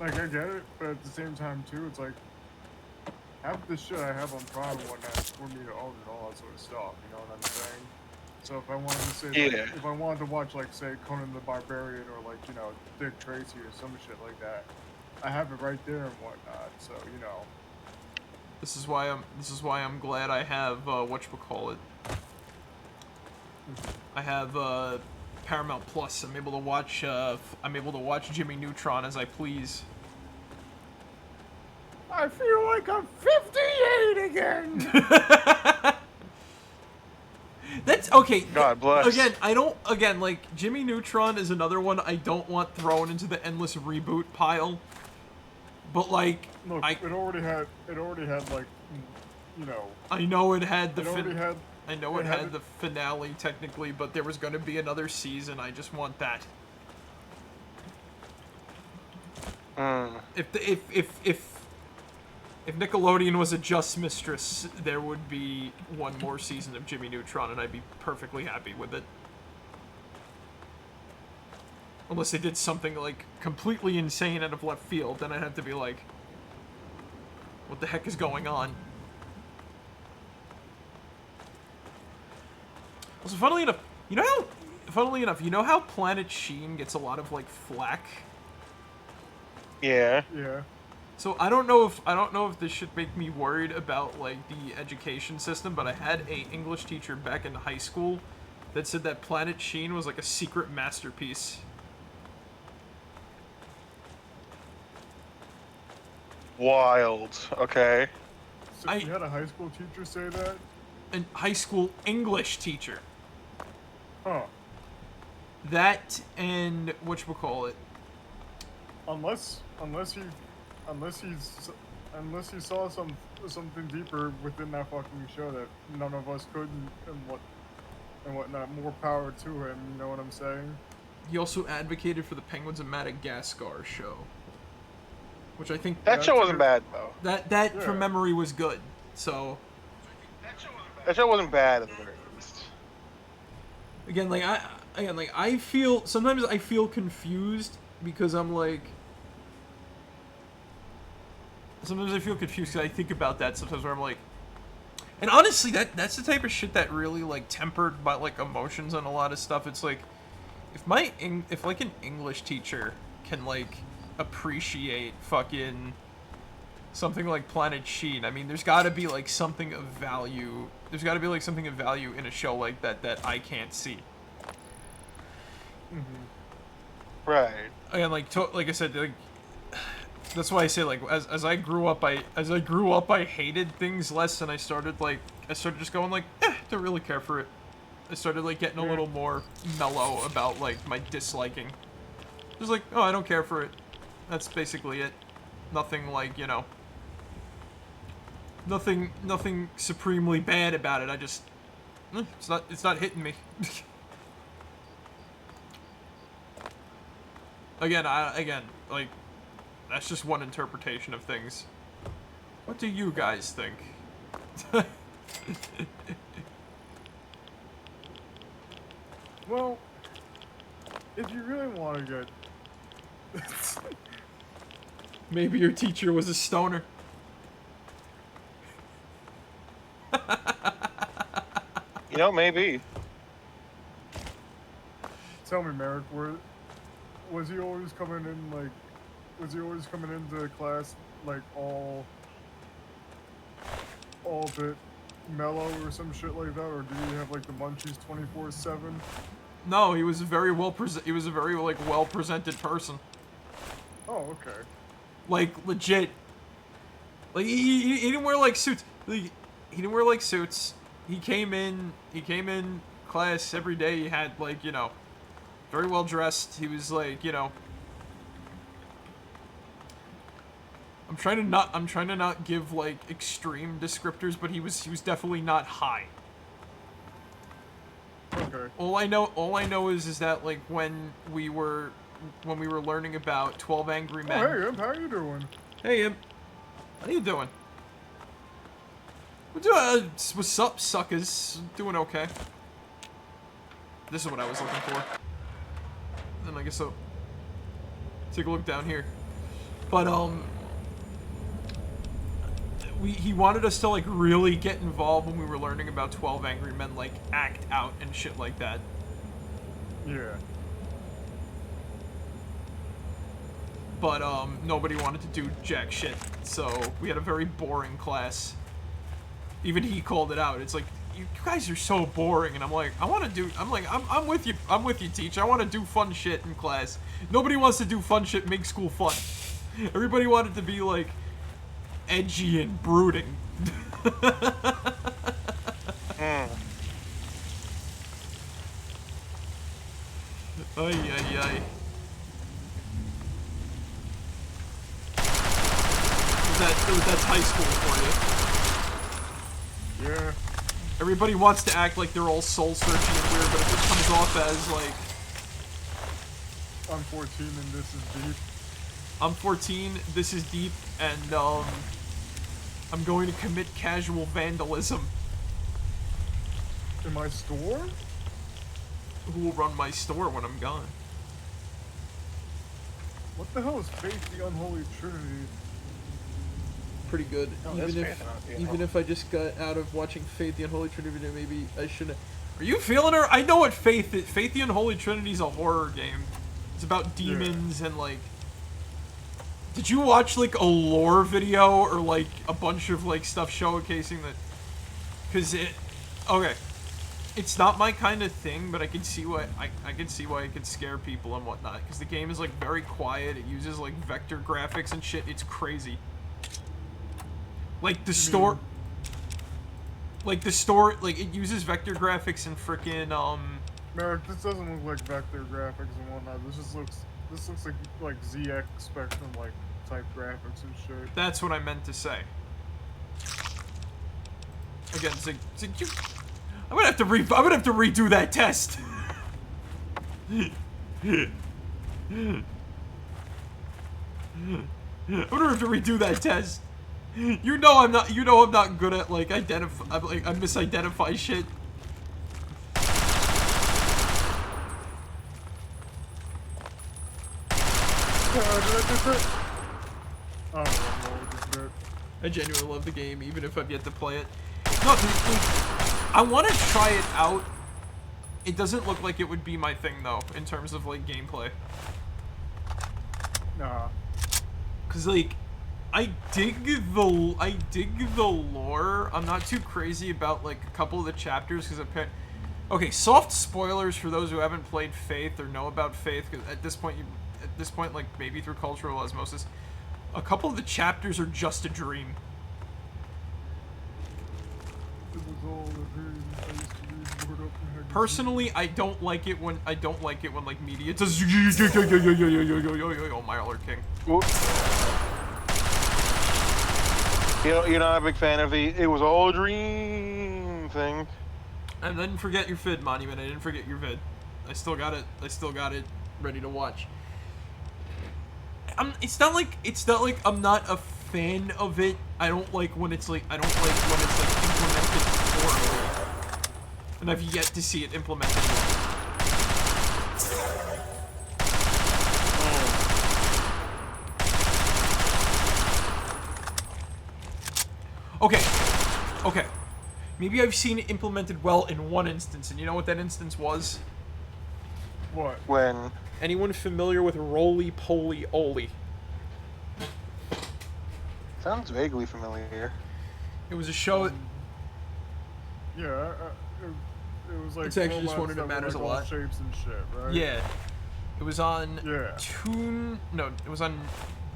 [SPEAKER 2] Like, I get it, but at the same time, too, it's like, half the shit I have on Prime and whatnot is for me to own and all that sort of stuff, you know what I'm saying? So if I wanted to say, like, if I wanted to watch, like, say, Conan the Barbarian or, like, you know, Dick Tracy or some shit like that, I have it right there and whatnot, so, you know.
[SPEAKER 1] This is why I'm glad I have, whatchamacallit. I have, Paramount Plus. I'm able to watch Jimmy Neutron as I please.
[SPEAKER 2] I feel like I'm 58 again!
[SPEAKER 1] That's okay.
[SPEAKER 3] God bless.
[SPEAKER 1] Again, like, Jimmy Neutron is another one I don't want thrown into the endless reboot pile. But like,
[SPEAKER 2] look, it already had like, you know.
[SPEAKER 1] I know it had the.
[SPEAKER 2] I
[SPEAKER 1] know it had the finale technically, but there was going to be another season. I just want that. If Nickelodeon was a just mistress, there would be one more season of Jimmy Neutron, and I'd be perfectly happy with it. Unless they did something, like, completely insane out of left field, then I'd have to be like, what the heck is going on? Also, funnily enough, you know how Planet Sheen gets a lot of, like, flack?
[SPEAKER 3] Yeah.
[SPEAKER 2] Yeah.
[SPEAKER 1] So I don't know if this should make me worried about, like, the education system, but I had a English teacher back in high school that said that Planet Sheen was like a secret masterpiece.
[SPEAKER 3] Wild. Okay.
[SPEAKER 2] So you had a high school teacher say that?
[SPEAKER 1] A high school English teacher.
[SPEAKER 2] Huh.
[SPEAKER 1] That and whatchamacallit.
[SPEAKER 2] Unless he saw something deeper within that fucking show that none of us could, and whatnot. More power to him. You know what I'm saying?
[SPEAKER 1] He also advocated for the Penguins of Madagascar show, which I think
[SPEAKER 3] That show wasn't bad though.
[SPEAKER 1] That from memory was good. So
[SPEAKER 3] that show wasn't bad at the very least.
[SPEAKER 1] Again, I feel sometimes I feel confused because I'm like. Sometimes I feel confused because I think about that sometimes where I'm like, and honestly, that's the type of shit that really like tempered my like emotions on a lot of stuff. It's like, if like an English teacher can like appreciate fucking something like Planet Sheen, I mean, there's got to be like something of value. There's got to be like something of value in a show like that that I can't see.
[SPEAKER 2] Mm-hmm.
[SPEAKER 3] Right.
[SPEAKER 1] Again, like I said, like. That's why I say, like, as I grew up, I hated things less, and I started just going, like, don't really care for it. I started, like, getting a little more mellow about, like, my disliking. Just like, oh, I don't care for it. That's basically it. Nothing, like, you know, nothing supremely bad about it. I just, it's not hitting me. Again, like, that's just one interpretation of things. What do you guys think?
[SPEAKER 2] Well, if you really want to get...
[SPEAKER 1] Maybe your teacher was a stoner.
[SPEAKER 3] You know, maybe.
[SPEAKER 2] Tell me, Marek, was he always coming in, like... Was he always coming into class, like, all bit mellow or some shit like that? Or did he have, like, the munchies 24/7?
[SPEAKER 1] No, he was a very well presented person.
[SPEAKER 2] Oh, okay.
[SPEAKER 1] Like, legit. Like, he didn't wear, like, suits. Like, he didn't wear, like, suits. He came in class every day. He had, like, you know, very well dressed. He was, like, you know... I'm trying to not give like extreme descriptors, but he was definitely not high.
[SPEAKER 2] Okay.
[SPEAKER 1] All I know is that like when we were learning about 12 Angry Men.
[SPEAKER 2] Oh, hey Imp, how you doing?
[SPEAKER 1] Hey Imp, how you doing? We're doing what's up, suckers? Doing okay. This is what I was looking for. And I guess so. Take a look down here, but he wanted us to, like, really get involved when we were learning about 12 Angry Men, like, act out and shit like that.
[SPEAKER 2] Yeah.
[SPEAKER 1] But, nobody wanted to do jack shit, so we had a very boring class. Even he called it out. It's like, you guys are so boring, and I'm like, I'm with you, teacher. I want to do fun shit in class. Nobody wants to do fun shit, make school fun. Everybody wanted to be, like, edgy and brooding. Ay, ay, ay. That's high school for you.
[SPEAKER 2] Yeah.
[SPEAKER 1] Everybody wants to act like they're all soul-searching and weird, but it just comes off as, like...
[SPEAKER 2] I'm 14 and this is deep.
[SPEAKER 1] I'm 14, this is deep, and, I'm going to commit casual vandalism.
[SPEAKER 2] In my store?
[SPEAKER 1] Who will run my store when I'm gone?
[SPEAKER 2] What the hell is Faith the Unholy Trinity?
[SPEAKER 1] Pretty good.
[SPEAKER 3] Oh, that's
[SPEAKER 1] even if I just got out of watching Faith the Unholy Trinity, maybe I shouldn't. Are you feeling her? I know what Faith is. Faith the Unholy Trinity is a horror game. It's about demons and like. Did you watch like a lore video or like a bunch of like stuff showcasing that? Cause it, okay, it's not my kind of thing, but I can see why I can see why it could scare people and whatnot. Cause the game is like very quiet. It uses like vector graphics and shit. It's crazy. Like the store. Like the store, like it uses vector graphics and frickin'
[SPEAKER 2] Merrick, this doesn't look like vector graphics and whatnot. This looks like ZX Spectrum like type graphics and shit.
[SPEAKER 1] That's what I meant to say. Again, I'm gonna have to redo that test. I'm gonna have to redo that test. You know I'm not good at like I misidentify shit. I genuinely love the game, even if I've yet to play it. No, I want to try it out. It doesn't look like it would be my thing though, in terms of like gameplay.
[SPEAKER 2] Nah.
[SPEAKER 1] Cause like, I dig the lore. I'm not too crazy about like a couple of the chapters because okay, soft spoilers for those who haven't played Faith or know about Faith. Because at this point, like maybe through cultural osmosis, a couple of the chapters are just a dream. Personally, I don't like it when like media does Mirelurk King.
[SPEAKER 3] You're not a big fan of the "it was all a dream" thing.
[SPEAKER 1] And then forget your vid, Monument. I didn't forget your vid. I still got it ready to watch. It's not like I'm not a fan of it. I don't like when it's implemented poorly. And I've yet to see it implemented well. Okay. Maybe I've seen it implemented well in one instance, and you know what that instance was?
[SPEAKER 2] What?
[SPEAKER 3] When?
[SPEAKER 1] Anyone familiar with Roly Poly Oly?
[SPEAKER 3] Sounds vaguely familiar.
[SPEAKER 1] It was a show.
[SPEAKER 2] Yeah, it was like.
[SPEAKER 1] It's actually just one that matters
[SPEAKER 2] like
[SPEAKER 1] a lot.
[SPEAKER 2] Shapes and shit, right?
[SPEAKER 1] Yeah. It was on.
[SPEAKER 2] Yeah.
[SPEAKER 1] It was on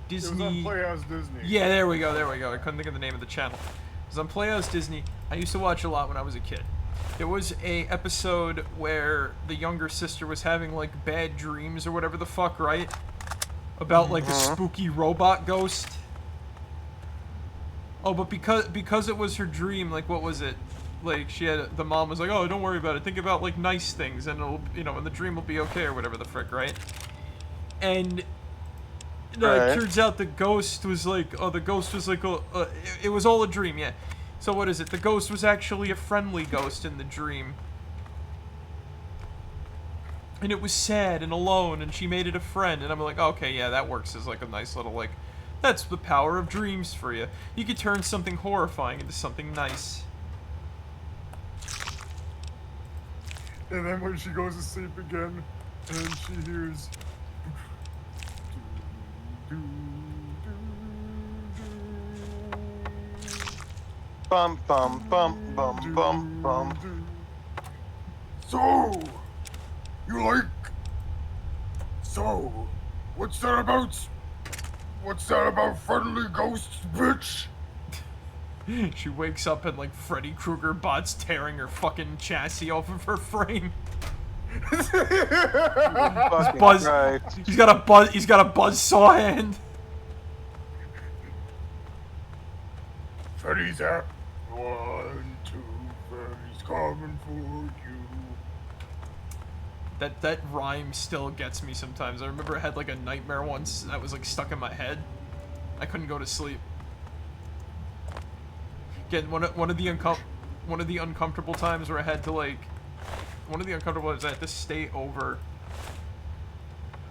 [SPEAKER 1] Disney.
[SPEAKER 2] It was on Playhouse Disney.
[SPEAKER 1] Yeah, there we go. I couldn't think of the name of the channel. It was on Playhouse Disney. I used to watch a lot when I was a kid. There was a episode where the younger sister was having like bad dreams or whatever the fuck, right? About like a spooky robot ghost. Oh, but because it was her dream, like what was it? Like the mom was like, "Oh, don't worry about it. Think about like nice things, and it'll, and the dream will be okay or whatever the frick, right?" And it turns out the ghost was like, it was all a dream, yeah. So what is it? The ghost was actually a friendly ghost in the dream. And it was sad and alone, and she made it a friend, and I'm like, okay, yeah, that works as like a nice little like, that's the power of dreams for you. You could turn something horrifying into something nice.
[SPEAKER 2] And then when she goes to sleep again, and she hears.
[SPEAKER 3] Bum bum bum bum bum bum.
[SPEAKER 2] So, you like? So, what's that about? What's that about friendly ghosts, bitch?
[SPEAKER 1] She wakes up and like Freddy Krueger bot's tearing her fucking chassis off of her frame. Buzz.
[SPEAKER 3] Right.
[SPEAKER 1] He's got a buzzsaw hand.
[SPEAKER 2] Freddy's out. 1, 2, Freddy's coming for you.
[SPEAKER 1] That rhyme still gets me sometimes. I remember I had like a nightmare once that was like stuck in my head. I couldn't go to sleep. Again, one of the uncomfortable times where I had to like, one of the uncomfortable times I had to stay over.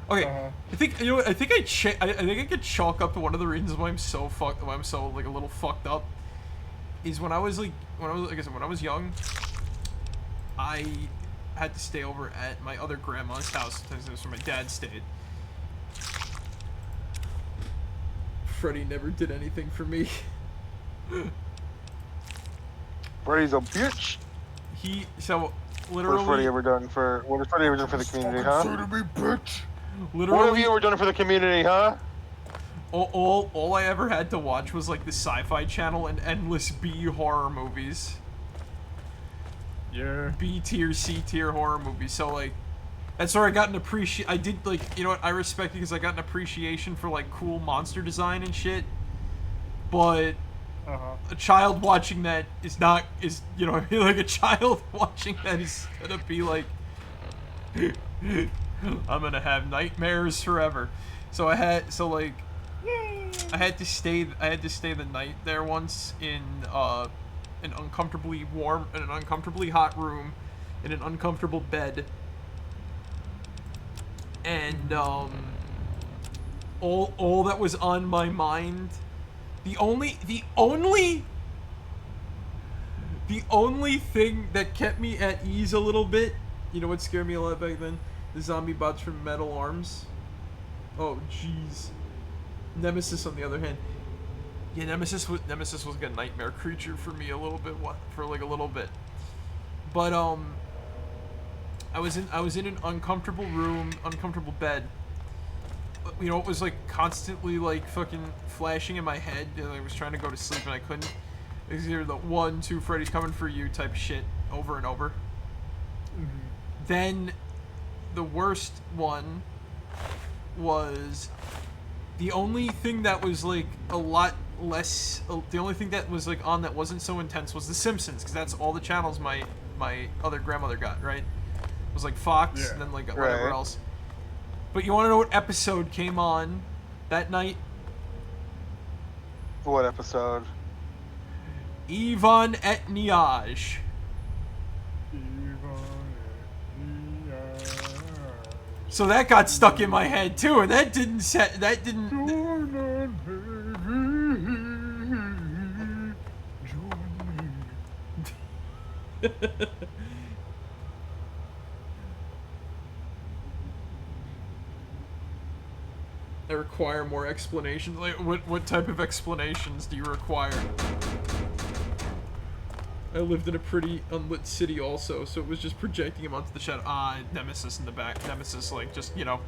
[SPEAKER 1] Okay, I think you know what, I think I think I could chalk up to one of the reasons why I'm so like a little fucked up is when I was like when I was young, I had to stay over at my other grandma's house. That's where my dad stayed. Freddy never did anything for me.
[SPEAKER 3] Freddy's a bitch.
[SPEAKER 1] So literally.
[SPEAKER 3] What has Freddy ever done for the community, huh?
[SPEAKER 2] Me, bitch.
[SPEAKER 1] Literally.
[SPEAKER 3] What have you ever done for the community, huh?
[SPEAKER 1] All I ever had to watch was like the Sci-Fi Channel and endless B horror movies.
[SPEAKER 2] Yeah.
[SPEAKER 1] B tier, C tier horror movies. So like, that's where I got an I did like, you know what? I respect it because I got an appreciation for like cool monster design and shit. But a child watching that is you know, like a child watching that is gonna be like, I'm gonna have nightmares forever. So I had to stay the night there once in an uncomfortably warm, in an uncomfortably hot room, in an uncomfortable bed, and all that was on my mind, the only thing that kept me at ease a little bit, you know what scared me a lot back then? The zombie bots from Metal Arms. Oh jeez. Nemesis on the other hand. Yeah, Nemesis was like a nightmare creature for me a little bit, But I was in an uncomfortable room, uncomfortable bed. You know, it was like constantly like fucking flashing in my head, and I was trying to go to sleep and I couldn't. It was either the 1, 2, Freddy's coming for you type shit over and over. Then the worst one was the only thing that was like a lot less. The only thing that was like on that wasn't so intense was The Simpsons, because that's all the channels my other grandmother got, right? It was like Fox and then like whatever else. But you want to know what episode came on that night?
[SPEAKER 3] What episode?
[SPEAKER 1] Yvonne et Niage. So that got stuck in my head too, and that didn't. I require more explanations. Like, what type of explanations do you require? I lived in a pretty unlit city also, so it was just projecting him onto the shadow. Nemesis in the back. Nemesis, like, just, you know,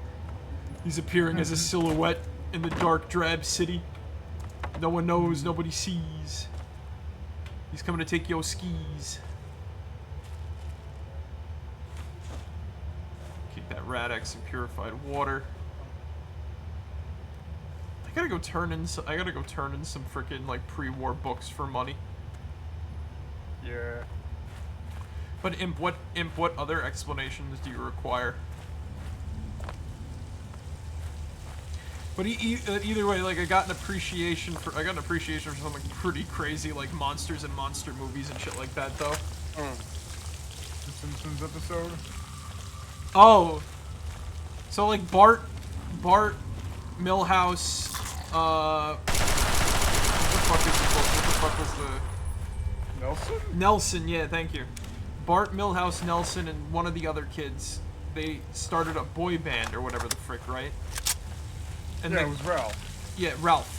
[SPEAKER 1] he's appearing as a silhouette in the dark, drab city. No one knows, nobody sees. He's coming to take your skis. Keep that Radex in purified water. I gotta go turn in some freaking like pre-war books for money.
[SPEAKER 2] Yeah.
[SPEAKER 1] But Imp, what other explanations do you require? But either way, like I got an appreciation for something pretty crazy, like monsters and monster movies and shit like that, though.
[SPEAKER 2] The Simpsons episode.
[SPEAKER 1] Oh, so like Bart, Milhouse, what the fuck was the Nelson, yeah, thank you. Bart, Milhouse, Nelson, and one of the other kids, they started a boy band or whatever the frick, right? And
[SPEAKER 2] yeah, it was Ralph.
[SPEAKER 1] Yeah, Ralph.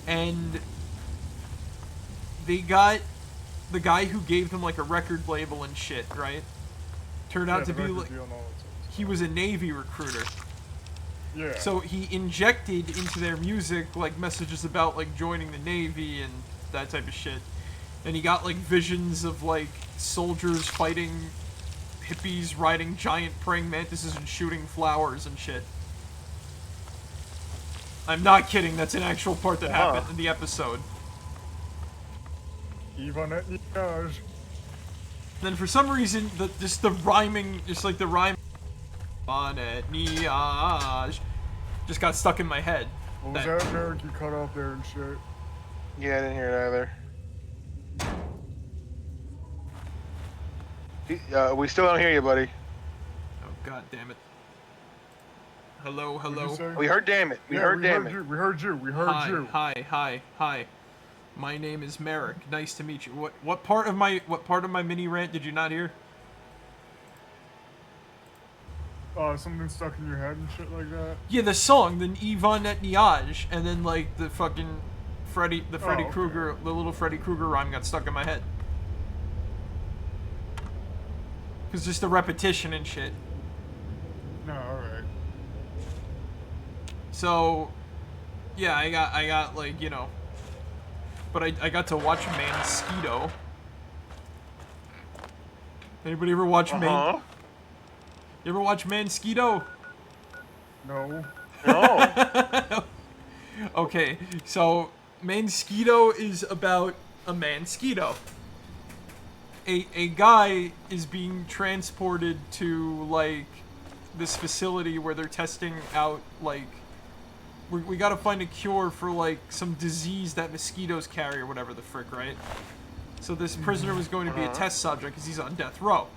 [SPEAKER 1] And they got the guy who gave them like a record label and shit, right? Turned out to be like he was a Navy recruiter.
[SPEAKER 2] Yeah.
[SPEAKER 1] So he injected into their music like messages about like joining the Navy and that type of shit. And he got like visions of like soldiers fighting hippies, riding giant praying mantises and shooting flowers and shit. I'm not kidding, that's an actual part that happened in the episode.
[SPEAKER 2] Yvonne et Niage.
[SPEAKER 1] Then for some reason, the rhyming, Yvonne et Niage, just got stuck in my head.
[SPEAKER 2] What was that, Marek? You cut off there and shit.
[SPEAKER 3] Yeah, I didn't hear it either. We still don't hear you, buddy.
[SPEAKER 1] Oh god damn it. Hello,
[SPEAKER 2] What'd you
[SPEAKER 1] hello.
[SPEAKER 2] say?
[SPEAKER 3] We heard damn it. We
[SPEAKER 2] Yeah,
[SPEAKER 3] heard damn it.
[SPEAKER 2] you. We heard you. We heard you.
[SPEAKER 1] Hi. My name is Marek. Nice to meet you. What part of my mini rant did you not hear?
[SPEAKER 2] Something stuck in your head and shit like that.
[SPEAKER 1] Yeah, the song, then Yvonne et Nuage, and then like the fucking Freddy
[SPEAKER 2] okay.
[SPEAKER 1] Krueger, the little Freddy Krueger rhyme got stuck in my head. Cause just the repetition and shit.
[SPEAKER 2] No, alright.
[SPEAKER 1] So, yeah, I got like, you know, but I got to watch Mosquito. Anybody ever watch You ever watch Mosquito?
[SPEAKER 2] No.
[SPEAKER 3] No.
[SPEAKER 1] Okay, so Mosquito is about a mosquito. A guy is being transported to like this facility where they're testing out like we gotta find a cure for like some disease that mosquitoes carry or whatever the frick, right? So this prisoner was going to be a test subject because he's on death row.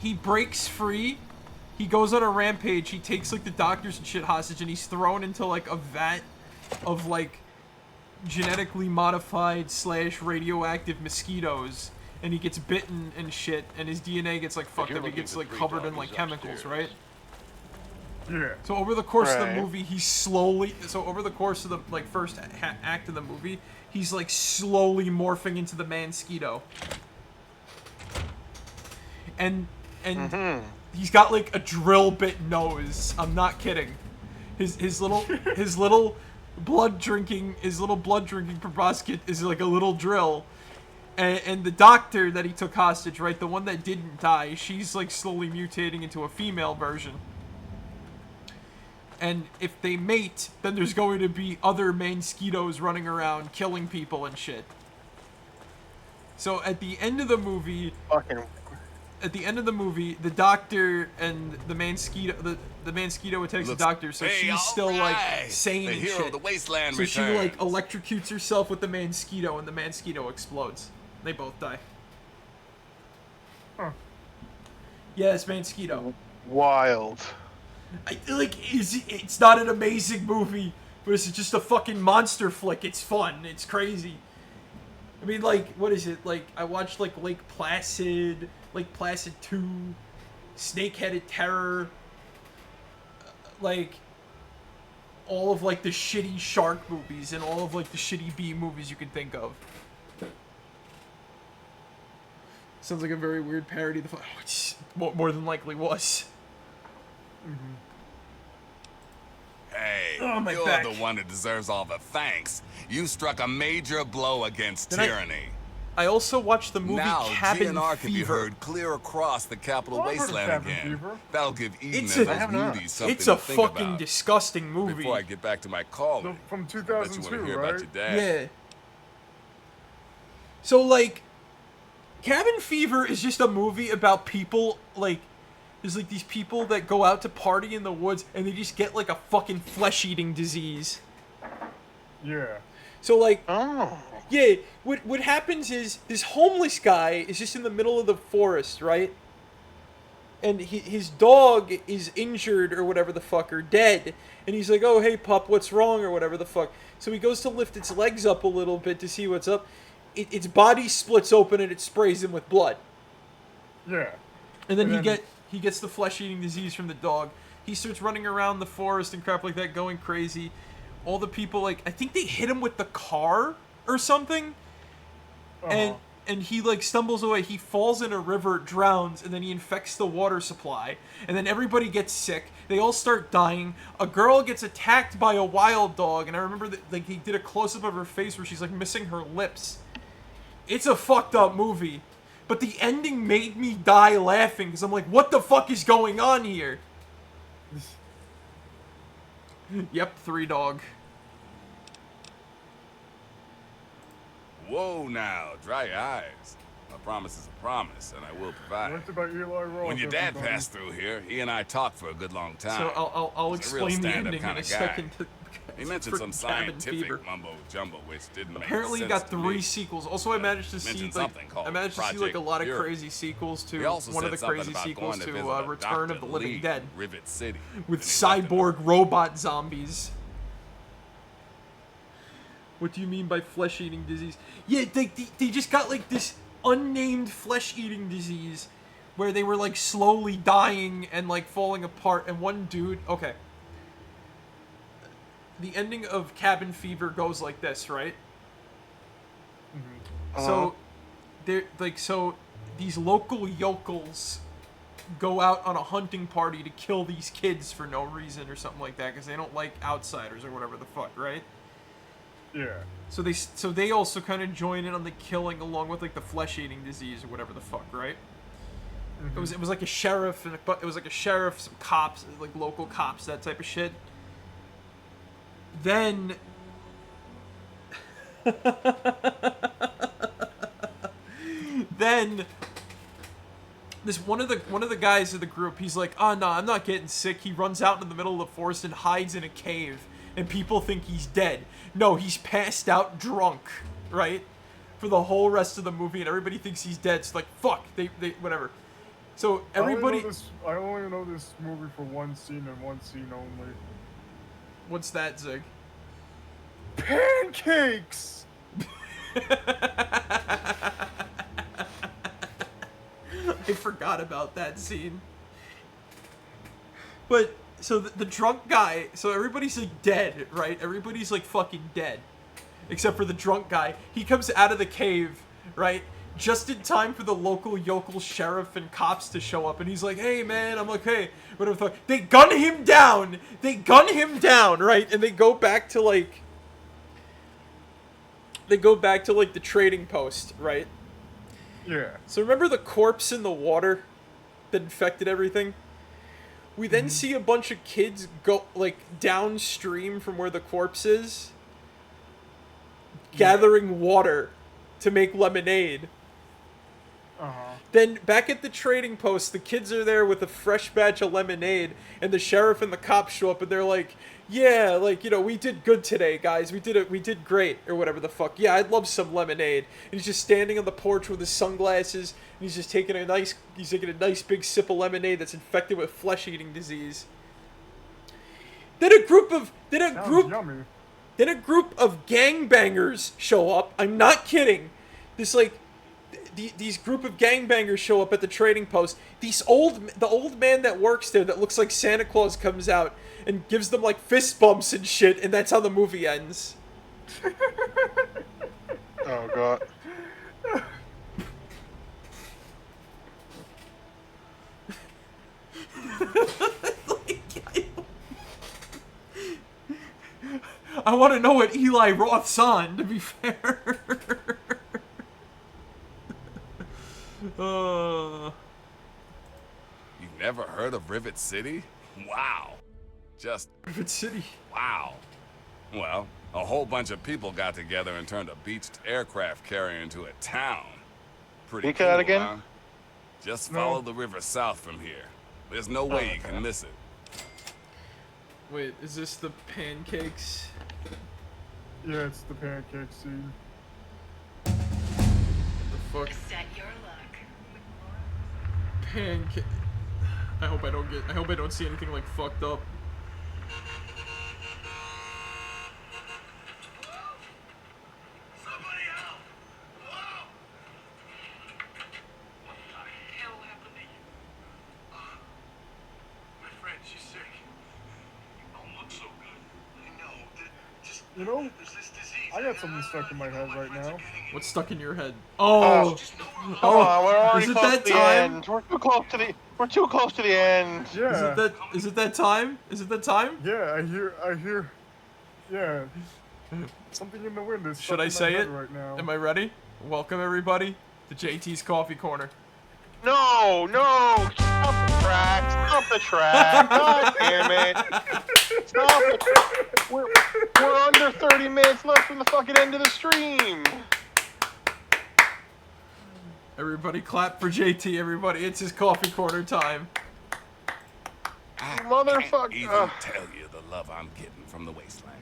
[SPEAKER 1] He breaks free. He goes on a rampage. He takes like the doctors and shit hostage, and he's thrown into like a vat of like genetically modified / radioactive mosquitoes, and he gets bitten and shit, and his DNA gets like fucked up. He gets like covered in like chemicals, right?
[SPEAKER 2] Yeah.
[SPEAKER 1] So over the course of the movie, he's slowly. So over the course of the like first act of the movie, he's like slowly morphing into the mosquito. And he's got like a drill bit nose. I'm not kidding. His little blood drinking proboscis is like a little drill. And the doctor that he took hostage, right, the one that didn't die, she's like slowly mutating into a female version. And if they mate, then there's going to be other mosquitoes running around killing people and shit. So at the end of the movie, the doctor and the mosquito, the mosquito attacks the doctor, so she's still like sane and shit.
[SPEAKER 4] The wasteland
[SPEAKER 1] so she like electrocutes herself with the mosquito, and the mosquito explodes. They both die.
[SPEAKER 2] Huh.
[SPEAKER 1] Yeah, it's mosquito.
[SPEAKER 3] Wild.
[SPEAKER 1] It's not an amazing movie, but it's just a fucking monster flick. It's fun. It's crazy. I mean, like, what is it? Like, I watched, like, Lake Placid 2, Snake-Headed Terror, like, all of, like, the shitty shark movies and all of, like, the shitty bee movies you can think of. Sounds like a very weird parody. It's more than likely was.
[SPEAKER 4] Hey,
[SPEAKER 1] my
[SPEAKER 4] you're
[SPEAKER 1] back.
[SPEAKER 4] the one who deserves all the thanks. You struck a major blow against tyranny.
[SPEAKER 1] I also watched the movie
[SPEAKER 4] Now,
[SPEAKER 1] Cabin
[SPEAKER 4] GNR can be
[SPEAKER 1] Fever.
[SPEAKER 4] heard clear across the capital
[SPEAKER 2] I've heard of
[SPEAKER 4] wasteland
[SPEAKER 2] Cabin
[SPEAKER 4] again.
[SPEAKER 2] Fever.
[SPEAKER 4] That'll give Eden
[SPEAKER 1] It's
[SPEAKER 4] and
[SPEAKER 1] a-
[SPEAKER 4] those beauties something
[SPEAKER 1] It's a
[SPEAKER 4] to think
[SPEAKER 1] fucking
[SPEAKER 4] about.
[SPEAKER 1] disgusting movie.
[SPEAKER 4] Before I get back to my calling,
[SPEAKER 2] From
[SPEAKER 4] I bet you
[SPEAKER 2] 2002,
[SPEAKER 4] want to hear
[SPEAKER 2] right?
[SPEAKER 4] about your dad.
[SPEAKER 1] Yeah. So, like, Cabin Fever is just a movie about people, like, there's, like, these people that go out to party in the woods, and they just get, like, a fucking flesh-eating disease.
[SPEAKER 2] Yeah.
[SPEAKER 1] So, like,
[SPEAKER 3] Oh.
[SPEAKER 1] yeah, what happens is, this homeless guy is just in the middle of the forest, right? And his dog is injured or whatever the fuck, or dead. And he's like, oh, hey, pup, what's wrong, or whatever the fuck. So he goes to lift its legs up a little bit to see what's up. Its body splits open and it sprays him with blood.
[SPEAKER 2] Yeah.
[SPEAKER 1] And then,
[SPEAKER 2] And then-
[SPEAKER 1] he gets the flesh-eating disease from the dog. He starts running around the forest and crap like that, going crazy. All the people, like, I think they hit him with the car or something. And he, like, stumbles away. He falls in a river, drowns, and then he infects the water supply. And then everybody gets sick. They all start dying. A girl gets attacked by a wild dog, and I remember that, like, he did a close-up of her face where she's, like, missing her lips. It's a fucked up movie. But the ending made me die laughing, because I'm like, what the fuck is going on here? Yep, 3 dog.
[SPEAKER 4] Whoa now, dry your eyes. A promise is a promise, and I will provide.
[SPEAKER 2] What about Eli Roth?
[SPEAKER 4] When your dad
[SPEAKER 2] everybody?
[SPEAKER 4] passed through here, he and I talked for a good long time.
[SPEAKER 1] So I'll
[SPEAKER 4] He's a real
[SPEAKER 1] explain the
[SPEAKER 4] stand-up
[SPEAKER 1] ending in
[SPEAKER 4] kinda
[SPEAKER 1] a
[SPEAKER 4] guy.
[SPEAKER 1] second,
[SPEAKER 4] He mentioned some scientific mumbo jumbo, which didn't make sense.
[SPEAKER 1] Apparently, you got
[SPEAKER 4] to
[SPEAKER 1] 3
[SPEAKER 4] me.
[SPEAKER 1] sequels. Also, I managed to see
[SPEAKER 4] Mentioned
[SPEAKER 1] like
[SPEAKER 4] something called
[SPEAKER 1] I managed to see like a
[SPEAKER 4] Project
[SPEAKER 1] lot of
[SPEAKER 4] Fury.
[SPEAKER 1] crazy sequels to
[SPEAKER 4] He also
[SPEAKER 1] one of
[SPEAKER 4] said
[SPEAKER 1] the
[SPEAKER 4] something
[SPEAKER 1] crazy
[SPEAKER 4] about
[SPEAKER 1] sequels
[SPEAKER 4] going to
[SPEAKER 1] to
[SPEAKER 4] visit a
[SPEAKER 1] Return of
[SPEAKER 4] Dr.
[SPEAKER 1] the Living
[SPEAKER 4] Lee
[SPEAKER 1] Dead
[SPEAKER 4] in Rivet City.
[SPEAKER 1] with
[SPEAKER 4] and he left him.
[SPEAKER 1] cyborg robot zombies. What do you mean by flesh-eating disease? Yeah, they just got like this unnamed flesh-eating disease where they were like slowly dying and like falling apart. And one dude, okay. The ending of Cabin Fever goes like this, right? So, they're like, so these local yokels go out on a hunting party to kill these kids for no reason or something like that because they don't like outsiders or whatever the fuck, right?
[SPEAKER 2] Yeah.
[SPEAKER 1] So they also kind of join in on the killing along with like the flesh-eating disease or whatever the fuck, right? It was like a sheriff and it was like a sheriff, some cops, like local cops, that type of shit. Then this one of the guys of the group, he's like, "Oh no, I'm not getting sick." He runs out into the middle of the forest and hides in a cave, and people think he's dead. No, he's passed out drunk, right? For the whole rest of the movie, and everybody thinks he's dead. It's like, fuck, they whatever. So everybody,
[SPEAKER 2] I only know this movie for one scene and one scene only.
[SPEAKER 1] what's that, Zig?
[SPEAKER 2] Pancakes.
[SPEAKER 1] I forgot about that scene. But, so the drunk guy, so everybody's like dead, right? Everybody's like fucking dead. Except for the drunk guy. He comes out of the cave, right? Just in time for the local yokel sheriff and cops to show up. And he's like, "Hey man, I'm okay." Whatever the fuck. They gun him down! Right? And they go back to like... the trading post, right?
[SPEAKER 2] Yeah.
[SPEAKER 1] So remember the corpse in the water that infected everything? We then see a bunch of kids go, like, downstream from where the corpse is, gathering water to make lemonade. Then, back at the trading post, the kids are there with a fresh batch of lemonade, and the sheriff and the cops show up, and they're like, "Yeah, like, you know, we did good today, guys. We did great," or whatever the fuck. "Yeah, I'd love some lemonade." And he's just standing on the porch with his sunglasses, and he's just taking a nice big sip of lemonade that's infected with flesh-eating disease. Then a group of gangbangers show up. I'm not kidding. These group of gangbangers show up at the trading post. The old man that works there that looks like Santa Claus comes out and gives them like fist bumps and shit, and that's how the movie ends.
[SPEAKER 3] Oh god.
[SPEAKER 1] I want to know what Eli Roth's on, to be fair.
[SPEAKER 4] You've never heard of Rivet City? Wow. Just
[SPEAKER 1] Rivet City.
[SPEAKER 4] wow. Well, a whole bunch of people got together and turned a beached aircraft carrier into a town. Pretty
[SPEAKER 3] Speak
[SPEAKER 4] cool,
[SPEAKER 3] that again?
[SPEAKER 4] huh? Just follow the river south from here. There's no way you can miss it.
[SPEAKER 1] Wait, is this the pancakes?
[SPEAKER 2] Yeah, it's the pancake scene.
[SPEAKER 1] What the fuck?
[SPEAKER 8] Set your luck.
[SPEAKER 1] Pancake. I hope I don't see anything like fucked up.
[SPEAKER 7] Somebody help! Whoa! What the hell happened to you? My friend, she's sick. You don't look so good. I know. Just,
[SPEAKER 2] You know,
[SPEAKER 7] there's this disease.
[SPEAKER 2] I got something stuck in my head right now.
[SPEAKER 1] What's stuck in your head? Oh,
[SPEAKER 3] Come on, we're already
[SPEAKER 1] is it
[SPEAKER 3] close
[SPEAKER 1] that
[SPEAKER 3] to the
[SPEAKER 1] time?
[SPEAKER 3] end. We're too close to the end.
[SPEAKER 2] Yeah.
[SPEAKER 1] Is it that time? Is it that time?
[SPEAKER 2] Yeah, I hear. Yeah. Something in the wind is.
[SPEAKER 1] Should I
[SPEAKER 2] stuck in
[SPEAKER 1] say
[SPEAKER 2] my
[SPEAKER 1] it?
[SPEAKER 2] head right now.
[SPEAKER 1] Am I ready? Welcome everybody to JT's Coffee Corner.
[SPEAKER 3] No, stop the track. God damn it. Stop it. We're under 30 minutes left from the fucking end of the stream.
[SPEAKER 1] Everybody clap for JT, everybody. It's his Coffee Corner time.
[SPEAKER 3] Motherfucker.
[SPEAKER 4] Can't even tell you the love I'm getting from the wasteland.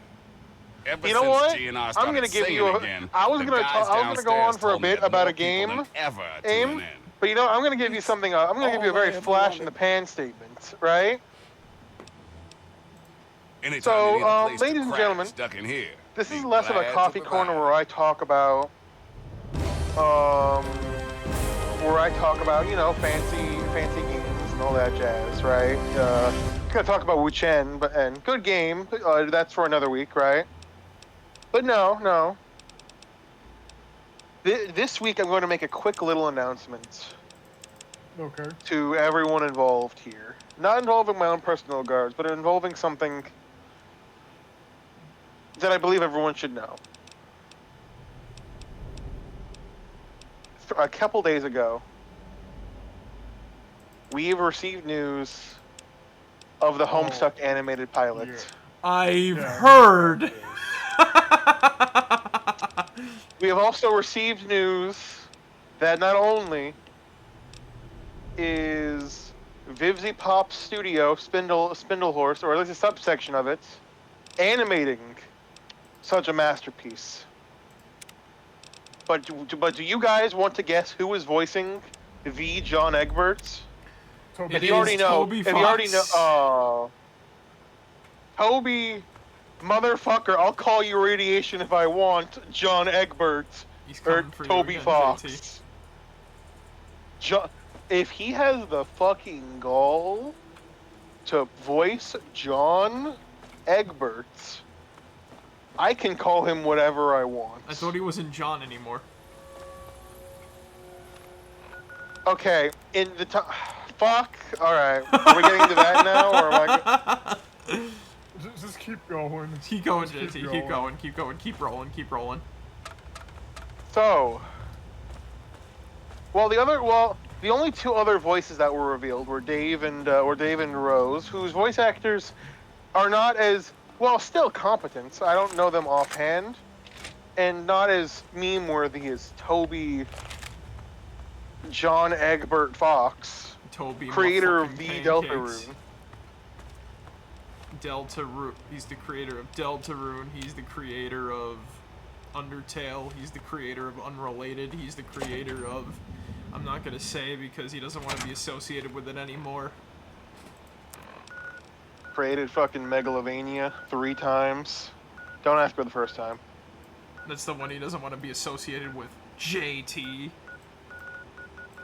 [SPEAKER 4] Ever
[SPEAKER 3] You know
[SPEAKER 4] since
[SPEAKER 3] what?
[SPEAKER 4] GNR
[SPEAKER 3] I'm
[SPEAKER 4] started
[SPEAKER 3] gonna give
[SPEAKER 4] Sayin
[SPEAKER 3] you a.
[SPEAKER 4] again,
[SPEAKER 3] I was
[SPEAKER 4] the
[SPEAKER 3] gonna
[SPEAKER 4] guys
[SPEAKER 3] go on
[SPEAKER 4] downstairs
[SPEAKER 3] for a
[SPEAKER 4] told me
[SPEAKER 3] bit
[SPEAKER 4] that
[SPEAKER 3] about
[SPEAKER 4] more
[SPEAKER 3] a
[SPEAKER 4] people
[SPEAKER 3] game,
[SPEAKER 4] than ever are
[SPEAKER 3] aim,
[SPEAKER 4] tuning in.
[SPEAKER 3] but you know I'm gonna give you something. I'm gonna give you a very
[SPEAKER 4] all I ever
[SPEAKER 3] flash in the
[SPEAKER 4] wanted.
[SPEAKER 3] pan statement, right?
[SPEAKER 4] Anytime you
[SPEAKER 3] So,
[SPEAKER 4] need a place to
[SPEAKER 3] ladies and
[SPEAKER 4] crash,
[SPEAKER 3] gentlemen,
[SPEAKER 4] duck in here.
[SPEAKER 3] this
[SPEAKER 4] Be
[SPEAKER 3] is less of a
[SPEAKER 4] glad to
[SPEAKER 3] coffee corner
[SPEAKER 4] provide.
[SPEAKER 3] where I talk about, you know, fancy games and all that jazz, right? Gonna talk about Wu-Chen, and good game. That's for another week, right? But no. This week I'm going to make a quick little announcement
[SPEAKER 2] Okay.
[SPEAKER 3] to everyone involved here. Not involving my own personal guards, but involving something that I believe everyone should know. A couple days ago, we've received news of the Homestuck animated pilot.
[SPEAKER 2] Yeah.
[SPEAKER 1] I've
[SPEAKER 2] Yeah,
[SPEAKER 1] heard.
[SPEAKER 3] We have also received news that not only is Vivzy Pop Studio Spindlehorse, or at least a subsection of it, animating such a masterpiece. But do you guys want to guess who is voicing the John Egberts?
[SPEAKER 2] Toby,
[SPEAKER 1] It
[SPEAKER 3] If you already
[SPEAKER 1] is
[SPEAKER 3] know,
[SPEAKER 1] Toby
[SPEAKER 3] if you already know,
[SPEAKER 1] Fox.
[SPEAKER 3] Toby, motherfucker, I'll call you radiation if I want. John Egberts
[SPEAKER 1] He's
[SPEAKER 3] or
[SPEAKER 1] coming for
[SPEAKER 3] Toby
[SPEAKER 1] you again,
[SPEAKER 3] Fox.
[SPEAKER 1] JT.
[SPEAKER 3] If he has the fucking gall to voice John Egberts, I can call him whatever I want.
[SPEAKER 1] I thought he wasn't John anymore.
[SPEAKER 3] Okay, in the time. Fuck. All right. Are we getting to that now, or am I?
[SPEAKER 2] Just keep going.
[SPEAKER 1] Keep going,
[SPEAKER 2] Just
[SPEAKER 1] JT. Keep going. Keep going. Keep rolling. Keep rolling.
[SPEAKER 3] So. The only two other voices that were revealed were Dave and Rose, whose voice actors are not as still competent. I don't know them offhand, and not as meme-worthy as Toby, John Egbert Fox,
[SPEAKER 1] Toby,
[SPEAKER 3] creator of the
[SPEAKER 1] motherfucking
[SPEAKER 3] Deltarune.
[SPEAKER 1] Deltarune. He's the creator of Deltarune. He's the creator of Undertale. He's the creator of Unrelated. He's the creator of... I'm not gonna say because he doesn't want to be associated with it anymore.
[SPEAKER 3] Created fucking Megalovania 3 times. Don't ask for the first time.
[SPEAKER 1] That's the one he doesn't want to be associated with. JT.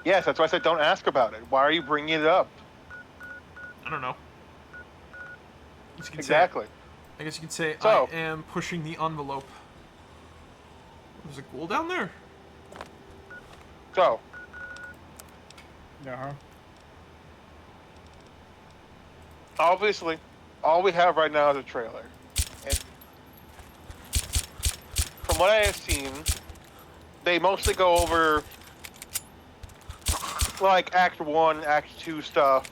[SPEAKER 3] Yes, that's why I said don't ask about it. Why are you bringing it up?
[SPEAKER 1] I don't know.
[SPEAKER 3] Exactly.
[SPEAKER 1] I guess you could say
[SPEAKER 3] So,
[SPEAKER 1] I am pushing the envelope. There's a ghoul down there.
[SPEAKER 3] So,
[SPEAKER 2] Uh-huh.
[SPEAKER 3] obviously, all we have right now is a trailer. And from what I have seen, they mostly go over like Act 1, Act 2 stuff,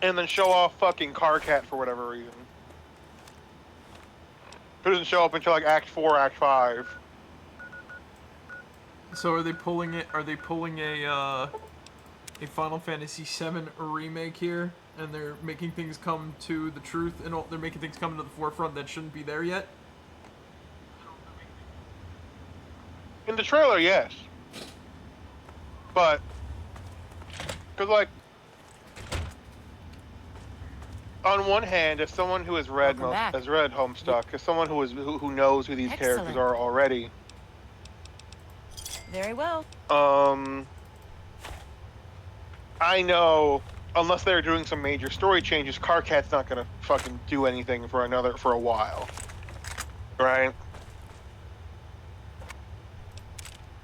[SPEAKER 3] and then show off fucking Carcat for whatever reason. It doesn't show up until like Act 4, Act 5.
[SPEAKER 1] So are they pulling it? Are they pulling a Final Fantasy VII remake here, and they're making things come to the truth, and they're making things come to the forefront that shouldn't be there yet?
[SPEAKER 3] In the trailer, yes. But, because like, on one hand, as someone who has read Homestuck, as someone who knows who these characters
[SPEAKER 8] Excellent.
[SPEAKER 3] are already,
[SPEAKER 8] Very well.
[SPEAKER 3] I know unless they're doing some major story changes, Carcat's not gonna fucking do anything for a while, right?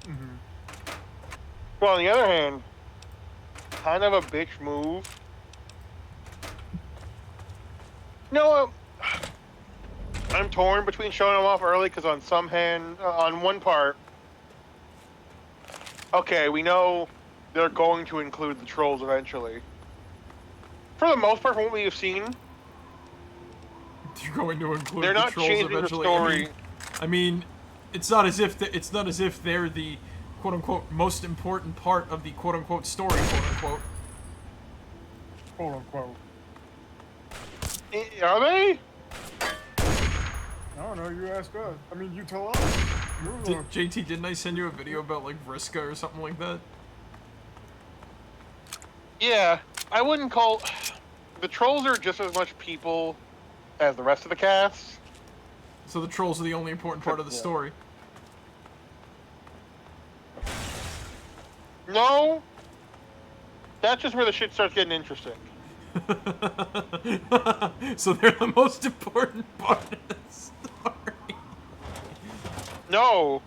[SPEAKER 2] Mm-hmm.
[SPEAKER 3] Well, on the other hand, kind of a bitch move. No, I'm torn between showing them off early because on one part, okay, we know they're going to include the trolls eventually. For the most part, from what we have seen,
[SPEAKER 1] They're going to include
[SPEAKER 3] they're
[SPEAKER 1] the
[SPEAKER 3] not
[SPEAKER 1] trolls
[SPEAKER 3] changing
[SPEAKER 1] eventually.
[SPEAKER 3] the story.
[SPEAKER 1] I mean, it's not as if they're the quote unquote most important part of the quote unquote story, quote unquote.
[SPEAKER 2] Quote unquote.
[SPEAKER 3] Are they?
[SPEAKER 2] I don't know. You ask us. I mean, you tell us.
[SPEAKER 1] JT, didn't I send you a video about like Vriska or something like that?
[SPEAKER 3] Yeah, I wouldn't call. The trolls are just as much people as the rest of the cast.
[SPEAKER 1] So the trolls are the only important part of the story.
[SPEAKER 3] No, that's just where the shit starts getting interesting.
[SPEAKER 1] So they're the most important part of the story.
[SPEAKER 3] No,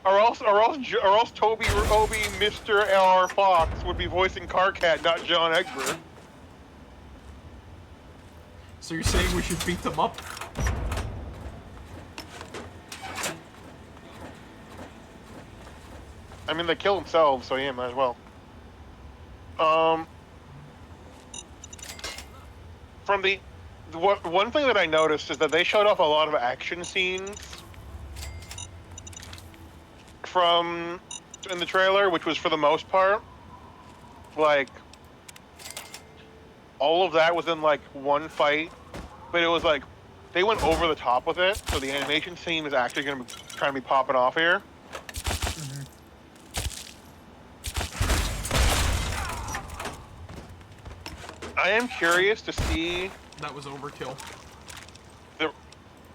[SPEAKER 3] or else Toby or Obi, Mr. L.R. Fox would be voicing Carcat, not John Egbert.
[SPEAKER 1] So you're saying we should beat them up?
[SPEAKER 3] I mean, they kill themselves, so yeah, might as well. From one thing that I noticed is that they showed off a lot of action scenes in the trailer, which was for the most part, like, all of that was in like one fight, but it was like they went over the top with it, so the animation scene is actually going to be trying to be popping off here. I am curious to see.
[SPEAKER 1] That was overkill.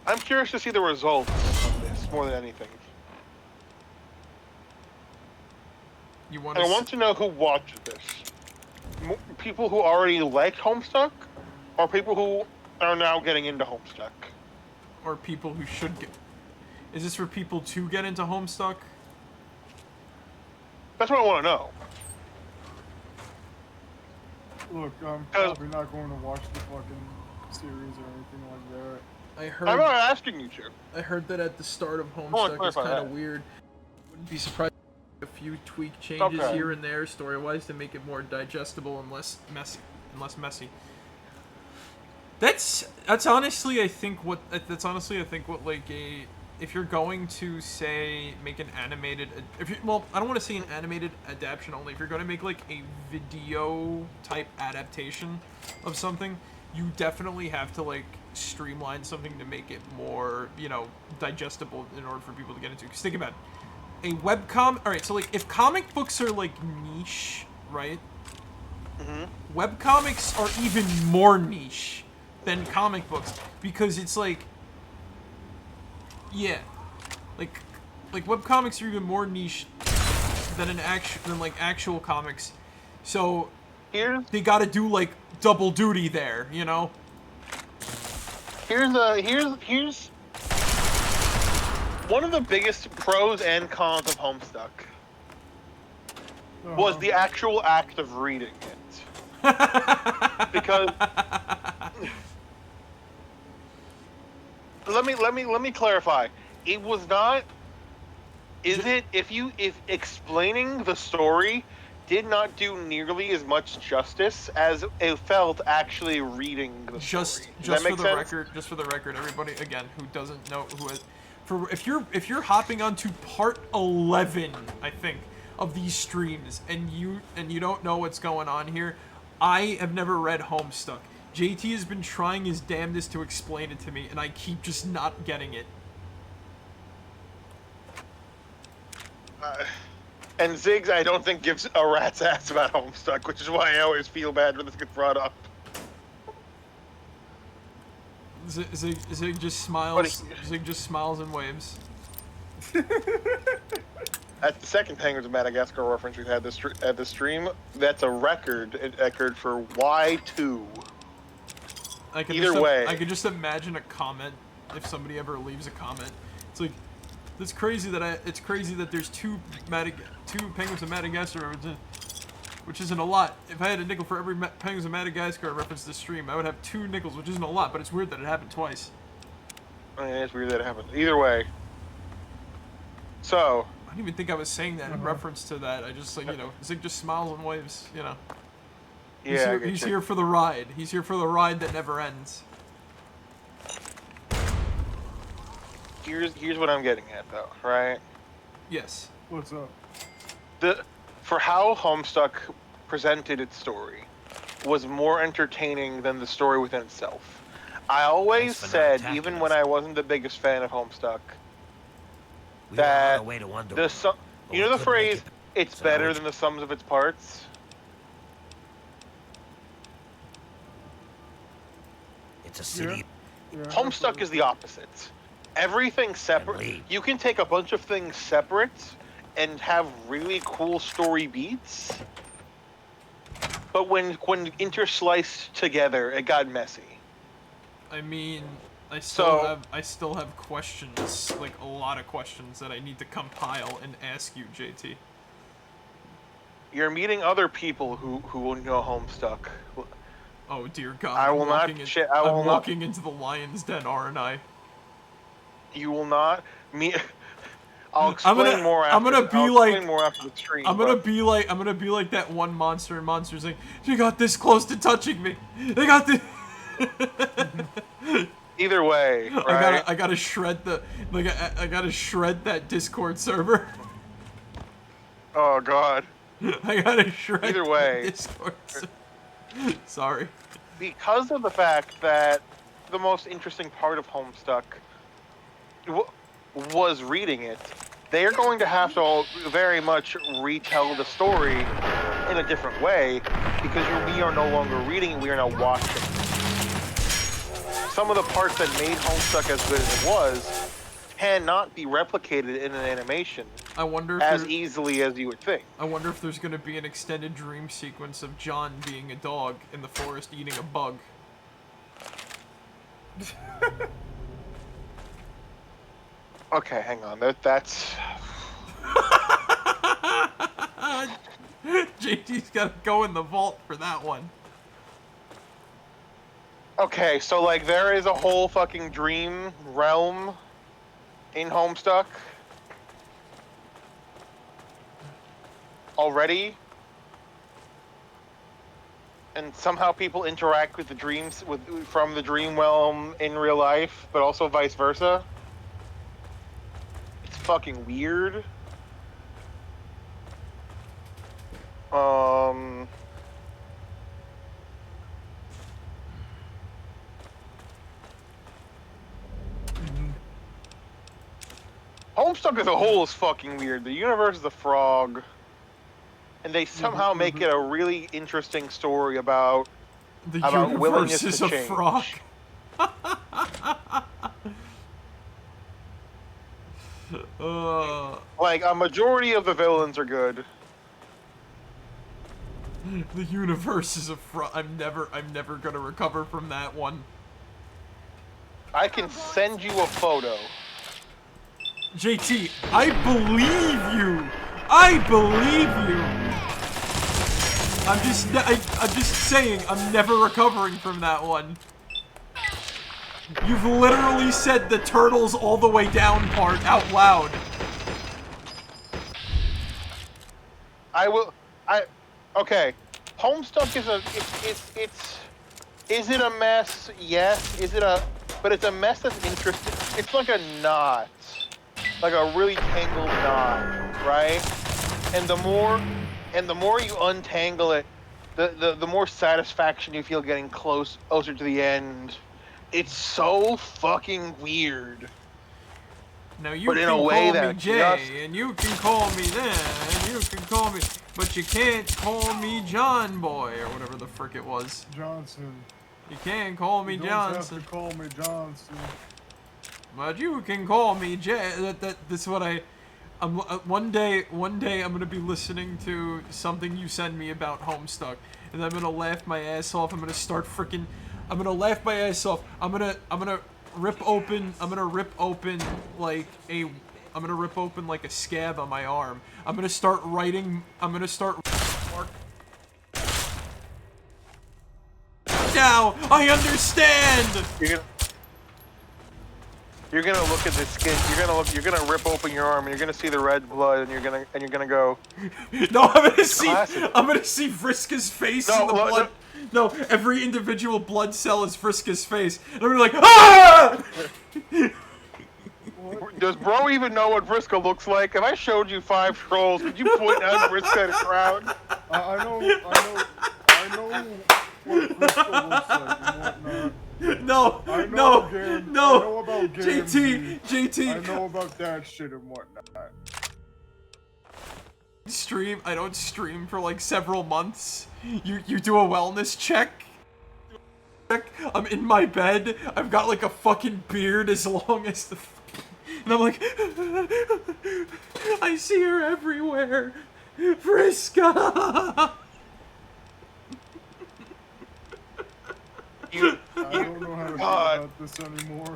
[SPEAKER 3] I'm curious to see the results of this more than anything.
[SPEAKER 1] You want?
[SPEAKER 3] I want to know who watched this. People who already liked Homestuck, or people who are now getting into Homestuck,
[SPEAKER 1] or people who should get. Is this for people to get into Homestuck?
[SPEAKER 3] That's what I want to know.
[SPEAKER 2] Look, I'm probably not going to watch the fucking series or anything like that.
[SPEAKER 3] I'm not asking you to.
[SPEAKER 1] I heard that at the start of Homestuck is kind of weird. Wouldn't be surprised if a few tweak changes here and there, story-wise, to make it more digestible and less messy. That's honestly I think what like if you're going to say make an animated I don't want to say an animated adaptation only. If you're going to make like a video type adaptation of something, you definitely have to like streamline something to make it more, digestible in order for people to get into. Because think about it. A webcomic. All right, so like if comic books are like niche, right? Mm-hmm. Webcomics are even more niche than comic books because it's like, yeah, like webcomics are even more niche than actual comics. So they got to do like double duty there,
[SPEAKER 3] Here's one of the biggest pros and cons of Homestuck was the actual act of reading it. Because let me clarify. It was not. If explaining the story did not do nearly as much justice as it felt actually reading the story. Does that make sense?
[SPEAKER 1] Just for the record, everybody again who doesn't know if you're hopping onto part 11, I think, of these streams and you don't know what's going on here, I have never read Homestuck. JT has been trying his damnedest to explain it to me, and I keep just not getting it.
[SPEAKER 3] And Ziggs, I don't think, gives a rat's ass about Homestuck, which is why I always feel bad when this gets brought up.
[SPEAKER 1] Zig just smiles. Zig just smiles and waves.
[SPEAKER 3] That's the second Penguins of Madagascar reference we've had at this stream. That's a record for Y2. Either way.
[SPEAKER 1] I could just imagine a comment if somebody ever leaves a comment. It's like, it's crazy that there's two Penguins of Madagascar references, which isn't a lot. If I had a nickel for every Penguins of Madagascar reference to this stream, I would have 2 nickels, which isn't a lot, but it's weird that it happened twice.
[SPEAKER 3] I mean, it's weird that it happened. Either way. So.
[SPEAKER 1] I didn't even think I was saying that in reference to that. I just like, Zig just smiles and waves,
[SPEAKER 3] Yeah,
[SPEAKER 1] he's here for the ride. He's here for the ride that never ends.
[SPEAKER 3] Here's what I'm getting at, though, right?
[SPEAKER 1] Yes.
[SPEAKER 2] What's up?
[SPEAKER 3] For how Homestuck presented its story was more entertaining than the story within itself. I always
[SPEAKER 8] Thanks for not
[SPEAKER 3] said,
[SPEAKER 8] attacking
[SPEAKER 3] even
[SPEAKER 8] us.
[SPEAKER 3] when I wasn't the biggest fan of Homestuck,
[SPEAKER 8] We were on
[SPEAKER 3] that
[SPEAKER 8] our way to Wonder
[SPEAKER 3] the
[SPEAKER 8] Woman,
[SPEAKER 3] sum,
[SPEAKER 8] but
[SPEAKER 3] you know
[SPEAKER 8] we
[SPEAKER 3] the
[SPEAKER 8] couldn't make
[SPEAKER 3] phrase,
[SPEAKER 8] it.
[SPEAKER 3] it's
[SPEAKER 8] So now
[SPEAKER 3] better
[SPEAKER 8] we're
[SPEAKER 3] than the sums of its parts?
[SPEAKER 8] It's a city.
[SPEAKER 2] Yeah,
[SPEAKER 3] Homestuck is the opposite. Everything separate.
[SPEAKER 8] lead.
[SPEAKER 3] You can take a bunch of things separate and have really cool story beats, but when intersliced together, it got messy.
[SPEAKER 1] I mean, I
[SPEAKER 3] So-
[SPEAKER 1] still have questions, like a lot of questions that I need to compile and ask you, JT.
[SPEAKER 3] You're meeting other people who will know Homestuck.
[SPEAKER 1] Oh dear God!
[SPEAKER 3] I will
[SPEAKER 1] I'm
[SPEAKER 3] not
[SPEAKER 1] walking in-
[SPEAKER 3] shit- I will
[SPEAKER 1] I'm
[SPEAKER 3] not-
[SPEAKER 1] walking into the lion's den, aren't I?
[SPEAKER 3] You will not meet. I'll explain
[SPEAKER 1] gonna-
[SPEAKER 3] more after.
[SPEAKER 1] I'm gonna be
[SPEAKER 3] I'll
[SPEAKER 1] like-
[SPEAKER 3] explain more after the stream.
[SPEAKER 1] I'm gonna
[SPEAKER 3] but
[SPEAKER 1] be like that one monster, and Monster's like, they got this close to touching me. They got this.
[SPEAKER 3] either way, right?
[SPEAKER 1] I gotta shred the I gotta shred that Discord server.
[SPEAKER 3] Oh God.
[SPEAKER 1] I gotta shred
[SPEAKER 3] Either
[SPEAKER 1] that
[SPEAKER 3] way.
[SPEAKER 1] Discord server. Sorry.
[SPEAKER 3] Because of the fact that the most interesting part of Homestuck was reading it, they are going to have to very much retell the story in a different way because we are no longer reading it, we are now watching. Some of the parts that made Homestuck as good as it was cannot be replicated in an animation
[SPEAKER 1] I wonder if
[SPEAKER 3] as
[SPEAKER 1] there-
[SPEAKER 3] easily as you would think.
[SPEAKER 1] I wonder if there's gonna be an extended dream sequence of John being a dog in the forest eating a bug.
[SPEAKER 3] Okay, hang on. That's
[SPEAKER 1] JT's gotta go in the vault for that one.
[SPEAKER 3] okay. So like, there is a whole fucking dream realm in Homestuck already, and somehow people interact with the dreams from the dream realm in real life, but also vice versa. It's fucking weird. Homestuck as a whole is fucking weird. The universe is a frog, and they somehow make it a really interesting story about
[SPEAKER 1] The
[SPEAKER 3] About
[SPEAKER 1] universe
[SPEAKER 3] willingness
[SPEAKER 1] is
[SPEAKER 3] to
[SPEAKER 1] a
[SPEAKER 3] change.
[SPEAKER 1] frog.
[SPEAKER 3] like a majority of the villains are good.
[SPEAKER 1] The universe is a frog. I'm never gonna recover from that one.
[SPEAKER 3] I can send you a photo.
[SPEAKER 1] JT, I believe you. I believe you. I'm just saying, I'm never recovering from that one. You've literally said the turtles all the way down part out loud.
[SPEAKER 3] Okay. Homestuck is is it a mess? Yes. But it's a mess that's interesting. It's like a knot. Like a really tangled knot, right? And the more you untangle it, the more satisfaction you feel getting closer to the end. It's so fucking weird.
[SPEAKER 1] Now you
[SPEAKER 3] But in
[SPEAKER 1] can
[SPEAKER 3] a way
[SPEAKER 1] call me
[SPEAKER 3] that
[SPEAKER 1] Jay,
[SPEAKER 3] just-
[SPEAKER 1] and you can call me that, and you can call me, but you can't call me John Boy, or whatever the frick it was.
[SPEAKER 2] Johnson.
[SPEAKER 1] You can't call me
[SPEAKER 2] You don't
[SPEAKER 1] Johnson,
[SPEAKER 2] have to call me Johnson.
[SPEAKER 1] but you can call me Jay. That's what one day I'm gonna be listening to something you send me about Homestuck, and I'm gonna laugh my ass off. I'm gonna laugh my ass off. I'm gonna rip open like a scab on my arm. I'm gonna start writing. Now I understand.
[SPEAKER 3] You're gonna look at the skin. You're gonna rip open your arm, and you're gonna see the red blood, and you're gonna go.
[SPEAKER 1] No, I'm gonna see
[SPEAKER 3] Classic.
[SPEAKER 1] Vriska's face
[SPEAKER 3] No,
[SPEAKER 1] in the
[SPEAKER 3] look,
[SPEAKER 1] blood. No, every individual blood cell is Vriska's face, and I'm gonna be like, ah!
[SPEAKER 3] Does bro even know what Vriska looks like? If I showed you 5 trolls, could you point out Vriska in a crowd?
[SPEAKER 2] I know what Crystal looks like and whatnot.
[SPEAKER 1] No,
[SPEAKER 2] I know
[SPEAKER 1] no,
[SPEAKER 2] game.
[SPEAKER 1] no.
[SPEAKER 2] I know about games.
[SPEAKER 1] JT.
[SPEAKER 2] I know about that shit and whatnot.
[SPEAKER 1] I don't stream for like several months. You do a wellness check. I'm in my bed. I've got like a fucking beard as long as the. And I'm like, I see her everywhere. Vriska.
[SPEAKER 3] You,
[SPEAKER 2] I don't know how to feel
[SPEAKER 3] God.
[SPEAKER 2] about this anymore.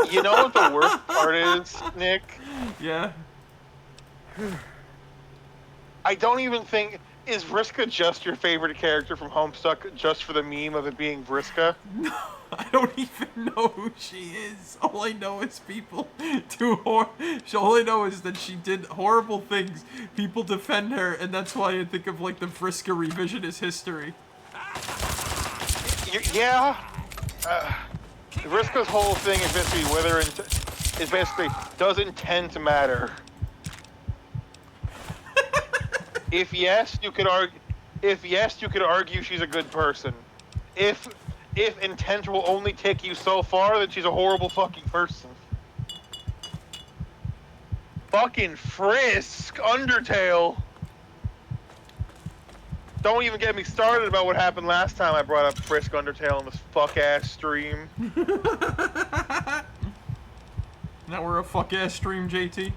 [SPEAKER 3] you know what the worst part is, Nick?
[SPEAKER 1] Yeah.
[SPEAKER 3] I don't even think... Is Vriska just your favorite character from Homestuck just for the meme of it being Vriska?
[SPEAKER 1] No, I don't even know who she is. All I know is people do All I know is that she did horrible things. People defend her, and that's why I think of like the Vriska revisionist history.
[SPEAKER 3] Yeah. Vriska's whole thing is basically doesn't tend to matter. If yes, you could argue. If yes, you could argue she's a good person. If intent will only take you so far, then she's a horrible fucking person. Fucking Frisk, Undertale. Don't even get me started about what happened last time I brought up Frisk Undertale in this fuck-ass stream.
[SPEAKER 1] Now we're a fuck-ass stream, JT.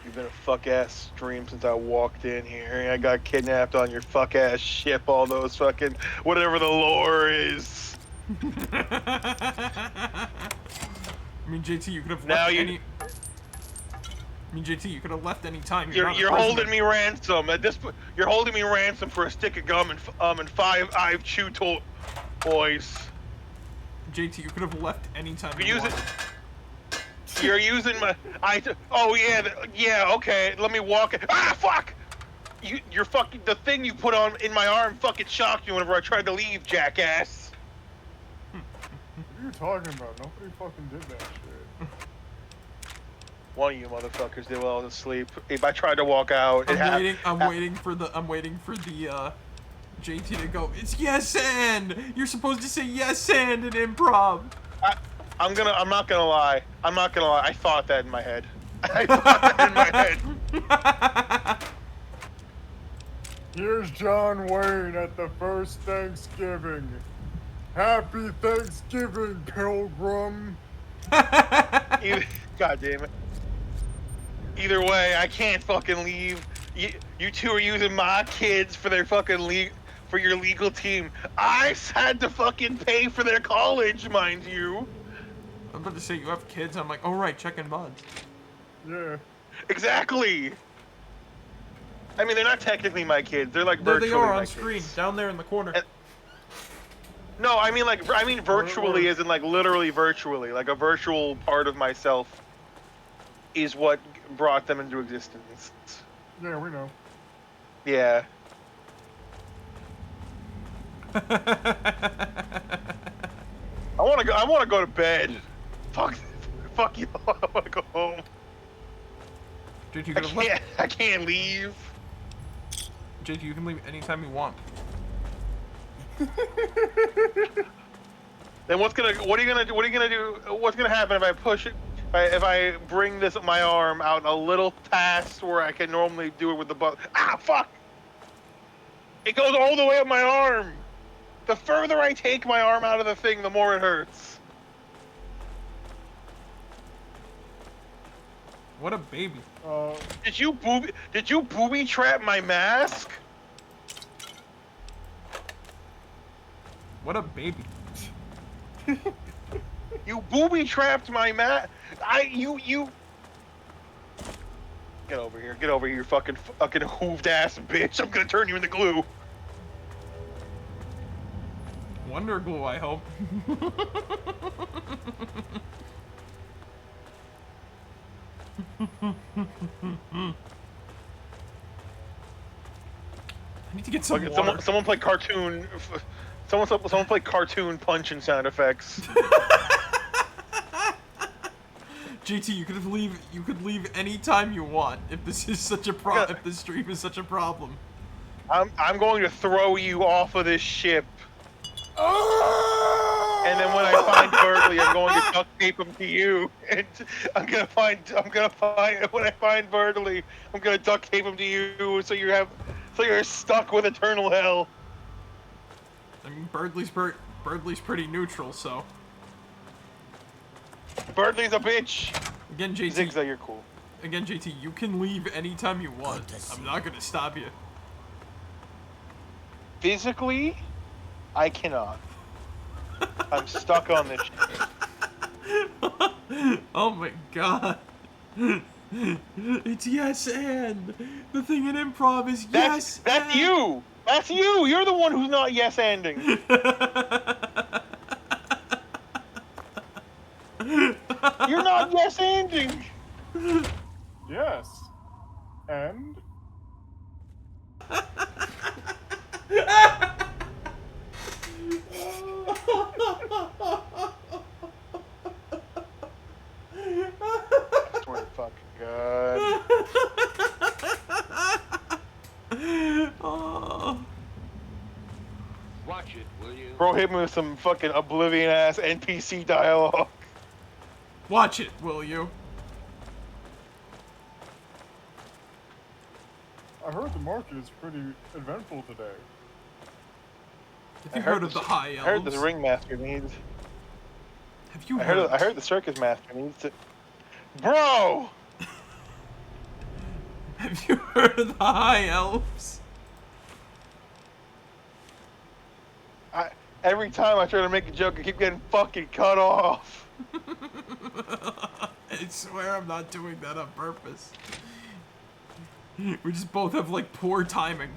[SPEAKER 3] You've been a fuck-ass stream since I walked in here. I got kidnapped on your fuck-ass ship, all those fucking... whatever the lore is.
[SPEAKER 1] I mean, JT, you could have
[SPEAKER 3] Now
[SPEAKER 1] left
[SPEAKER 3] you...
[SPEAKER 1] any... I mean, JT, you could have left any time.
[SPEAKER 3] You're holding me ransom. At this point, you're holding me ransom for a stick of gum and 5 I've chewed toys.
[SPEAKER 1] JT, you could have left any time.
[SPEAKER 3] You're using my... Oh, yeah, okay. Let me walk... Ah, fuck! You're fucking... The thing you put on in my arm fucking shocked me whenever I tried to leave, jackass.
[SPEAKER 2] What are you talking about? Nobody fucking did that shit.
[SPEAKER 3] One of you motherfuckers did while I was asleep. If I tried to walk out...
[SPEAKER 1] I'm waiting for the JT to go, it's yes and! You're supposed to say yes and in improv!
[SPEAKER 3] I'm not gonna lie. I thought that in my head. I thought that in my head.
[SPEAKER 2] Here's John Wayne at the first Thanksgiving. Happy Thanksgiving, Pilgrim.
[SPEAKER 3] God damn it. Either way, I can't fucking leave. You two are using my kids for their fucking for your legal team. I had to fucking pay for their college, mind you.
[SPEAKER 1] I'm about to say you have kids. I'm like, oh right, checking mods.
[SPEAKER 2] Yeah.
[SPEAKER 3] Exactly. I mean, they're not technically my kids. They're like virtually
[SPEAKER 1] they are on
[SPEAKER 3] my
[SPEAKER 1] screen,
[SPEAKER 3] kids.
[SPEAKER 1] down there in the corner.
[SPEAKER 3] No, I mean virtually, as in like literally virtually, like a virtual part of myself is what brought them into existence.
[SPEAKER 2] Yeah, we know.
[SPEAKER 3] Yeah. I want to go to bed. Fuck you. I want to go home.
[SPEAKER 1] JT, you could have left.
[SPEAKER 3] I can't leave.
[SPEAKER 1] JT, you can leave anytime you want.
[SPEAKER 3] Then what are you gonna do? What's gonna happen if I push it? If I bring my arm out a little past where I can normally do it with the butt? Ah, fuck! It goes all the way up my arm. The further I take my arm out of the thing, the more it hurts.
[SPEAKER 1] What a baby.
[SPEAKER 3] Did you booby trap my mask?
[SPEAKER 1] What a baby.
[SPEAKER 3] You booby trapped my mask. You. Get over here, fucking hooved ass bitch. I'm gonna turn you into glue.
[SPEAKER 1] Wonder glue, I hope. I need to get some water.
[SPEAKER 3] Someone play cartoon. Someone play cartoon punching sound effects.
[SPEAKER 1] GT, you could leave any time you want if this is such a if this stream is such a problem.
[SPEAKER 3] I'm going to throw you off of this ship. And then when I find Berkeley, I'm going to duct tape him to you. And when I find Berkeley, I'm gonna duct tape him to you, so you're stuck with eternal hell.
[SPEAKER 1] I mean, Birdley's pretty neutral, so.
[SPEAKER 3] Berkeley's a bitch.
[SPEAKER 1] Again, JT.
[SPEAKER 3] Zigzag, you're cool.
[SPEAKER 1] Again, JT, you can leave anytime you want. I'm not gonna stop you.
[SPEAKER 3] Physically, I cannot. I'm stuck on this shit.
[SPEAKER 1] Oh my god. It's yes and. The thing in improv is yes
[SPEAKER 3] That's
[SPEAKER 1] and.
[SPEAKER 3] you! That's you! You're the one who's not yes-anding. You're not yes-anding.
[SPEAKER 2] Yes. And?
[SPEAKER 3] I swear to fucking God.
[SPEAKER 1] Oh.
[SPEAKER 7] Watch it, will you?
[SPEAKER 3] Bro, hit me with some fucking oblivion-ass NPC dialogue.
[SPEAKER 1] Watch it, will you?
[SPEAKER 2] I heard the market is pretty eventful today.
[SPEAKER 1] Have you heard of the high elves?
[SPEAKER 3] I heard the ringmaster needs.
[SPEAKER 1] Have you
[SPEAKER 3] I
[SPEAKER 1] heard?
[SPEAKER 3] heard the circus master needs to. Bro!
[SPEAKER 1] Have you heard of the high elves?
[SPEAKER 3] Every time I try to make a joke, I keep getting fucking cut off.
[SPEAKER 1] I swear I'm not doing that on purpose. We just both have like poor timing.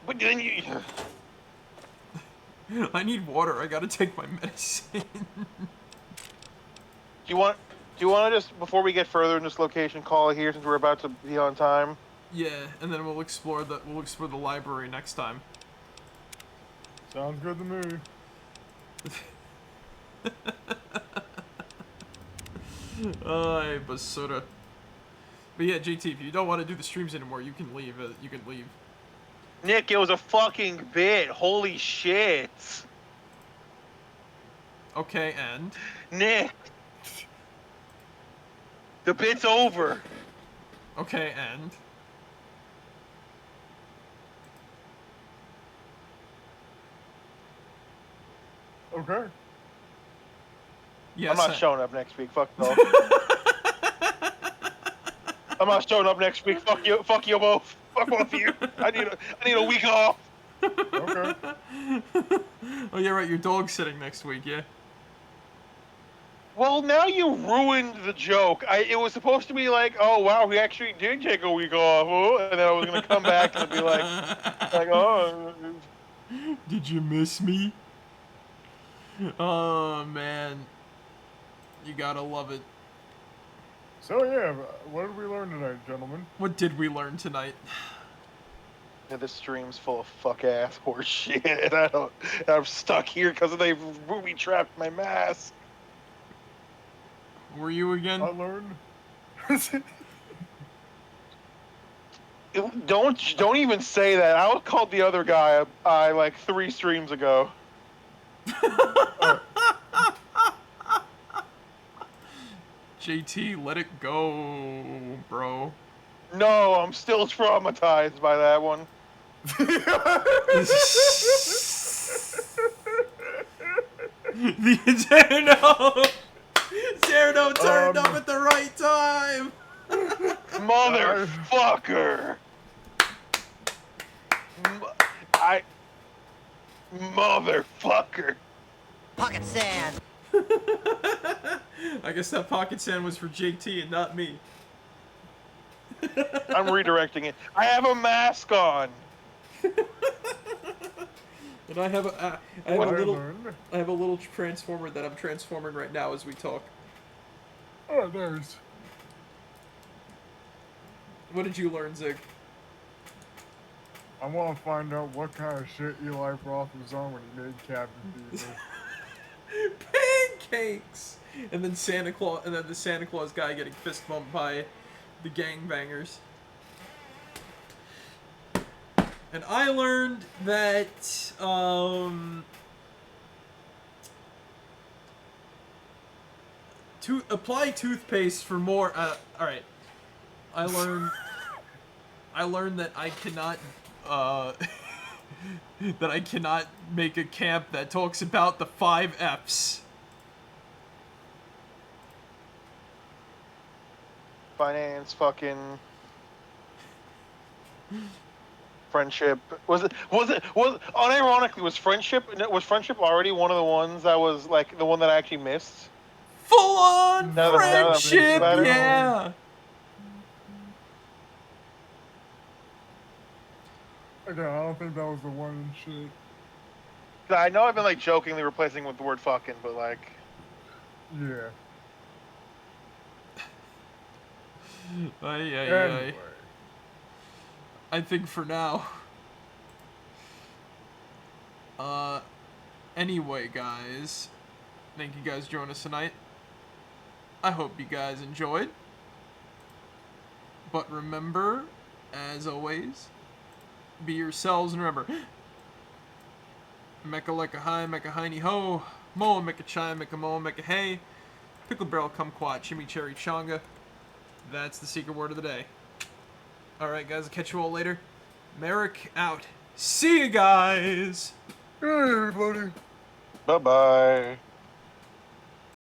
[SPEAKER 3] But then you.
[SPEAKER 1] I need water. I gotta take my medicine.
[SPEAKER 3] Do you want to just, before we get further in this location, call it here since we're about to be on time?
[SPEAKER 1] Yeah, and then we'll explore the library next time.
[SPEAKER 2] Sounds good to me.
[SPEAKER 1] Ay, basura. But yeah, JT, if you don't want to do the streams anymore, you can leave. You can leave.
[SPEAKER 3] Nick, it was a fucking bit. Holy shit.
[SPEAKER 1] Okay, and?
[SPEAKER 3] Nick. The bit's over.
[SPEAKER 1] Okay, and?
[SPEAKER 2] Okay.
[SPEAKER 1] Yes,
[SPEAKER 3] I'm not showing up next week. Fuck no. I'm not showing up next week. Fuck you. Fuck you both. Fuck both of you. I need a week off.
[SPEAKER 2] Okay.
[SPEAKER 1] Oh, yeah, right. Your dog's sitting next week, yeah?
[SPEAKER 3] Well, now you ruined the joke. It was supposed to be like, oh wow, we actually did take a week off, oh, and then I was gonna come back and be like, oh.
[SPEAKER 1] Did you miss me? Oh man, you gotta love it.
[SPEAKER 2] So yeah, what did we learn tonight, gentlemen?
[SPEAKER 1] What did we learn tonight?
[SPEAKER 3] Yeah, this stream's full of fuck ass horse shit. And I'm stuck here because they booby trapped my mask.
[SPEAKER 1] Were you again?
[SPEAKER 2] I learned.
[SPEAKER 3] Don't even say that. I was called the other guy like 3 streams ago.
[SPEAKER 1] JT, let it go, bro.
[SPEAKER 3] No, I'm still traumatized by that one.
[SPEAKER 1] The Zerno turned up at the right time.
[SPEAKER 3] Motherfucker. Motherfucker.
[SPEAKER 8] Pocket sand.
[SPEAKER 1] I guess that pocket sand was for JT and not me.
[SPEAKER 3] I'm redirecting it. I have a mask on.
[SPEAKER 1] And I have a little transformer that I'm transforming right now as we talk.
[SPEAKER 2] Oh, there's.
[SPEAKER 1] What did you learn, Zig?
[SPEAKER 2] I want to find out what kind of shit Eli Roth was on when he made Captain Fever.
[SPEAKER 1] Pancakes! And then Santa Claus, and then the Santa Claus guy getting fist bumped by the gangbangers. And I learned that to apply toothpaste for more. All right. I learned that I cannot that I cannot make a camp that talks about the 5 F's.
[SPEAKER 3] Finance, fucking friendship. Unironically, was friendship already one of the ones that was like the one that I actually missed?
[SPEAKER 1] Full on
[SPEAKER 3] Now that I'm thinking
[SPEAKER 1] friendship,
[SPEAKER 3] about it.
[SPEAKER 1] yeah.
[SPEAKER 2] Again, I don't think that was the one and shit.
[SPEAKER 3] I know I've been like jokingly replacing with the word fucking, but like,
[SPEAKER 2] Yeah.
[SPEAKER 1] Ay. I think for now. Anyway, guys, thank you guys for joining us tonight. I hope you guys enjoyed. But remember, as always, be yourselves and remember, Mecca like a high, Mecca hiney ho, Moa Mecca chai, Mecca moa, Mecca hey, pickle barrel kumquat, chimichurri chonga. That's the secret word of the day. Alright, guys, I'll catch you all later. Marek out. See you guys!
[SPEAKER 2] Hey, everybody.
[SPEAKER 3] bye bye.